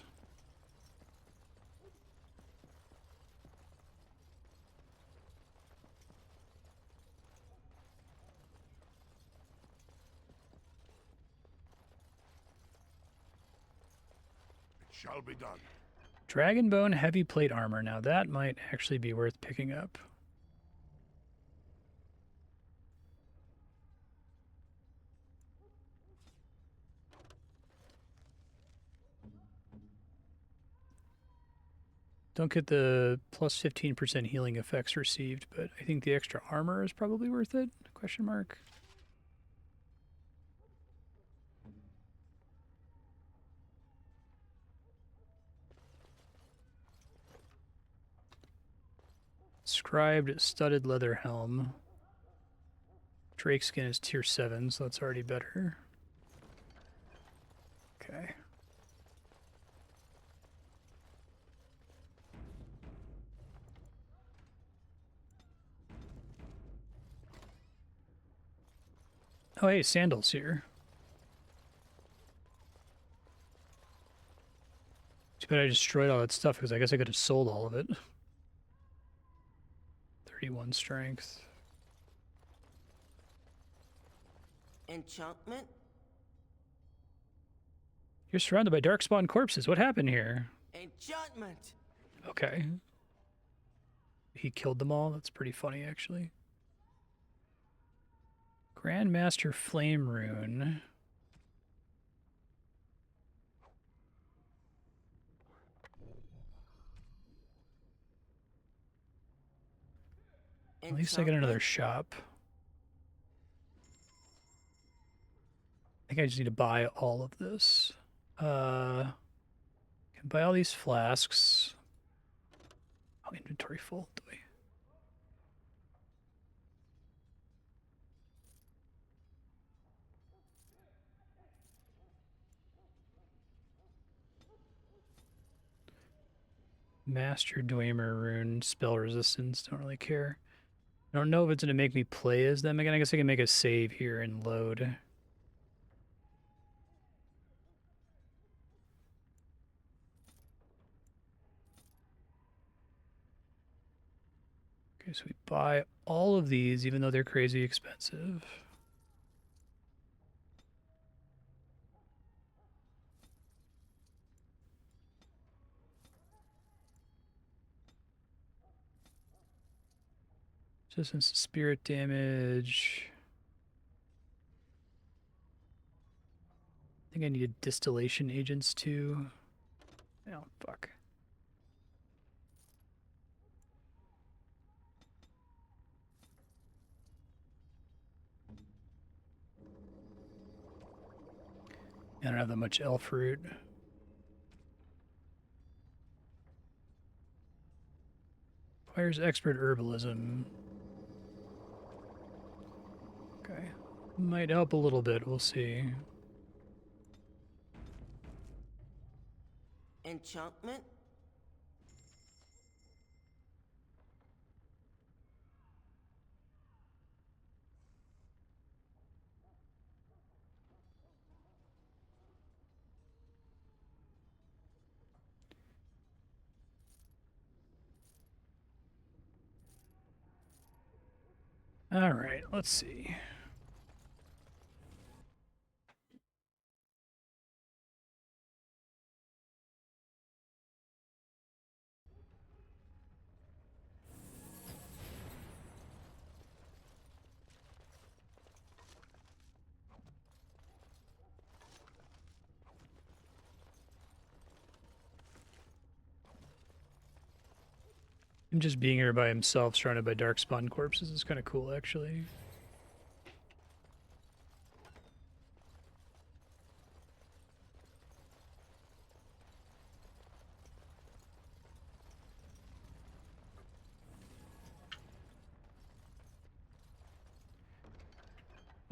It shall be done. Dragonbone heavy plate armor. Now that might actually be worth picking up. Don't get the plus 15% healing effects received, but I think the extra armor is probably worth it? Question mark. Scribed studded leather helm. Drake skin is tier 7, so that's already better. Okay. Oh, hey, sandals here. Too bad I destroyed all that stuff, because I guess I could have sold all of it. 31 strength. Enchantment? You're surrounded by darkspawn corpses. What happened here? Enchantment! Okay. He killed them all? That's pretty funny, actually. Grandmaster Flame Rune. At least I get another shop. I think I just need to buy all of this. Can buy all these flasks. Oh, inventory full. Do we? Master Dwemer Rune, spell resistance, don't really care. I don't know if it's going to make me play as them again. I guess I can make a save here and load. Okay, so we buy all of these, even though they're crazy expensive. Resistance to spirit damage. I think I needed distillation agents too. Oh, fuck. I don't have that much elf fruit. Requires expert herbalism. Okay. Might help a little bit, we'll see. Enchantment? All right, let's see. Him just being here by himself, surrounded by darkspawn corpses, is kind of cool, actually.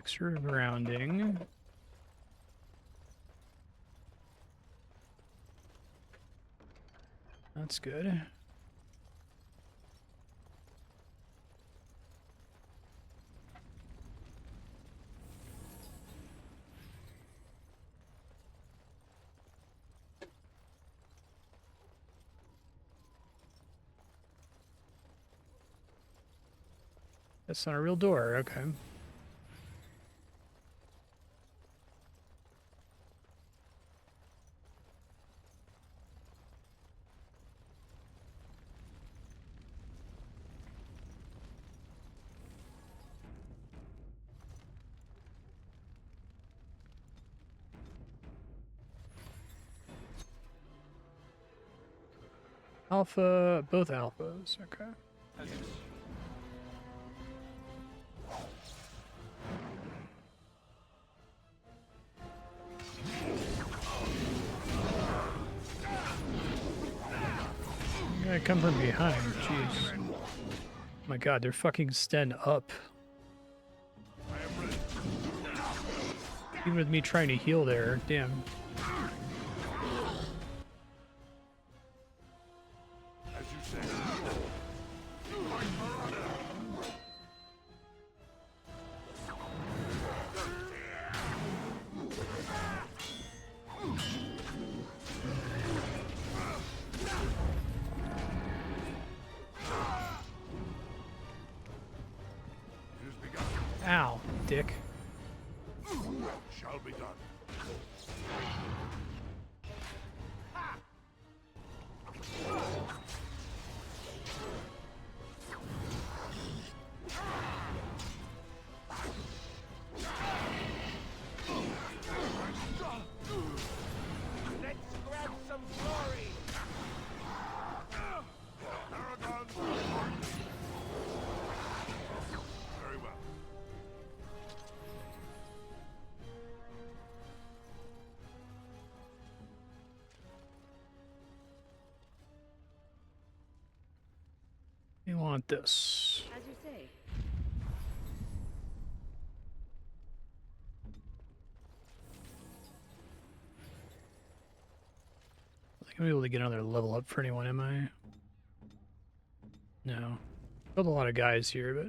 Extra grounding. That's good. That's not a real door, okay. Alpha, both alphas, okay. I come from behind, jeez. Oh my god, they're fucking stand up. Even with me trying to heal there, damn. As you say. Ow, dick. Shall be done. Let's grab some glory! Very well. You want this. As you say. I think I'm able to get another level up for anyone, am I? No. Killed a lot of guys here, but...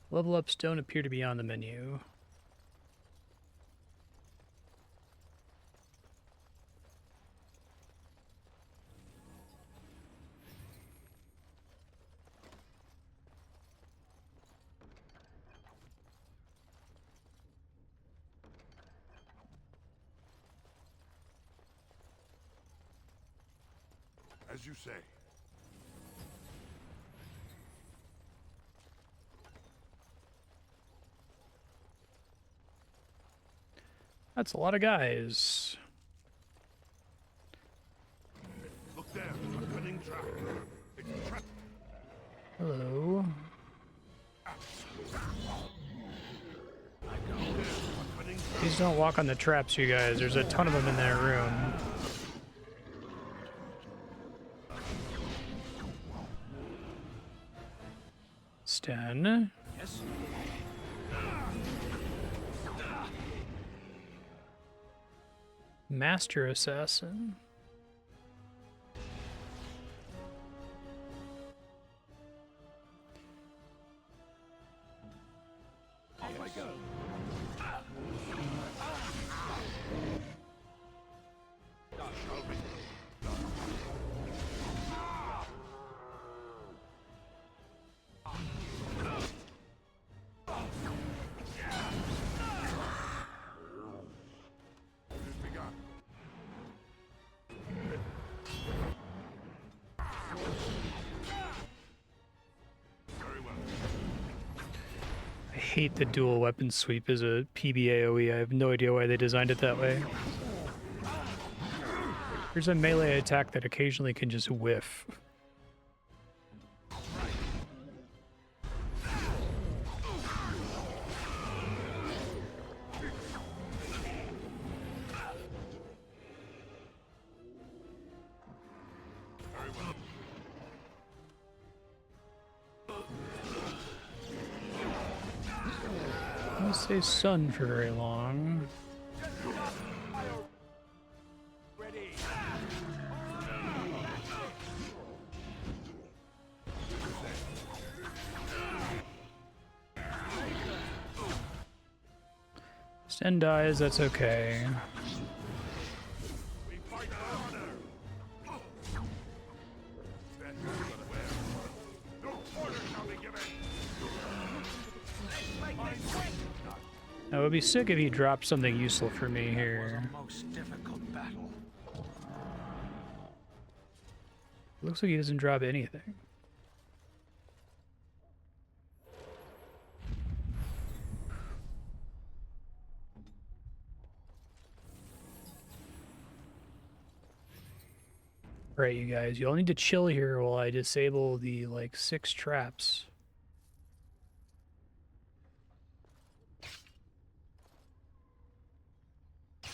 Level ups don't appear to be on the menu. As you say. That's a lot of guys. Look there, a cunning trap. It's a trap. Hello. Please don't walk on the traps, you guys. There's a ton of them in that room. Sten. Yes. Master Assassin. Off I go. I hate the dual weapon sweep as a PBAOE. I have no idea why they designed it that way. There's a melee attack that occasionally can just whiff. say sun for very long. Sten dies, that's okay. Now, it would be sick if he dropped something useful for me here. Most difficult battle. Looks like he doesn't drop anything. Right, you guys, you all need to chill here while I disable the, like, 6 traps.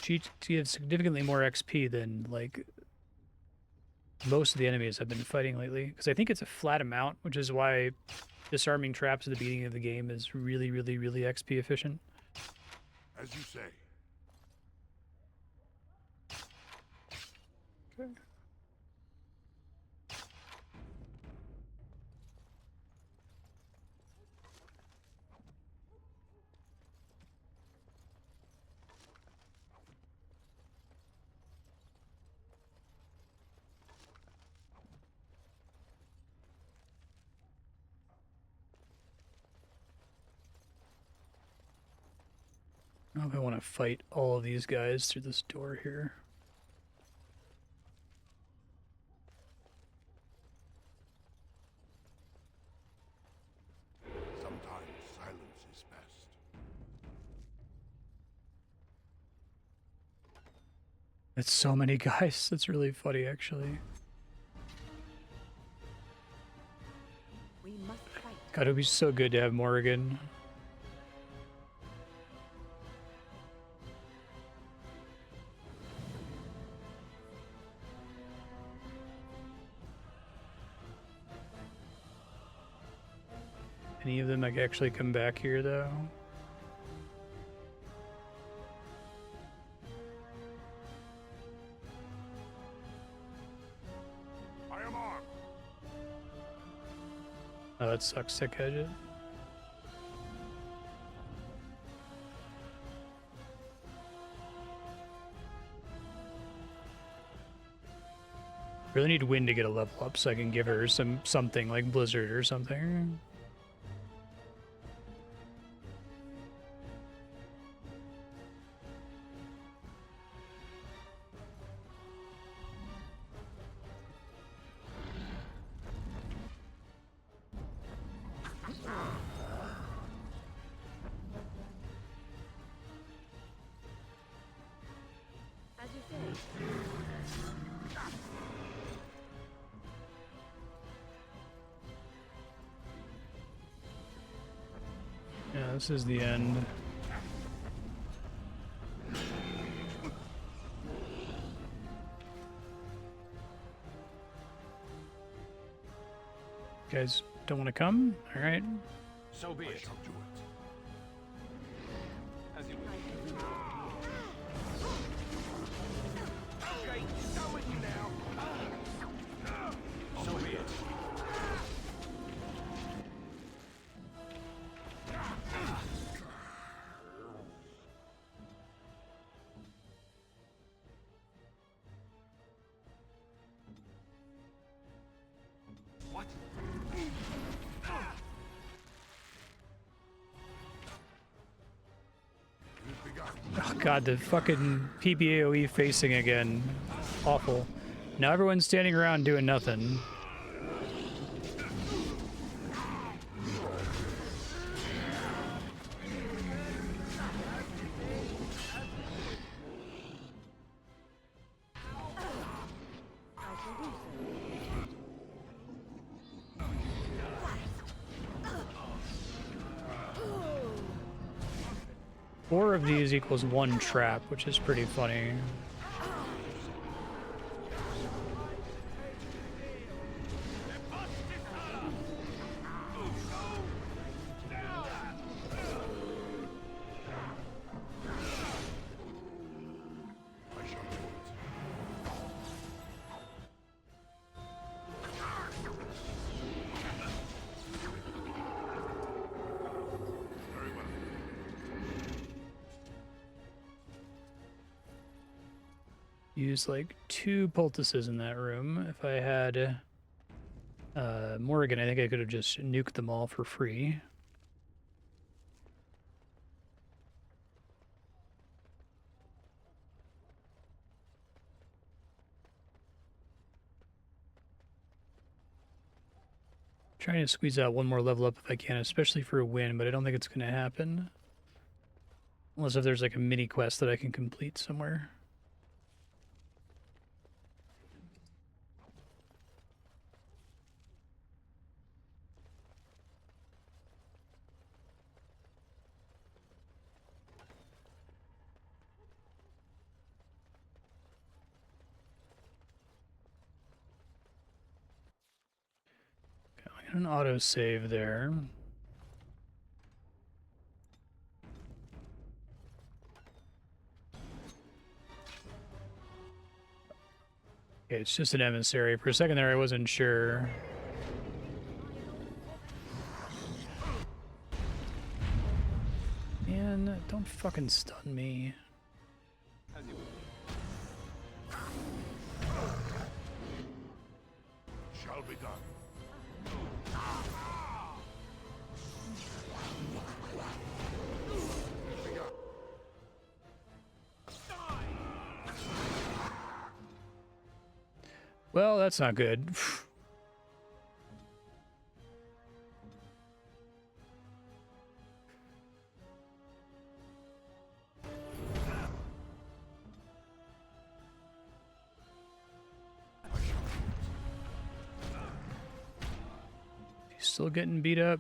She gives significantly more XP than, like, most of the enemies I've been fighting lately. Because I think it's a flat amount, which is why disarming traps at the beginning of the game is really, really, really XP efficient. As you say. Okay. I don't know if I want to fight all of these guys through this door here. Sometimes silence is best. It's so many guys. That's really funny, actually. We must fight. God, it'd be so good to have Morrigan. Any of them like actually come back here though? I am armed. Oh, that sucks to catch it. Really need Wind to get a level up so I can give her something like Blizzard or something. As you say. Yeah, this is the end. You guys don't want to come? All right. So be it. As you wish. Okay, go with you now. So be it. What? Oh god, the fucking PBAOE facing again. Awful. Now everyone's standing around doing nothing. Four of these equals one trap, which is pretty funny. Use like 2 poultices in that room. If I had Morgan, I think I could have just nuked them all for free. Trying to squeeze out one more level up if I can, especially for a win, but I don't think it's going to happen. Unless if there's like a mini quest that I can complete somewhere. An autosave there. Okay, it's just an emissary. For a second there, I wasn't sure. Man, don't fucking stun me. Shall be done. Well, that's not good. He's still getting beat up.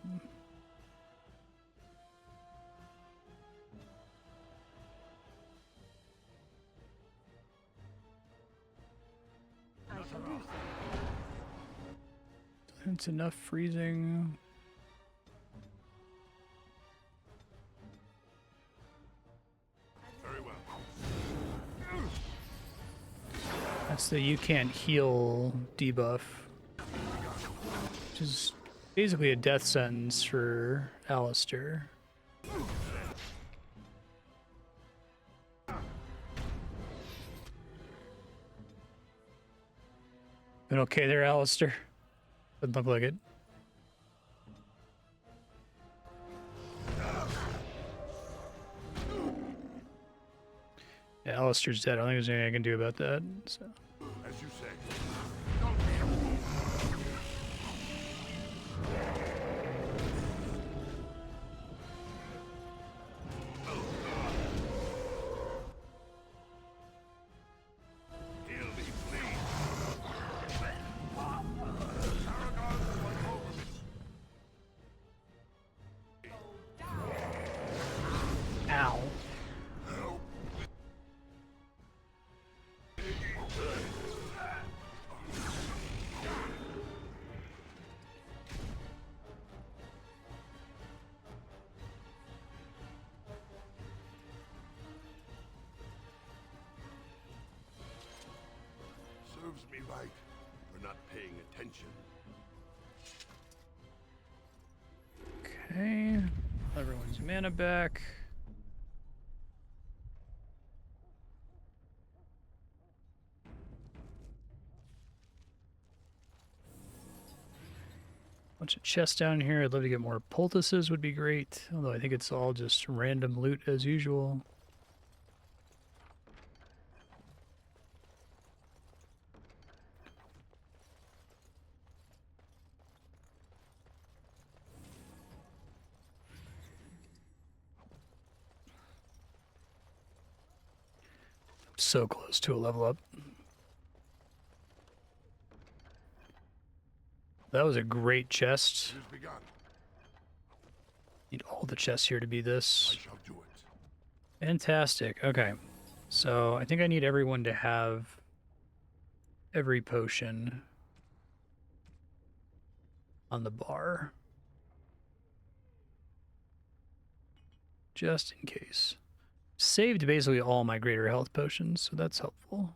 It's enough freezing. Very well. That's the you can't heal debuff. Which is basically a death sentence for Alistair. Been okay there, Alistair? Doesn't look like it. Yeah, Alistair's dead. I don't think there's anything I can do about that. So. As you say. Ow. Serves me right for not paying attention. Okay. Everyone's mana back. Bunch of chests down here. I'd love to get more poultices would be great. Although I think it's all just random loot as usual. So close to a level up. That was a great chest. Need all the chests here to be this. I shall do it. Fantastic. Okay. So I think I need everyone to have every potion on the bar. Just in case. Saved basically all my greater health potions, so that's helpful.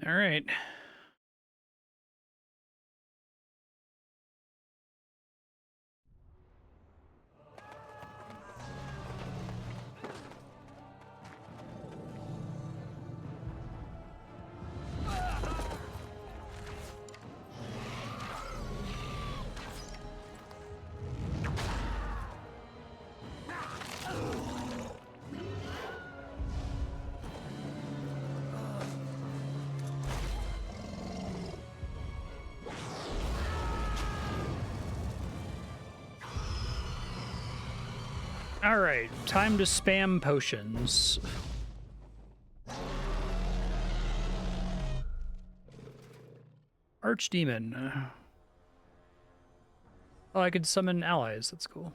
All right. All right, time to spam potions. Archdemon. Oh, I could summon allies. That's cool.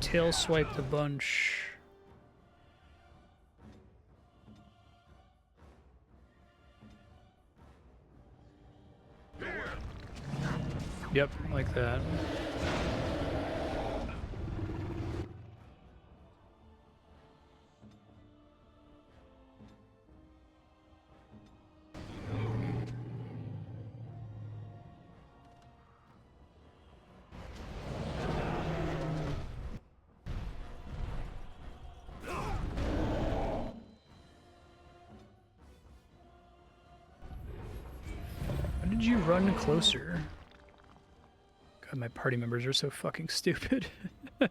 Tail swiped a bunch. Yep, like that. Why did you run closer? God, my party members are so fucking stupid. Yes.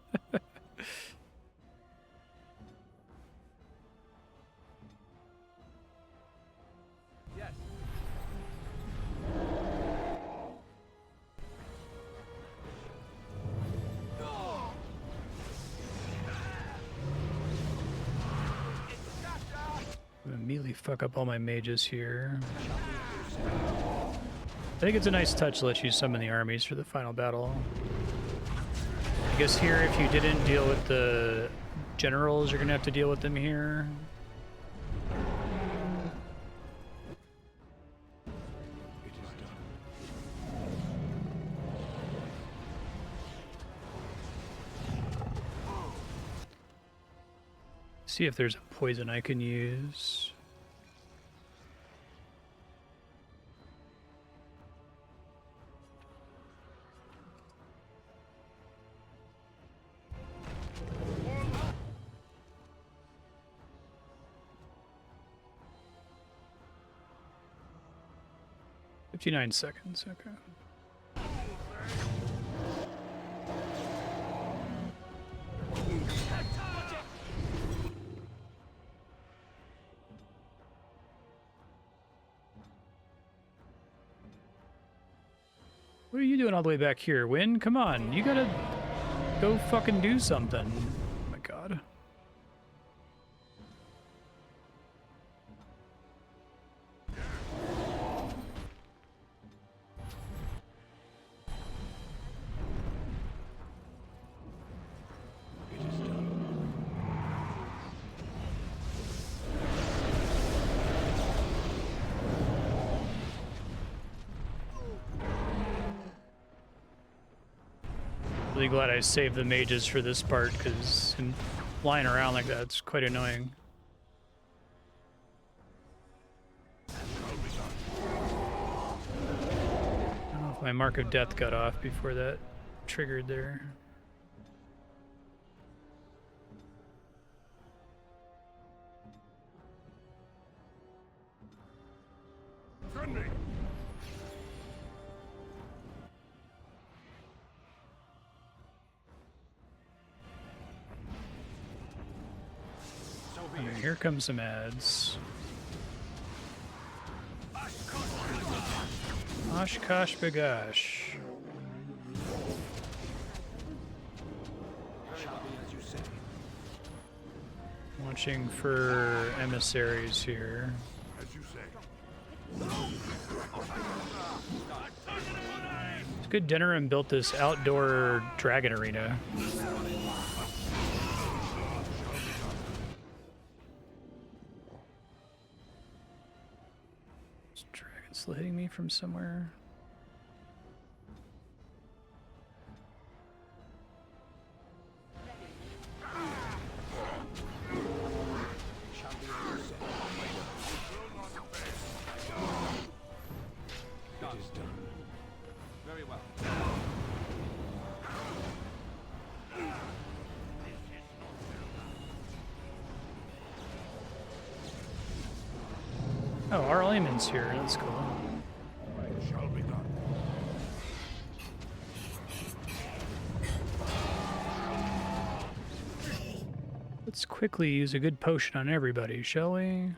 I'm gonna immediately fuck up all my mages here. I think it's a nice touch to let you summon the armies for the final battle. I guess here, if you didn't deal with the generals, you're gonna have to deal with them here. See if there's a poison I can use. "59 seconds, okay. What are you doing all the way back here, Win? Come on, you gotta go fucking do something. Oh my god. Really glad I saved the mages for this part, because flying around like that's quite annoying. I don't know if my mark of death got off before that triggered there. Friendly. Okay, here comes some ads. Oshkosh bagosh. Watching for emissaries here. As you say. It's good Denerim built this outdoor dragon arena. This dragon's still hitting me from somewhere. It is done. Very well. Oh, our layman's here. That's cool. It shall be done. Let's quickly use a good potion on everybody, shall we?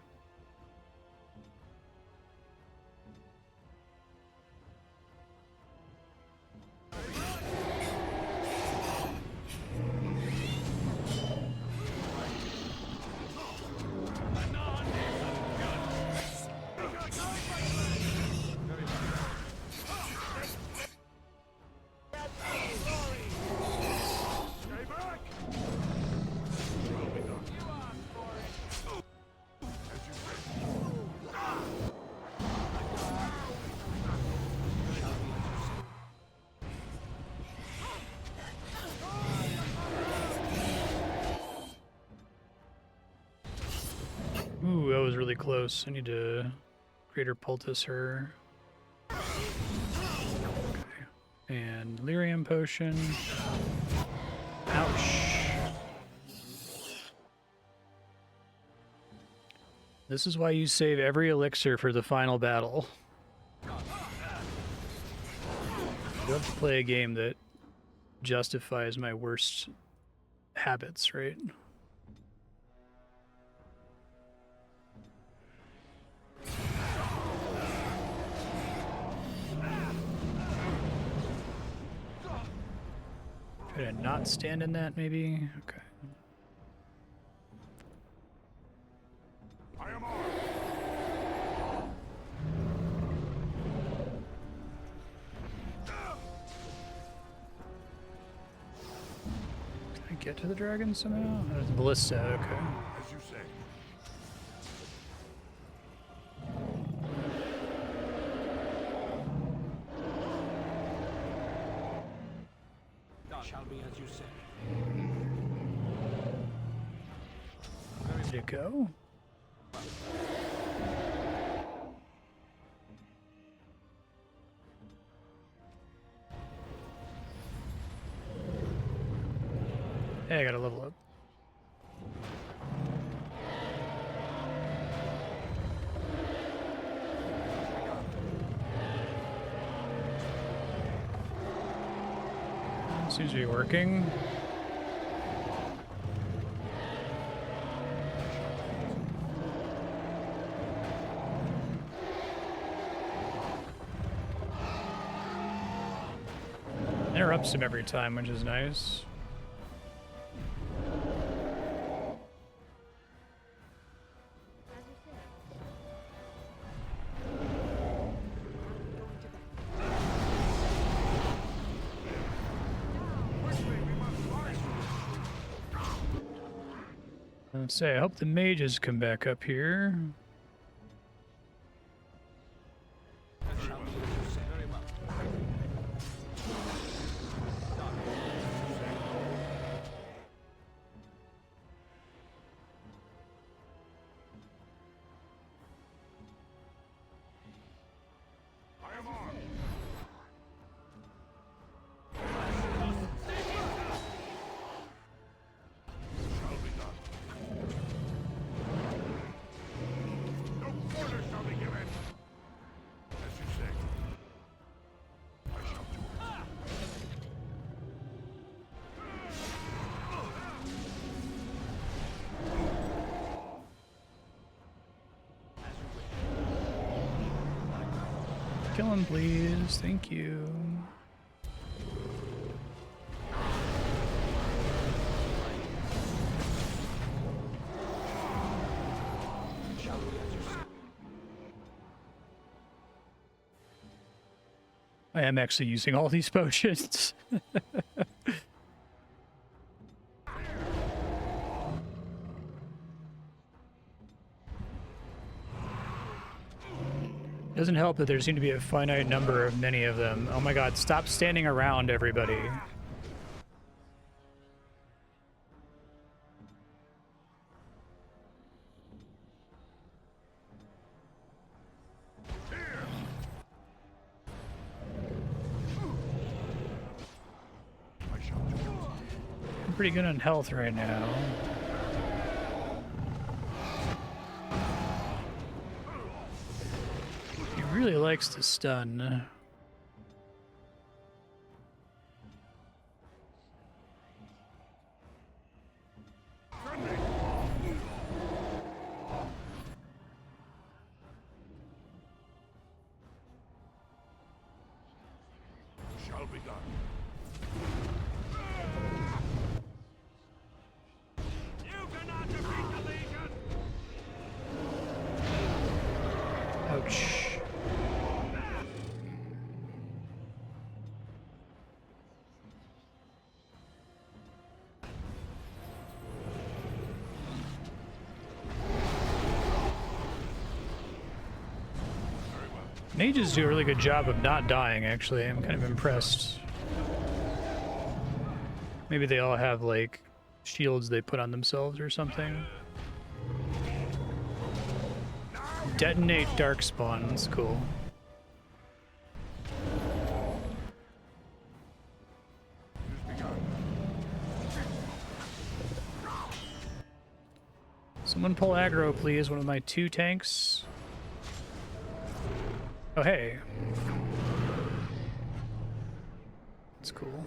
Ooh, that was really close. I need to greater poultice her. Okay. And lyrium potion. Ouch. This is why you save every elixir for the final battle. You have to play a game that justifies my worst habits, right? Try to not stand in that, maybe? Okay. I am on. Can I get to the dragon somehow? Oh, it's ballista, okay. As you say. Shall be as you say. Ready to go? Hey, I gotta level up. Seems to be working. Interrupts him every time, which is nice. Let's say, I hope the mages come back up here. Kill him, please. Thank you. I am actually using all these potions. Doesn't help that there seem to be a finite number of many of them. Oh my god, stop standing around, everybody. I'm pretty good on health right now. He really likes to stun. Shall be done. You cannot defeat the Legion! Ouch. Mages do a really good job of not dying, actually. I'm kind of impressed. Maybe they all have, like, shields they put on themselves or something. Detonate Darkspawn. That's cool. Someone pull aggro, please. One of my 2 tanks. Oh, hey. That's cool.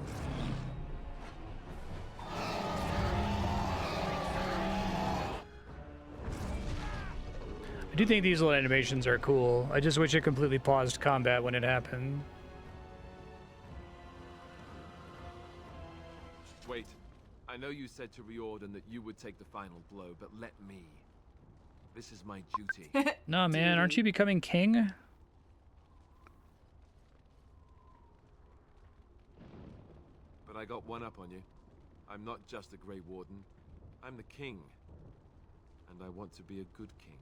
I do think these little animations are cool. I just wish it completely paused combat when it happened. Wait. I know you said to Riordan that you would take the final blow, but let me. This is my duty. Nah, man. Aren't you becoming king? But I got one up on you. I'm not just a Grey Warden. I'm the king. And I want to be a good king.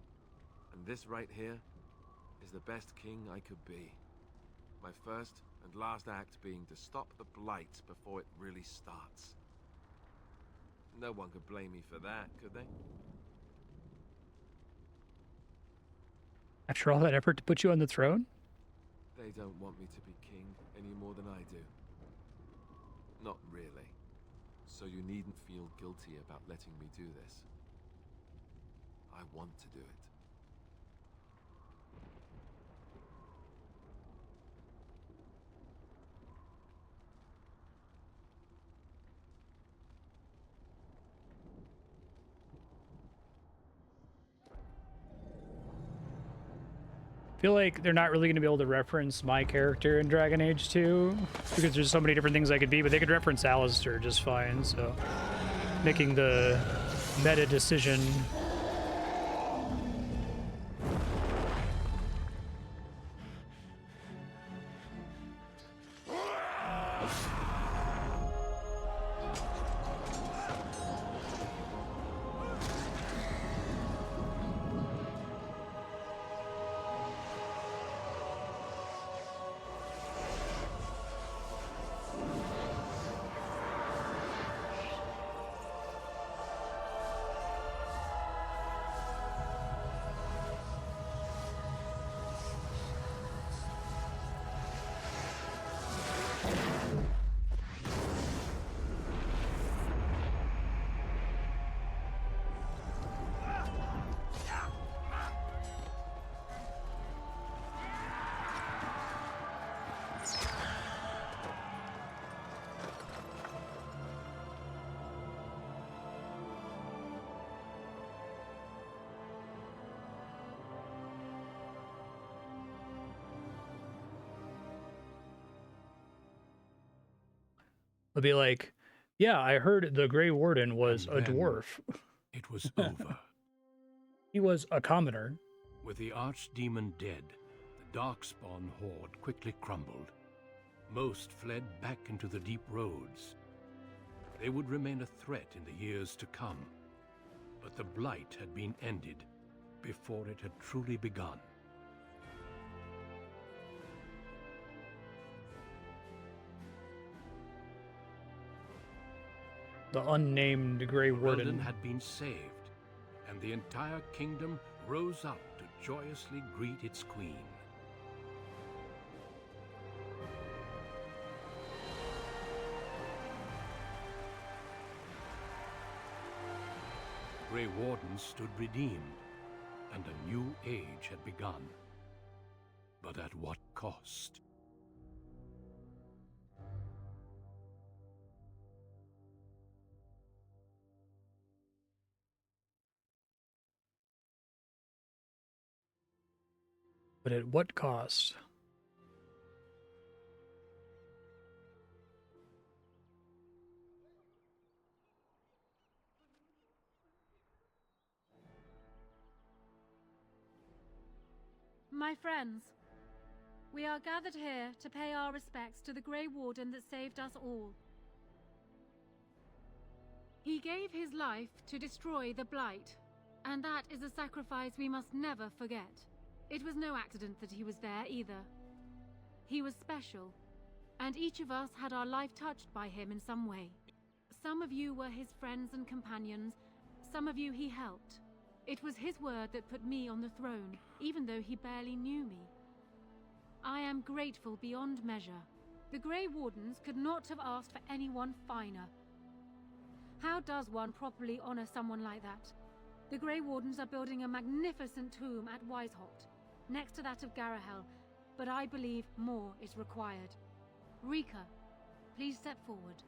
And this right here is the best king I could be. My first and last act being to stop the Blight before it really starts. No one could blame me for that, could they? After all that effort to put you on the throne? They don't want me to be king any more than I do. Not really. So you needn't feel guilty about letting me do this. I want to do it. I feel like they're not really going to be able to reference my character in Dragon Age 2 because there's so many different things I could be, but they could reference Alistair just fine, so making the meta decision. They'll be like, yeah, I heard the Grey Warden was a dwarf. It was over. He was a commoner. With the archdemon dead, the Darkspawn horde quickly crumbled. Most fled back into the deep roads. They would remain a threat in the years to come. But the Blight had been ended before it had truly begun. The unnamed Grey Ferelden Warden. had been saved, and the entire kingdom rose up to joyously greet its queen. The Grey Warden stood redeemed, and a new age had begun. But at what cost? But at what cost? My friends, we are gathered here to pay our respects to the Grey Warden that saved us all. He gave his life to destroy the Blight, and that is a sacrifice we must never forget. It was no accident that he was there either. He was special, and each of us had our life touched by him in some way. Some of you were his friends and companions, some of you he helped. It was his word that put me on the throne, even though he barely knew me. I am grateful beyond measure. The Grey Wardens could not have asked for anyone finer. How does one properly honor someone like that? The Grey Wardens are building a magnificent tomb at Weisholt, next to that of Garahel, but I believe more is required. Rika, please step forward.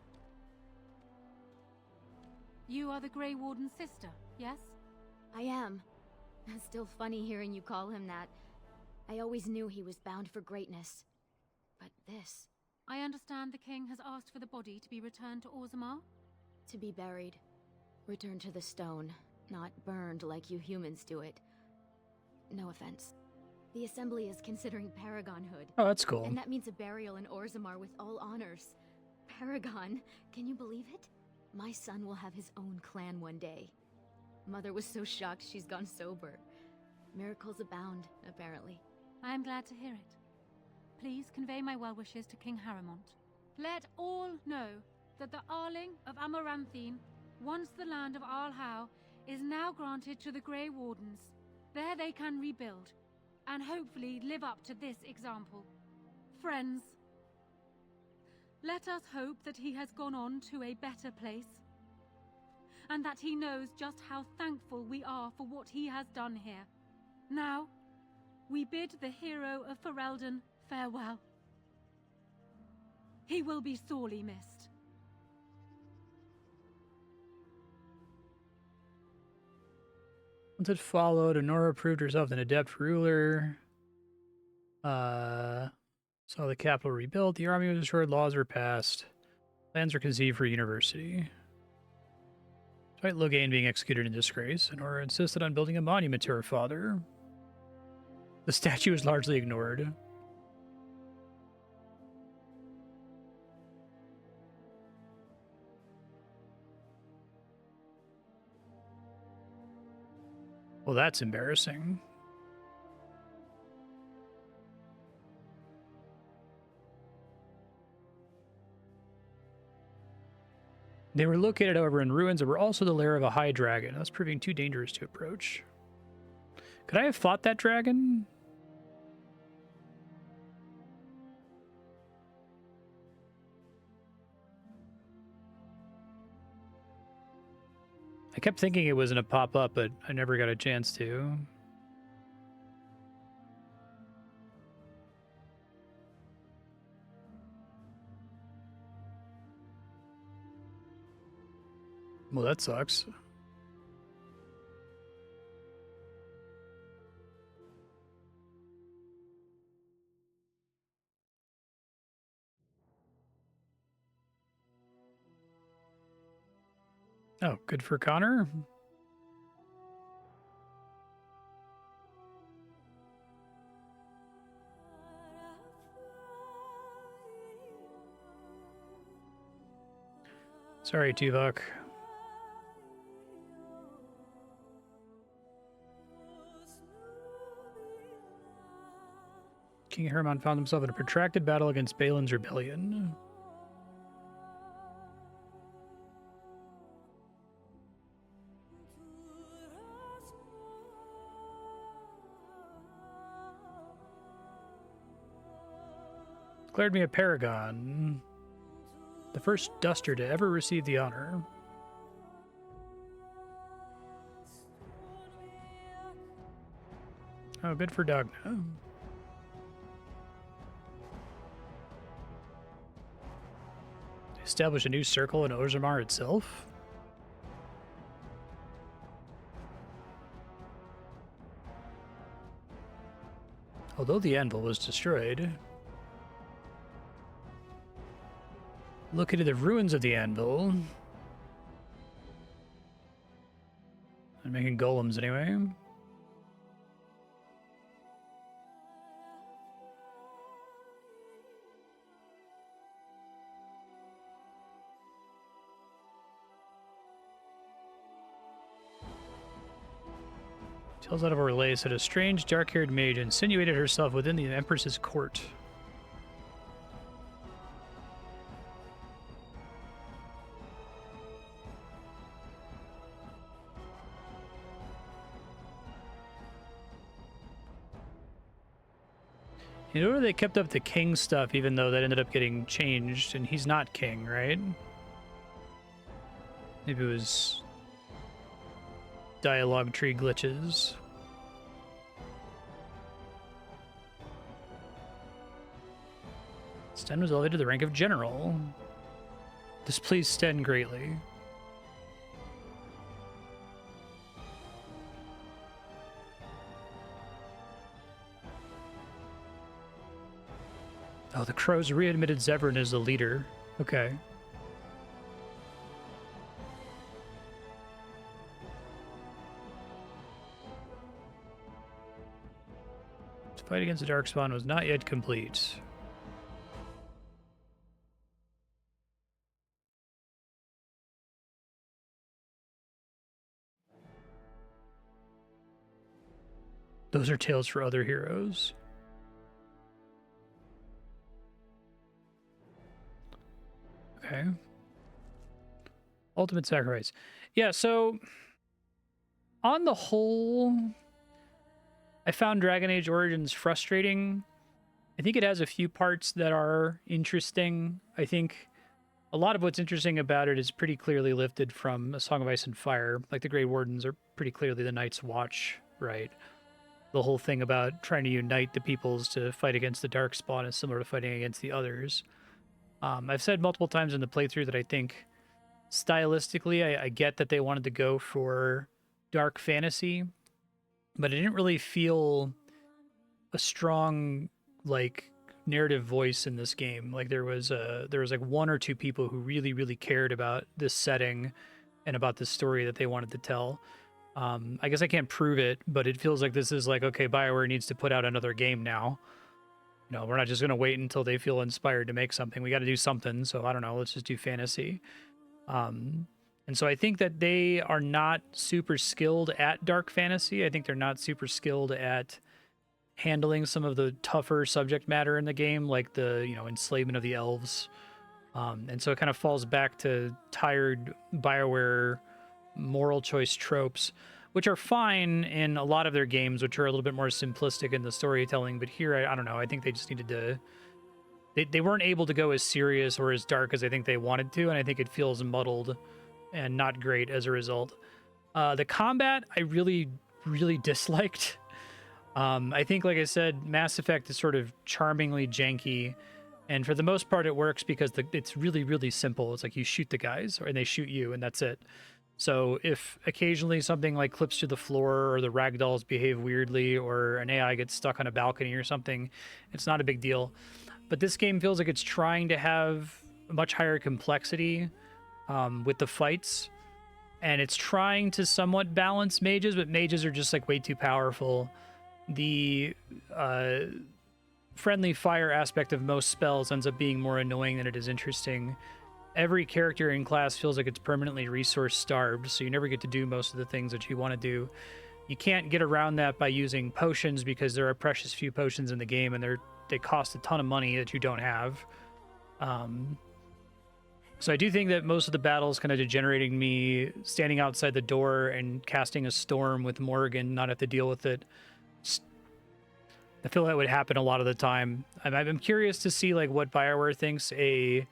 You are the Grey Warden's sister, yes? I am. It's still funny hearing you call him that. I always knew he was bound for greatness. But this... I understand the king has asked for the body to be returned to Orzammar? To be buried. Returned to the stone, not burned like you humans do it. No offense. The Assembly is considering Paragonhood. Oh, that's cool. And that means a burial in Orzammar with all honors. Paragon, can you believe it? My son will have his own clan one day. Mother was so shocked she's gone sober. Miracles abound, apparently. I am glad to hear it. Please convey my well wishes to King Harrimont. Let all know that the Arling of Amaranthine, once the land of Arlhow, is now granted to the Grey Wardens. There they can rebuild, and hopefully live up to this example. Friends, let us hope that he has gone on to a better place, and that he knows just how thankful we are for what he has done here. Now, we bid the hero of Ferelden farewell. He will be sorely missed. Once it followed, Honora proved herself an adept ruler. Saw the capital rebuilt, the army was destroyed, laws were passed. Plans were conceived for a university. Despite Loghain being executed in disgrace, Honora insisted on building a monument to her father. The statue was largely ignored. Well, that's embarrassing. They were located, however, in ruins and were also the lair of a high dragon. That's proving too dangerous to approach. Could I have fought that dragon? I kept thinking it was going to pop up, but I never got a chance to. Well, that sucks. Oh, good for Connor. Sorry, Tuvok. King Harrimont found himself in a protracted battle against Balin's rebellion. Declared me a paragon. The first duster to ever receive the honor. Oh, good for Dogna. Establish a new circle in Orzammar itself? Although the anvil was destroyed, located the ruins of the anvil. I'm making golems anyway. Tells out of a relay that a strange dark-haired mage insinuated herself within the Empress's court. In order, they kept up the king stuff, even though that ended up getting changed, and he's not king, right? Maybe it was dialogue tree glitches. Sten was elevated to the rank of general. This pleased Sten greatly. Oh, the crows readmitted Zevran as the leader. Okay. The fight against the Darkspawn was not yet complete. Those are tales for other heroes. Okay. Ultimate sacrifice. Yeah, so on the whole, I found Dragon Age Origins frustrating. I think it has a few parts that are interesting. I think a lot of what's interesting about it is pretty clearly lifted from A Song of Ice and Fire. Like the Grey Wardens are pretty clearly the Night's Watch, right? The whole thing about trying to unite the peoples to fight against the Darkspawn is similar to fighting against the others. I've said multiple times in the playthrough that I think stylistically, I get that they wanted to go for dark fantasy, but it didn't really feel a strong, like, narrative voice in this game. Like there was like one or two people who really cared about this setting and about the story that they wanted to tell. I guess I can't prove it, but it feels like this is like, okay, BioWare needs to put out another game now. You know, we're not just going to wait until they feel inspired to make something. We got to do something. So I don't know, let's just do fantasy. And so I think that they are not super skilled at dark fantasy. I think they're not super skilled at handling some of the tougher subject matter in the game, like the, enslavement of the elves. And so it kind of falls back to tired BioWare moral choice tropes, which are fine in a lot of their games, which are a little bit more simplistic in the storytelling. But here, I don't know. I think they just needed to... They weren't able to go as serious or as dark as I think they wanted to, and I think it feels muddled and not great as a result. The combat, I really disliked. I think, like I said, Mass Effect is sort of charmingly janky, and for the most part, it works because it's really simple. It's like you shoot the guys, and they shoot you, and that's it. So if occasionally something like clips to the floor or the ragdolls behave weirdly or an AI gets stuck on a balcony or something, it's not a big deal. But this game feels like it's trying to have a much higher complexity with the fights. And it's trying to somewhat balance mages, but mages are just like way too powerful. The friendly fire aspect of most spells ends up being more annoying than it is interesting. Every character in class feels like it's permanently resource starved, so you never get to do most of the things that you want to do. You can't get around that by using potions because there are precious few potions in the game, and they cost a ton of money that you don't have. So I do think that most of the battles kind of degenerating me standing outside the door and casting a storm with Morrigan, not have to deal with it. I feel that would happen a lot of the time. I'm curious to see like what BioWare thinks an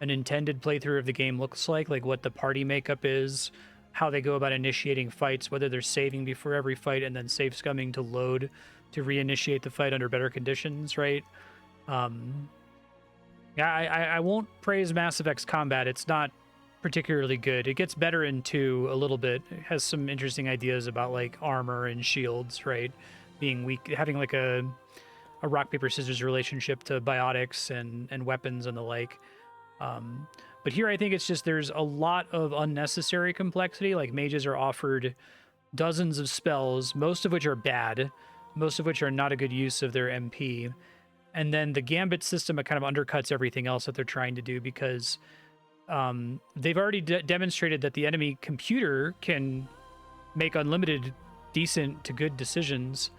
intended playthrough of the game looks like what the party makeup is, how they go about initiating fights, whether they're saving before every fight and then save scumming to load to reinitiate the fight under better conditions, right? Yeah, I won't praise Mass Effect's combat. It's not particularly good. It gets better in 2 a little bit. It has some interesting ideas about like armor and shields, right? Being weak, having like a rock paper scissors relationship to biotics and weapons and the like. But here I think it's just there's a lot of unnecessary complexity. Like mages are offered dozens of spells, most of which are bad, most of which are not a good use of their MP. And then the gambit system, it kind of undercuts everything else that they're trying to do because they've already demonstrated that the enemy computer can make unlimited decent to good decisions.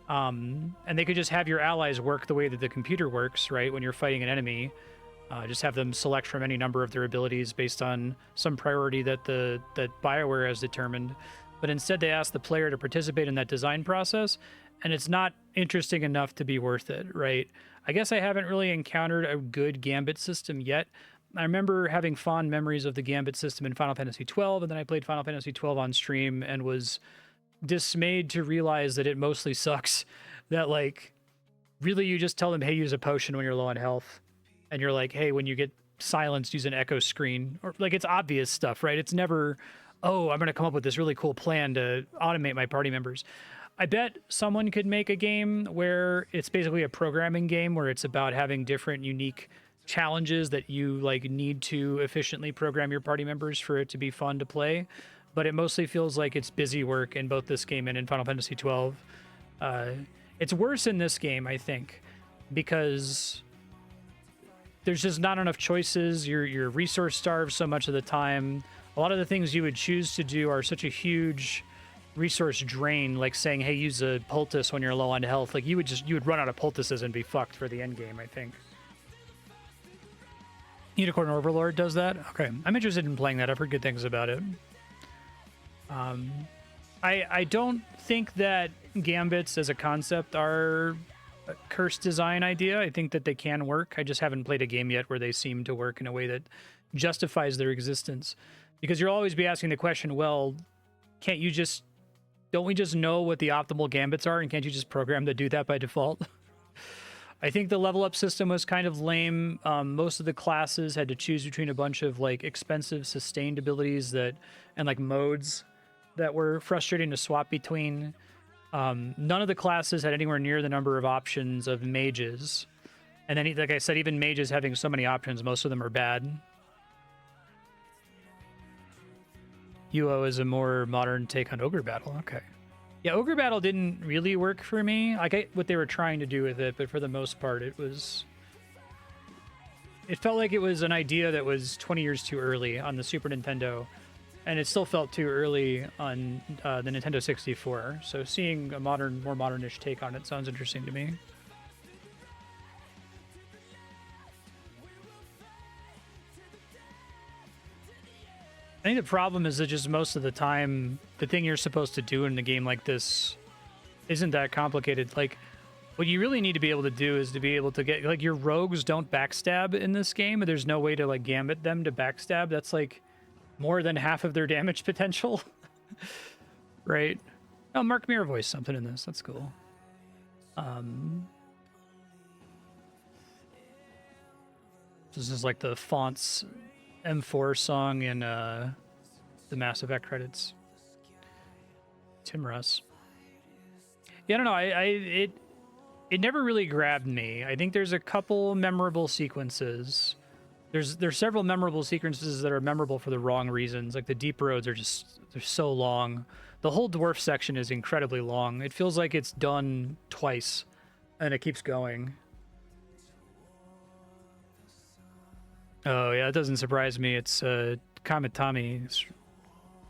And they could just have your allies work the way that the computer works, right? When you're fighting an enemy, just have them select from any number of their abilities based on some priority that BioWare has determined. But instead, they ask the player to participate in that design process, and it's not interesting enough to be worth it, right? I guess I haven't really encountered a good gambit system yet. I remember having fond memories of the gambit system in Final Fantasy XII, and then I played Final Fantasy XII on stream and was dismayed to realize that it mostly sucks. That, like, really you just tell them, hey, use a potion when you're low on health. And you're like, hey, when you get silenced, use an echo screen. Or, like, it's obvious stuff, right? It's never, oh, I'm going to come up with this really cool plan to automate my party members. I bet someone could make a game where it's basically a programming game where it's about having different unique challenges that you like need to efficiently program your party members for it to be fun to play. But it mostly feels like it's busy work in both this game and in Final Fantasy XII. It's worse in this game, I think, because there's just not enough choices. You're resource starved so much of the time. A lot of the things you would choose to do are such a huge resource drain, like saying, hey, use a poultice when you're low on health. Like you would run out of poultices and be fucked for the end game, I think. Unicorn Overlord does that? Okay. I'm interested in playing that. I've heard good things about it. I don't think that gambits as a concept are a cursed design idea. I think that they can work. I just haven't played a game yet where they seem to work in a way that justifies their existence. Because you'll always be asking the question, well, don't we just know what the optimal gambits are, and can't you just program to do that by default? I think the level up system was kind of lame. Most of the classes had to choose between a bunch of like expensive sustained abilities and like modes that were frustrating to swap between. None of the classes had anywhere near the number of options of mages. And then, like I said, even mages having so many options, most of them are bad. UO is a more modern take on Ogre Battle. Okay. Yeah, Ogre Battle didn't really work for me. I get what they were trying to do with it, but for the most part, it felt like it was an idea that was 20 years too early on the Super Nintendo, and it still felt too early on the Nintendo 64. So seeing a more modernish take on it sounds interesting to me. I think the problem is that just most of the time, the thing you're supposed to do in a game like this isn't that complicated. Like, what you really need to be able to do is to be able to get, like, your rogues don't backstab in this game, but there's no way to, like, gambit them to backstab. That's, like, more than half of their damage potential. Right? Oh, Mark Mirror voiced something in this. That's cool. This is, like, the fonts M4 song in the Mass Effect credits. Tim Russ. Yeah, I don't know. It never really grabbed me. I think there's a couple memorable sequences. There's several memorable sequences that are memorable for the wrong reasons. Like the deep roads they're so long. The whole dwarf section is incredibly long. It feels like it's done twice, and it keeps going. Oh, yeah, it doesn't surprise me. It's Kamitami's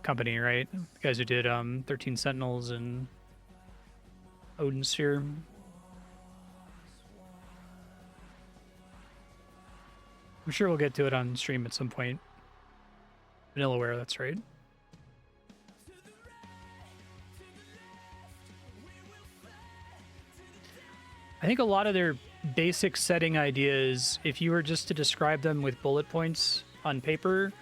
company, right? The guys who did 13 Sentinels and Odin Sphere. I'm sure we'll get to it on stream at some point. Vanillaware, that's right. I think a lot of their basic setting ideas, if you were just to describe them with bullet points on paper,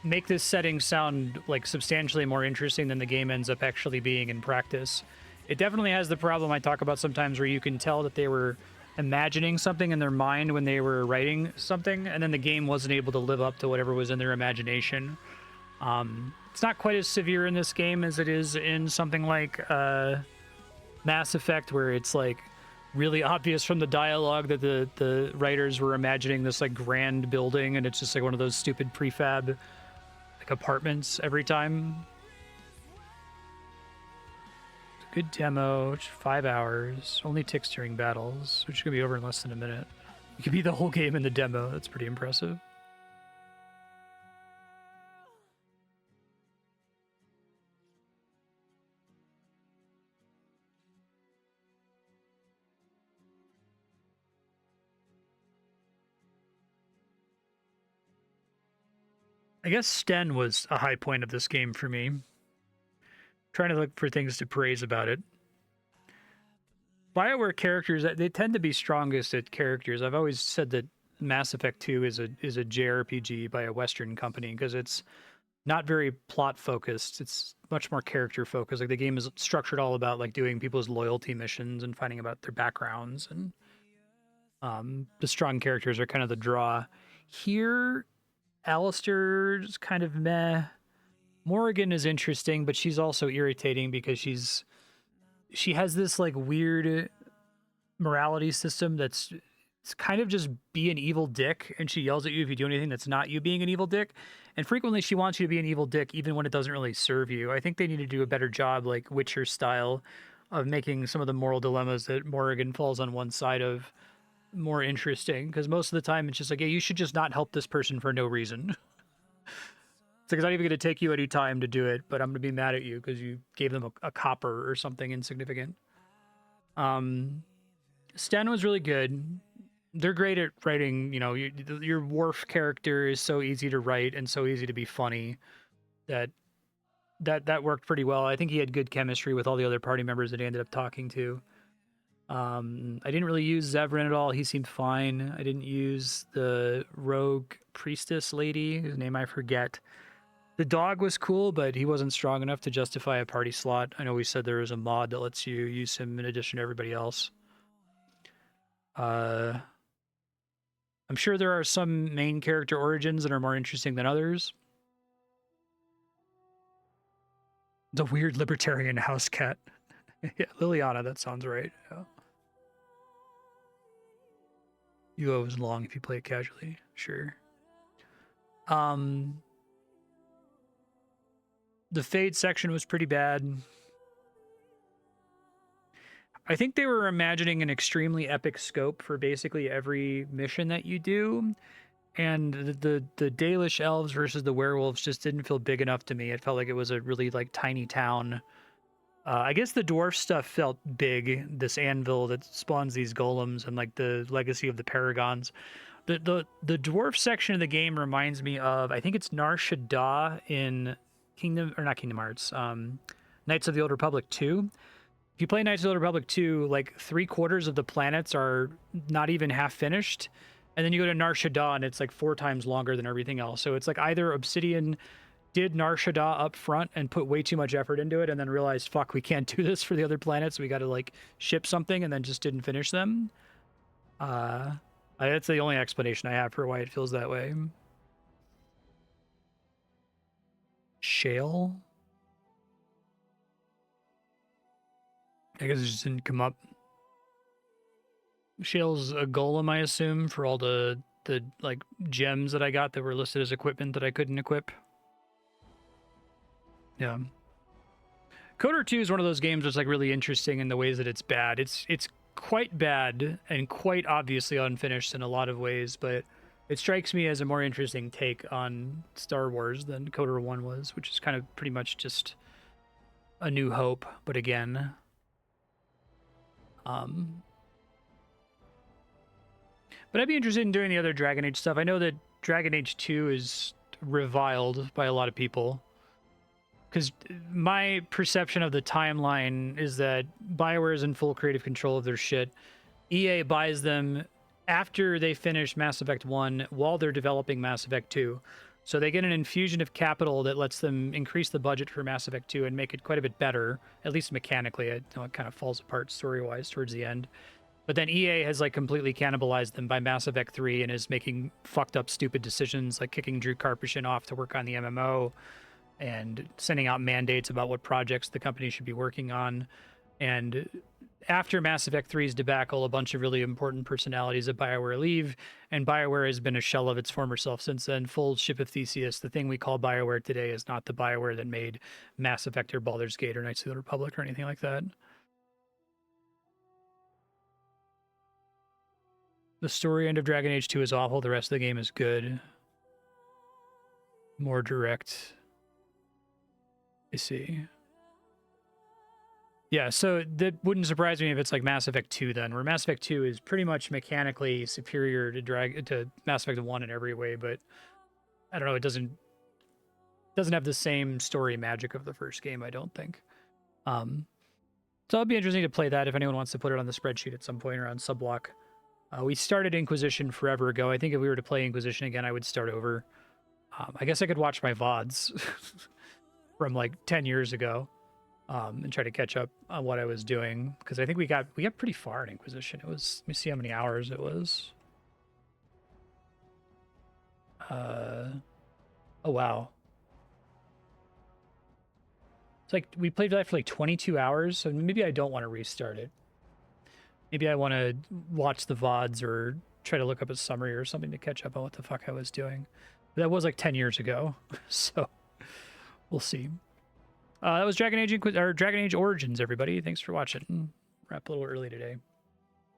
make this setting sound like substantially more interesting than the game ends up actually being in practice. It definitely has the problem I talk about sometimes where you can tell that they were imagining something in their mind when they were writing something, and then the game wasn't able to live up to whatever was in their imagination. It's not quite as severe in this game as it is in something like Mass Effect, where it's like really obvious from the dialogue that the writers were imagining this like grand building, and it's just like one of those stupid prefab like apartments every time. Good demo, 5 hours, only ticks during battles, which could be over in less than a minute. You could beat the whole game in the demo. That's pretty impressive. I guess Sten was a high point of this game for me. Trying to look for things to praise about it. BioWare characters, they tend to be strongest at characters. I've always said that Mass Effect 2 is a JRPG by a Western company because it's not very plot focused. It's much more character focused. Like the game is structured all about like doing people's loyalty missions and finding about their backgrounds, and the strong characters are kind of the draw. Here, Alistair's kind of meh. Morrigan is interesting, but she's also irritating because she has this like weird morality system that's it's kind of just be an evil dick, and she yells at you if you do anything that's not you being an evil dick. And frequently she wants you to be an evil dick even when it doesn't really serve you. I think they need to do a better job, like Witcher style, of making some of the moral dilemmas that Morrigan falls on one side of more interesting, because most of the time it's just like, yeah, you should just not help this person for no reason. It's like, it's not even going to take you any time to do it, but I'm going to be mad at you because you gave them a copper or something insignificant. Sten was really good. They're great at writing, you know, your Worf character is so easy to write and so easy to be funny that worked pretty well. I think he had good chemistry with all the other party members that he ended up talking to. I didn't really use Zevran at all. He seemed fine. I didn't use the rogue priestess lady, whose name I forget. The dog was cool, but he wasn't strong enough to justify a party slot. I know we said there is a mod that lets you use him in addition to everybody else. I'm sure there are some main character origins that are more interesting than others. The weird libertarian house cat. Yeah, Liliana, that sounds right. Yeah. UO is long if you play it casually, sure. The Fade section was pretty bad. I think they were imagining an extremely epic scope for basically every mission that you do, and the Dalish elves versus the werewolves just didn't feel big enough to me. It felt like it was a really like tiny town. I guess the dwarf stuff felt big. This anvil that spawns these golems and like the legacy of the paragons. The dwarf section of the game reminds me of, I think it's Nar Shaddaa in not Kingdom Hearts, Knights of the Old Republic 2. If you play Knights of the Old Republic 2, like 3/4 of the planets are not even half finished. And then you go to Nar Shaddaa and it's like 4 times longer than everything else. So it's like either Obsidian did Nar Shaddaa up front and put way too much effort into it and then realized, fuck, we can't do this for the other planets. We got to like ship something, and then just didn't finish them. That's the only explanation I have for why it feels that way. Shale? I guess it just didn't come up. Shale's a golem, I assume, for all the like gems that I got that were listed as equipment that I couldn't equip. Yeah. Coder 2 is one of those games that's like really interesting in the ways that it's bad. It's quite bad and quite obviously unfinished in a lot of ways, but it strikes me as a more interesting take on Star Wars than Coder 1 was, which is kind of pretty much just A New Hope, but again. But I'd be interested in doing the other Dragon Age stuff. I know that Dragon Age 2 is reviled by a lot of people, because my perception of the timeline is that BioWare is in full creative control of their shit. EA buys them after they finish Mass Effect 1 while they're developing Mass Effect 2. So they get an infusion of capital that lets them increase the budget for Mass Effect 2 and make it quite a bit better, at least mechanically. I know it kind of falls apart story-wise towards the end. But then EA has like completely cannibalized them by Mass Effect 3 and is making fucked up stupid decisions like kicking Drew Karpyshyn off to work on the MMO and sending out mandates about what projects the company should be working on. And after Mass Effect 3's debacle, a bunch of really important personalities at BioWare leave, and BioWare has been a shell of its former self since then. Full ship of Theseus. The thing we call BioWare today is not the BioWare that made Mass Effect or Baldur's Gate or Knights of the Republic or anything like that. The story end of Dragon Age 2 is awful. The rest of the game is good. More direct. I see. Yeah, so that wouldn't surprise me if it's like Mass Effect 2 then, where Mass Effect 2 is pretty much mechanically superior to Mass Effect 1 in every way, but I don't know, it doesn't have the same story magic of the first game, I don't think. So it'll be interesting to play that if anyone wants to put it on the spreadsheet at some point or on Subblock. We started Inquisition forever ago. I think if we were to play Inquisition again, I would start over. I guess I could watch my VODs from like 10 years ago. And try to catch up on what I was doing, because I think we got pretty far in Inquisition. It was, let me see how many hours it was. Oh wow. It's like we played that for like 22 hours, so maybe I don't want to restart it. Maybe I want to watch the VODs or try to look up a summary or something to catch up on what the fuck I was doing. But that was like 10 years ago, so we'll see. That was Dragon Age Origins, everybody. Thanks for watching. Wrap a little early today.